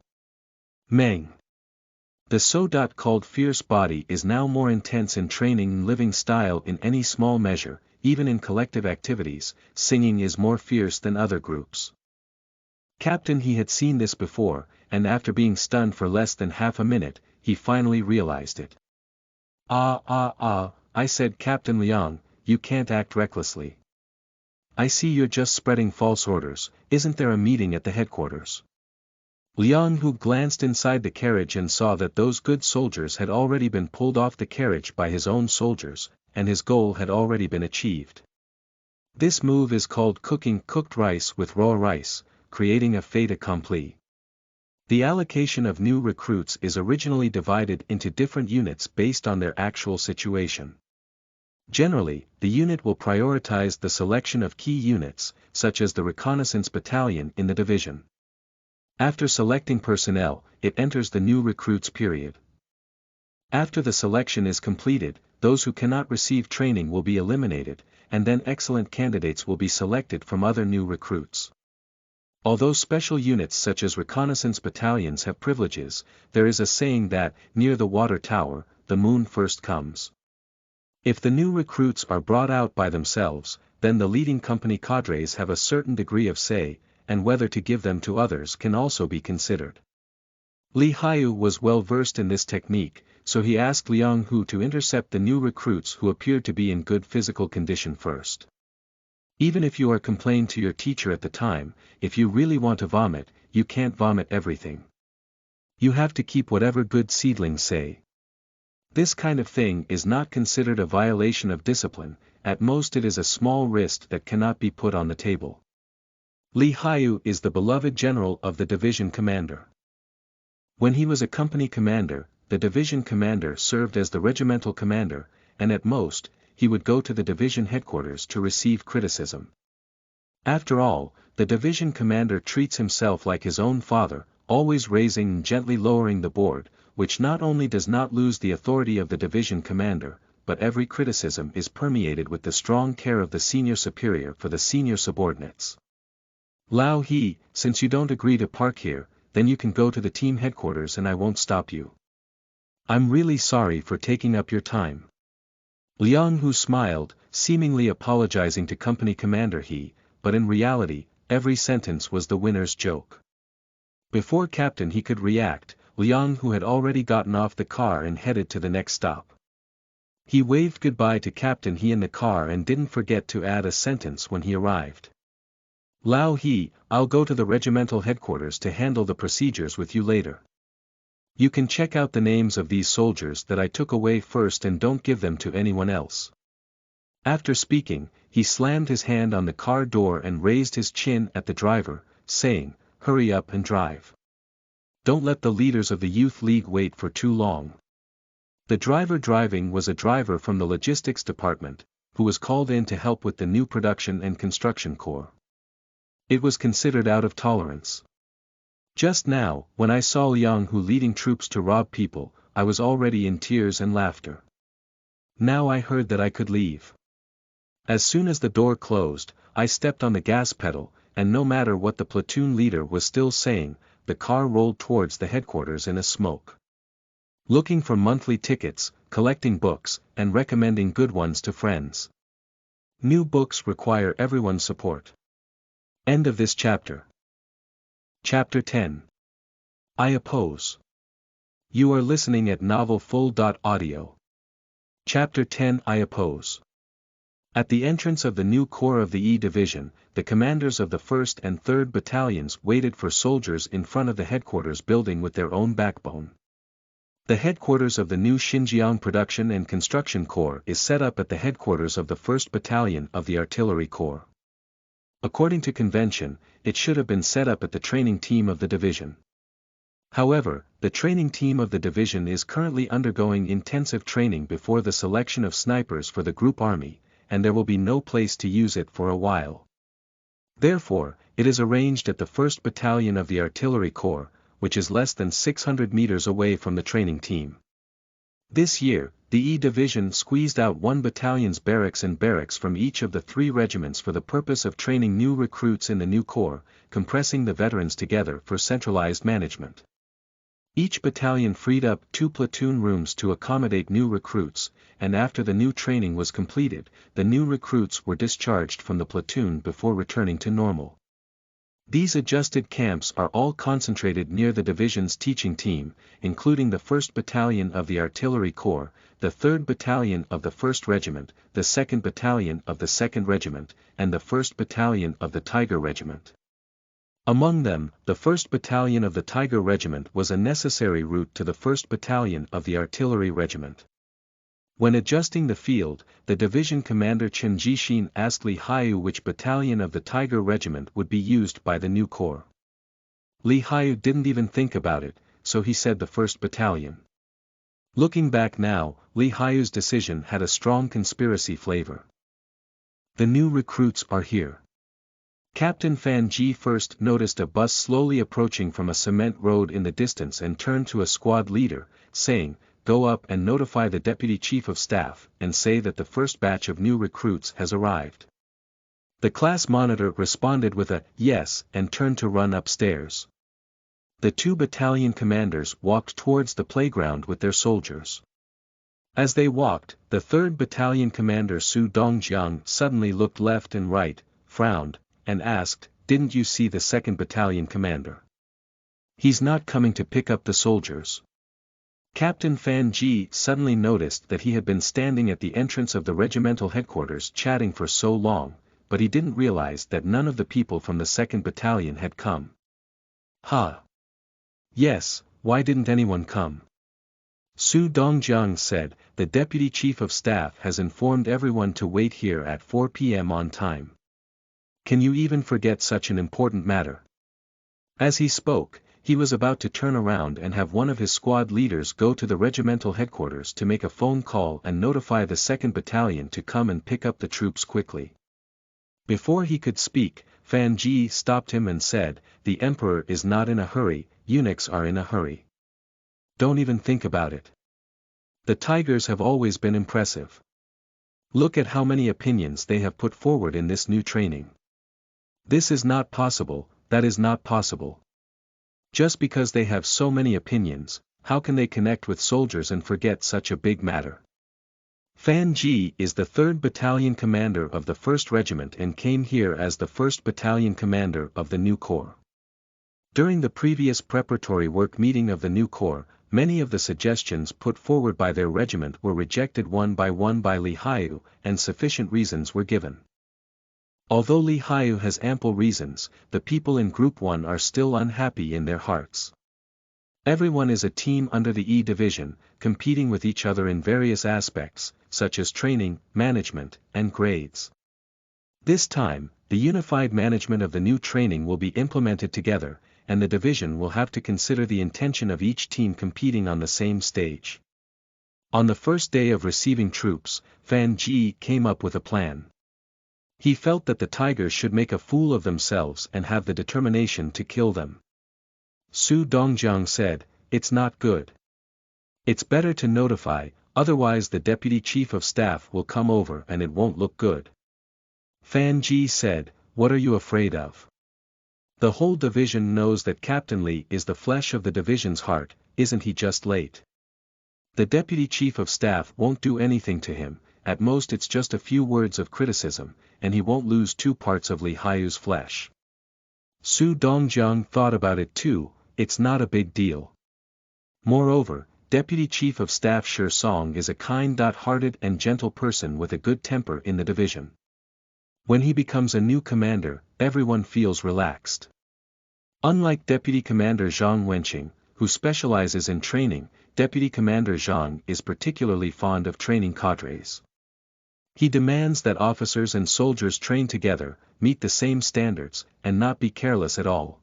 Meng. The so-called fierce body is now more intense in training and living style in any small measure, even in collective activities, singing is more fierce than other groups. Captain he had seen this before, and after being stunned for less than half a minute, he finally realized it. I said Captain Liang, you can't act recklessly. I see you're just spreading false orders, isn't there a meeting at the headquarters? Liang Hu glanced inside the carriage and saw that those good soldiers had already been pulled off the carriage by his own soldiers, and his goal had already been achieved. This move is called cooking cooked rice with raw rice, creating a fait accompli. The allocation of new recruits is originally divided into different units based on their actual situation. Generally, the unit will prioritize the selection of key units, such as the reconnaissance battalion in the division. After selecting personnel, it enters the new recruits period. After the selection is completed, those who cannot receive training will be eliminated, and then excellent candidates will be selected from other new recruits. Although special units such as reconnaissance battalions have privileges, there is a saying that, near the water tower, the moon first comes. If the new recruits are brought out by themselves, then the leading company cadres have a certain degree of say, and whether to give them to others can also be considered. Li Haiyu was well versed in this technique, so he asked Liang Hu to intercept the new recruits who appeared to be in good physical condition first. Even if you are complained to your teacher at the time, if you really want to vomit, you can't vomit everything. You have to keep whatever good seedlings say. This kind of thing is not considered a violation of discipline, at most it is a small wrist that cannot be put on the table. Li Haiyu is the beloved general of the division commander. When he was a company commander, the division commander served as the regimental commander, and at most, he would go to the division headquarters to receive criticism. After all, the division commander treats himself like his own father, always raising and gently lowering the board, which not only does not lose the authority of the division commander, but every criticism is permeated with the strong care of the senior superior for the senior subordinates. Lao He, since you don't agree to park here, then you can go to the team headquarters and I won't stop you. I'm really sorry for taking up your time. Liang Hu smiled, seemingly apologizing to company commander He, but in reality, every sentence was the winner's joke. Before Captain He could react, Liang Hu had already gotten off the car and headed to the next stop. He waved goodbye to Captain He in the car and didn't forget to add a sentence when he arrived. Lao He, I'll go to the regimental headquarters to handle the procedures with you later. You can check out the names of these soldiers that I took away first and don't give them to anyone else. After speaking, he slammed his hand on the car door and raised his chin at the driver, saying, "Hurry up and drive. Don't let the leaders of the Youth League wait for too long." The driver driving was a driver from the logistics department, who was called in to help with the new production and construction corps. It was considered out of tolerance. Just now, when I saw Liang Hu leading troops to rob people, I was already in tears and laughter. Now I heard that I could leave. As soon as the door closed, I stepped on the gas pedal, and no matter what the platoon leader was still saying, the car rolled towards the headquarters in a smoke. Looking for monthly tickets, collecting books, and recommending good ones to friends. New books require everyone's support. End of this chapter. Chapter 10. I oppose. You are listening at novelfull.audio. Chapter 10. I oppose. At the entrance of the new corps of the E Division, the commanders of the 1st and 3rd battalions waited for soldiers in front of the headquarters building with their own backbone. The headquarters of the new Xinjiang Production and Construction Corps is set up at the headquarters of the 1st Battalion of the Artillery Corps. According to convention, it should have been set up at the training team of the division. However, the training team of the division is currently undergoing intensive training before the selection of snipers for the group army, and there will be no place to use it for a while. Therefore, it is arranged at the 1st Battalion of the Artillery Corps, which is less than 600 meters away from the training team. This year, the E Division squeezed out one battalion's barracks and barracks from each of the 3 regiments for the purpose of training new recruits in the new corps, compressing the veterans together for centralized management. Each battalion freed up 2 platoon rooms to accommodate new recruits, and after the new training was completed, the new recruits were discharged from the platoon before returning to normal. These adjusted camps are all concentrated near the division's teaching team, including the 1st Battalion of the Artillery Corps, the 3rd Battalion of the 1st Regiment, the 2nd Battalion of the 2nd Regiment, and the 1st Battalion of the Tiger Regiment. Among them, the 1st Battalion of the Tiger Regiment was a necessary route to the 1st Battalion of the Artillery Regiment. When adjusting the field, the division commander Chen Jixin asked Li Haiyu which battalion of the Tiger Regiment would be used by the new corps. Li Haiyu didn't even think about it, so he said the 1st Battalion. Looking back now, Li Haiyu's decision had a strong conspiracy flavor. The new recruits are here. Captain Fan Ji first noticed a bus slowly approaching from a cement road in the distance and turned to a squad leader, saying, "Go up and notify the Deputy Chief of Staff and say that the first batch of new recruits has arrived." The class monitor responded with a "yes" and turned to run upstairs. The 2 battalion commanders walked towards the playground with their soldiers. As they walked, the 3rd Battalion commander Su Dongjiang suddenly looked left and right, frowned, and asked, "Didn't you see the 2nd Battalion commander? He's not coming to pick up the soldiers." Captain Fan Ji suddenly noticed that he had been standing at the entrance of the regimental headquarters chatting for so long, but he didn't realize that none of the people from the 2nd Battalion had come. "Huh? Yes, why didn't anyone come?" Su Dongjiang said, "The Deputy Chief of Staff has informed everyone to wait here at 4 p.m. on time. Can you even forget such an important matter?" As he spoke, he was about to turn around and have one of his squad leaders go to the regimental headquarters to make a phone call and notify the 2nd Battalion to come and pick up the troops quickly. Before he could speak, Fan Ji stopped him and said, "The Emperor is not in a hurry, eunuchs are in a hurry. Don't even think about it. The Tigers have always been impressive. Look at how many opinions they have put forward in this new training. This is not possible, that is not possible. Just because they have so many opinions, how can they connect with soldiers and forget such a big matter?" Fan Ji is the 3rd Battalion commander of the 1st Regiment and came here as the 1st Battalion commander of the new corps. During the previous preparatory work meeting of the new corps, many of the suggestions put forward by their regiment were rejected one by Li Haiyu, and sufficient reasons were given. Although Li Haiyu has ample reasons, the people in Group 1 are still unhappy in their hearts. Everyone is a team under the E Division, competing with each other in various aspects, such as training, management, and grades. This time, the unified management of the new training will be implemented together, and the division will have to consider the intention of each team competing on the same stage. On the first day of receiving troops, Fan Ji came up with a plan. He felt that the Tigers should make a fool of themselves and have the determination to kill them. Su Dongjiang said, "It's not good. It's better to notify, otherwise the Deputy Chief of Staff will come over and it won't look good." Fan Ji said, "What are you afraid of? The whole division knows that Captain Li is the flesh of the division's heart, isn't he just late? The Deputy Chief of Staff won't do anything to him, at most it's just a few words of criticism, and he won't lose 2 parts of Li Haiyu's flesh." Su Dongjiang thought about it too, it's not a big deal. Moreover, Deputy Chief of Staff Shi Song is a kind-hearted and gentle person with a good temper in the division. When he becomes a new commander, everyone feels relaxed. Unlike Deputy Commander Zhang Wenqing, who specializes in training, Deputy Commander Zhang is particularly fond of training cadres. He demands that officers and soldiers train together, meet the same standards, and not be careless at all.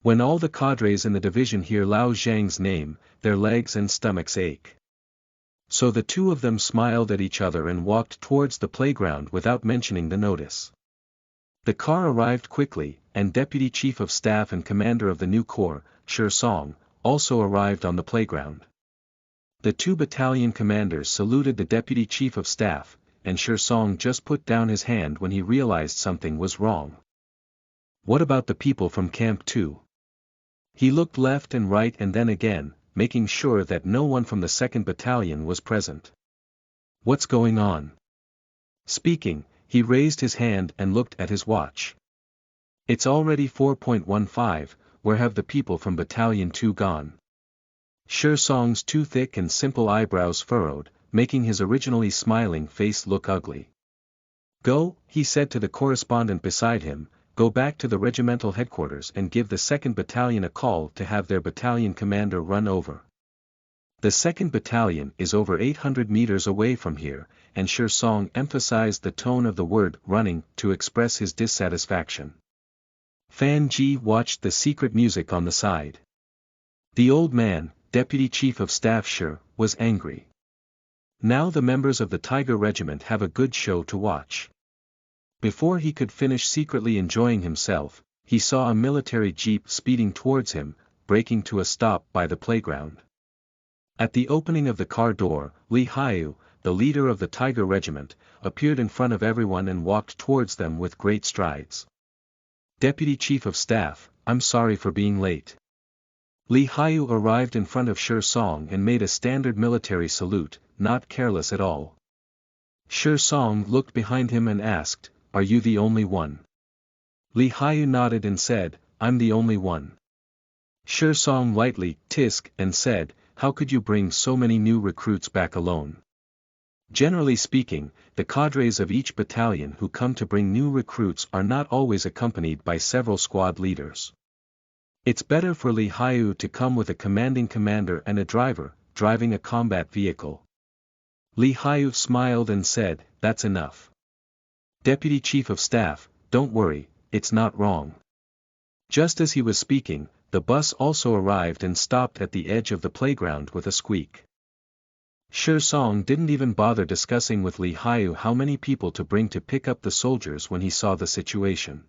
When all the cadres in the division hear Lao Zhang's name, their legs and stomachs ache. So the 2 of them smiled at each other and walked towards the playground without mentioning the notice. The car arrived quickly, and Deputy Chief of Staff and Commander of the new corps, Shi Song, also arrived on the playground. The two battalion commanders saluted the deputy chief of staff, and Song just put down his hand when he realized something was wrong. What about the people from Camp 2? He looked left and right and then again, making sure that no one from the 2nd Battalion was present. What's going on? Speaking, he raised his hand and looked at his watch. It's already 4:15, where have the people from Battalion 2 gone? Song's too thick and simple eyebrows furrowed, making his originally smiling face look ugly. Go, he said to the correspondent beside him, go back to the regimental headquarters and give the 2nd Battalion a call to have their battalion commander run over. The 2nd Battalion is over 800 meters away from here, and Song emphasized the tone of the word running to express his dissatisfaction. Fan Ji watched the secret music on the side. The old man, Deputy Chief of Staff was angry. Now the members of the Tiger Regiment have a good show to watch. Before he could finish secretly enjoying himself, he saw a military jeep speeding towards him, braking to a stop by the playground. At the opening of the car door, Li Haiyu, the leader of the Tiger Regiment, appeared in front of everyone and walked towards them with great strides. Deputy Chief of Staff, I'm sorry for being late. Li Haiyu arrived in front of Song and made a standard military salute, not careless at all. Song looked behind him and asked, are you the only one? Li Haiyu nodded and said, I'm the only one. Song lightly tisked and said, how could you bring so many new recruits back alone? Generally speaking, the cadres of each battalion who come to bring new recruits are not always accompanied by several squad leaders. It's better for Li Haiyu to come with a commanding commander and a driver, driving a combat vehicle. Li Haiyu smiled and said, that's enough. Deputy Chief of Staff, don't worry, it's not wrong. Just as he was speaking, the bus also arrived and stopped at the edge of the playground with a squeak. Song didn't even bother discussing with Li Haiyu how many people to bring to pick up the soldiers when he saw the situation.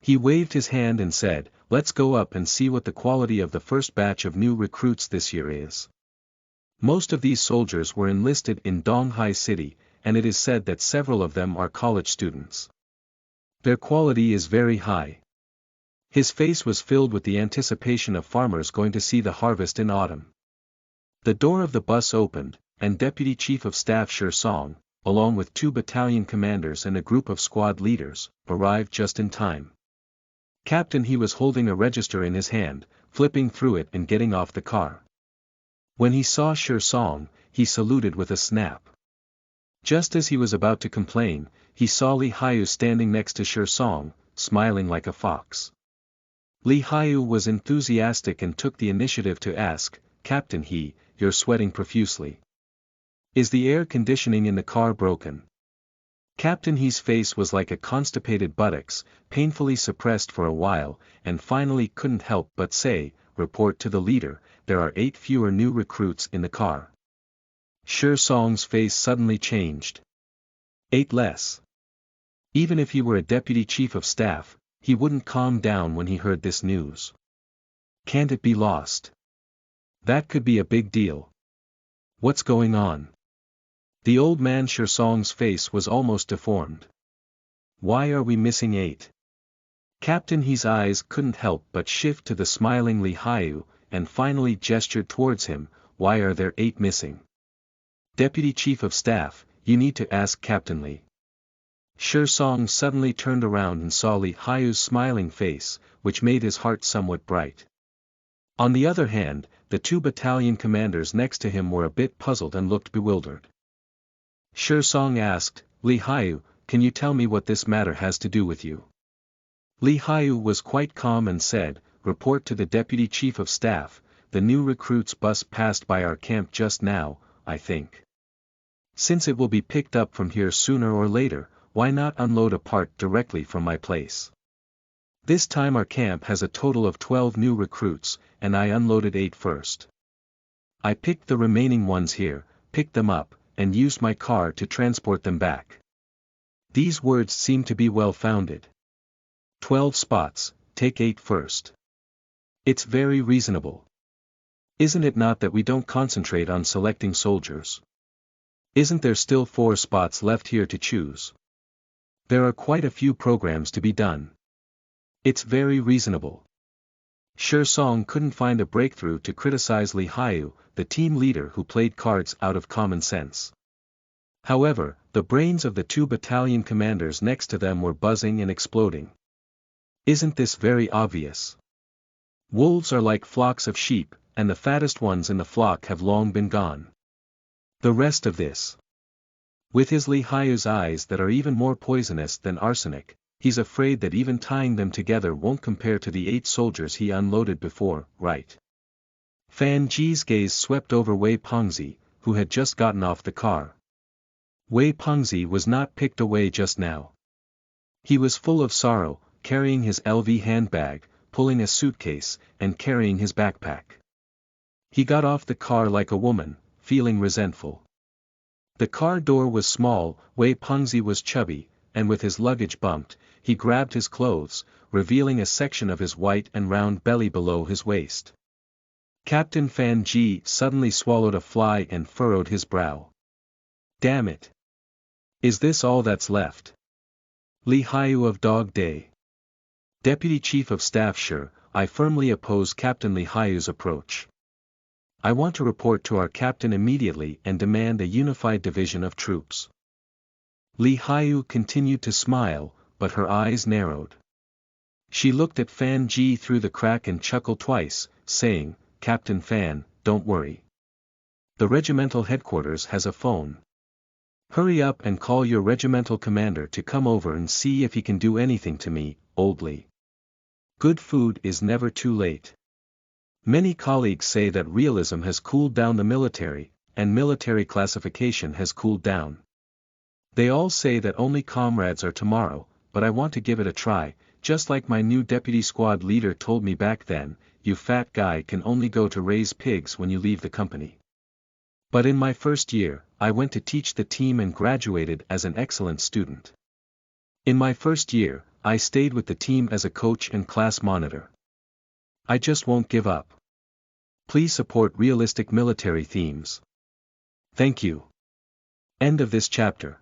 He waved his hand and said, let's go up and see what the quality of the first batch of new recruits this year is. Most of these soldiers were enlisted in Donghai City, and it is said that several of them are college students. Their quality is very high. His face was filled with the anticipation of farmers going to see the harvest in autumn. The door of the bus opened, and Deputy Chief of Staff Song, along with 2 battalion commanders and a group of squad leaders, arrived just in time. Captain, he was holding a register in his hand, flipping through it and getting off the car. When he saw Song, he saluted with a snap. Just as he was about to complain, he saw Li Haiyu standing next to Song, smiling like a fox. Li Haiyu was enthusiastic and took the initiative to ask, Captain you're sweating profusely. Is the air conditioning in the car broken? Captain He's face was like a constipated buttocks, painfully suppressed for a while, and finally couldn't help but say, report to the leader, there are 8 fewer new recruits in the car. Song's face suddenly changed. 8 less. Even if he were a deputy chief of staff, he wouldn't calm down when he heard this news. Can't it be lost? That could be a big deal. What's going on? The old man Song's face was almost deformed. Why are we missing 8? Captain He's eyes couldn't help but shift to the smiling Li Haiyu, and finally gestured towards him, why are there 8 missing? Deputy Chief of Staff, you need to ask Captain Li. Song suddenly turned around and saw Li Haiyu's smiling face, which made his heart somewhat bright. On the other hand, the 2 battalion commanders next to him were a bit puzzled and looked bewildered. Song asked, Li Haiyu, can you tell me what this matter has to do with you? Li Haiyu was quite calm and said, report to the Deputy Chief of Staff, the new recruits bus passed by our camp just now, I think. Since it will be picked up from here sooner or later, why not unload a part directly from my place? This time our camp has a total of 12 new recruits, and I unloaded 8 first. I picked the remaining ones here, picked them up, and used my car to transport them back. These words seem to be well-founded. 12 spots, take 8 first. It's very reasonable. Isn't it not that we don't concentrate on selecting soldiers? Isn't there still 4 spots left here to choose? There are quite a few programs to be done. It's very reasonable. Song couldn't find a breakthrough to criticize Li Haiyu, the team leader who played cards out of common sense. However, the brains of the 2 battalion commanders next to them were buzzing and exploding. Isn't this very obvious? Wolves are like flocks of sheep, and the fattest ones in the flock have long been gone. The rest of this. With his Li Haiyu's eyes that are even more poisonous than arsenic, he's afraid that even tying them together won't compare to the 8 soldiers he unloaded before, right? Fan Ji's gaze swept over Wei Pangzi, who had just gotten off the car. Wei Pangzi was not picked away just now. He was full of sorrow, carrying his LV handbag, pulling a suitcase, and carrying his backpack. He got off the car like a woman, feeling resentful. The car door was small, Wei Pangzi was chubby, and with his luggage bumped, he grabbed his clothes, revealing a section of his white and round belly below his waist. Captain Fan Ji suddenly swallowed a fly and furrowed his brow. Damn it! Is this all that's left? Li Haiyu of Dog Day. Deputy Chief of Staff Sure, I firmly oppose Captain Li Haiyu's approach. I want to report to our captain immediately and demand a unified division of troops. Li Haiyu continued to smile, but her eyes narrowed. She looked at Fan Ji through the crack and chuckled twice, saying, Captain Fan, don't worry. The regimental headquarters has a phone. Hurry up and call your regimental commander to come over and see if he can do anything to me, old Li. Good food is never too late. Many colleagues say that realism has cooled down the military, and military classification has cooled down. They all say that only comrades are tomorrow, but I want to give it a try, just like my new deputy squad leader told me back then, you fat guy can only go to raise pigs when you leave the company. But in my first year, I went to teach the team and graduated as an excellent student. In my first year, I stayed with the team as a coach and class monitor. I just won't give up. Please support realistic military themes. Thank you. End of this chapter.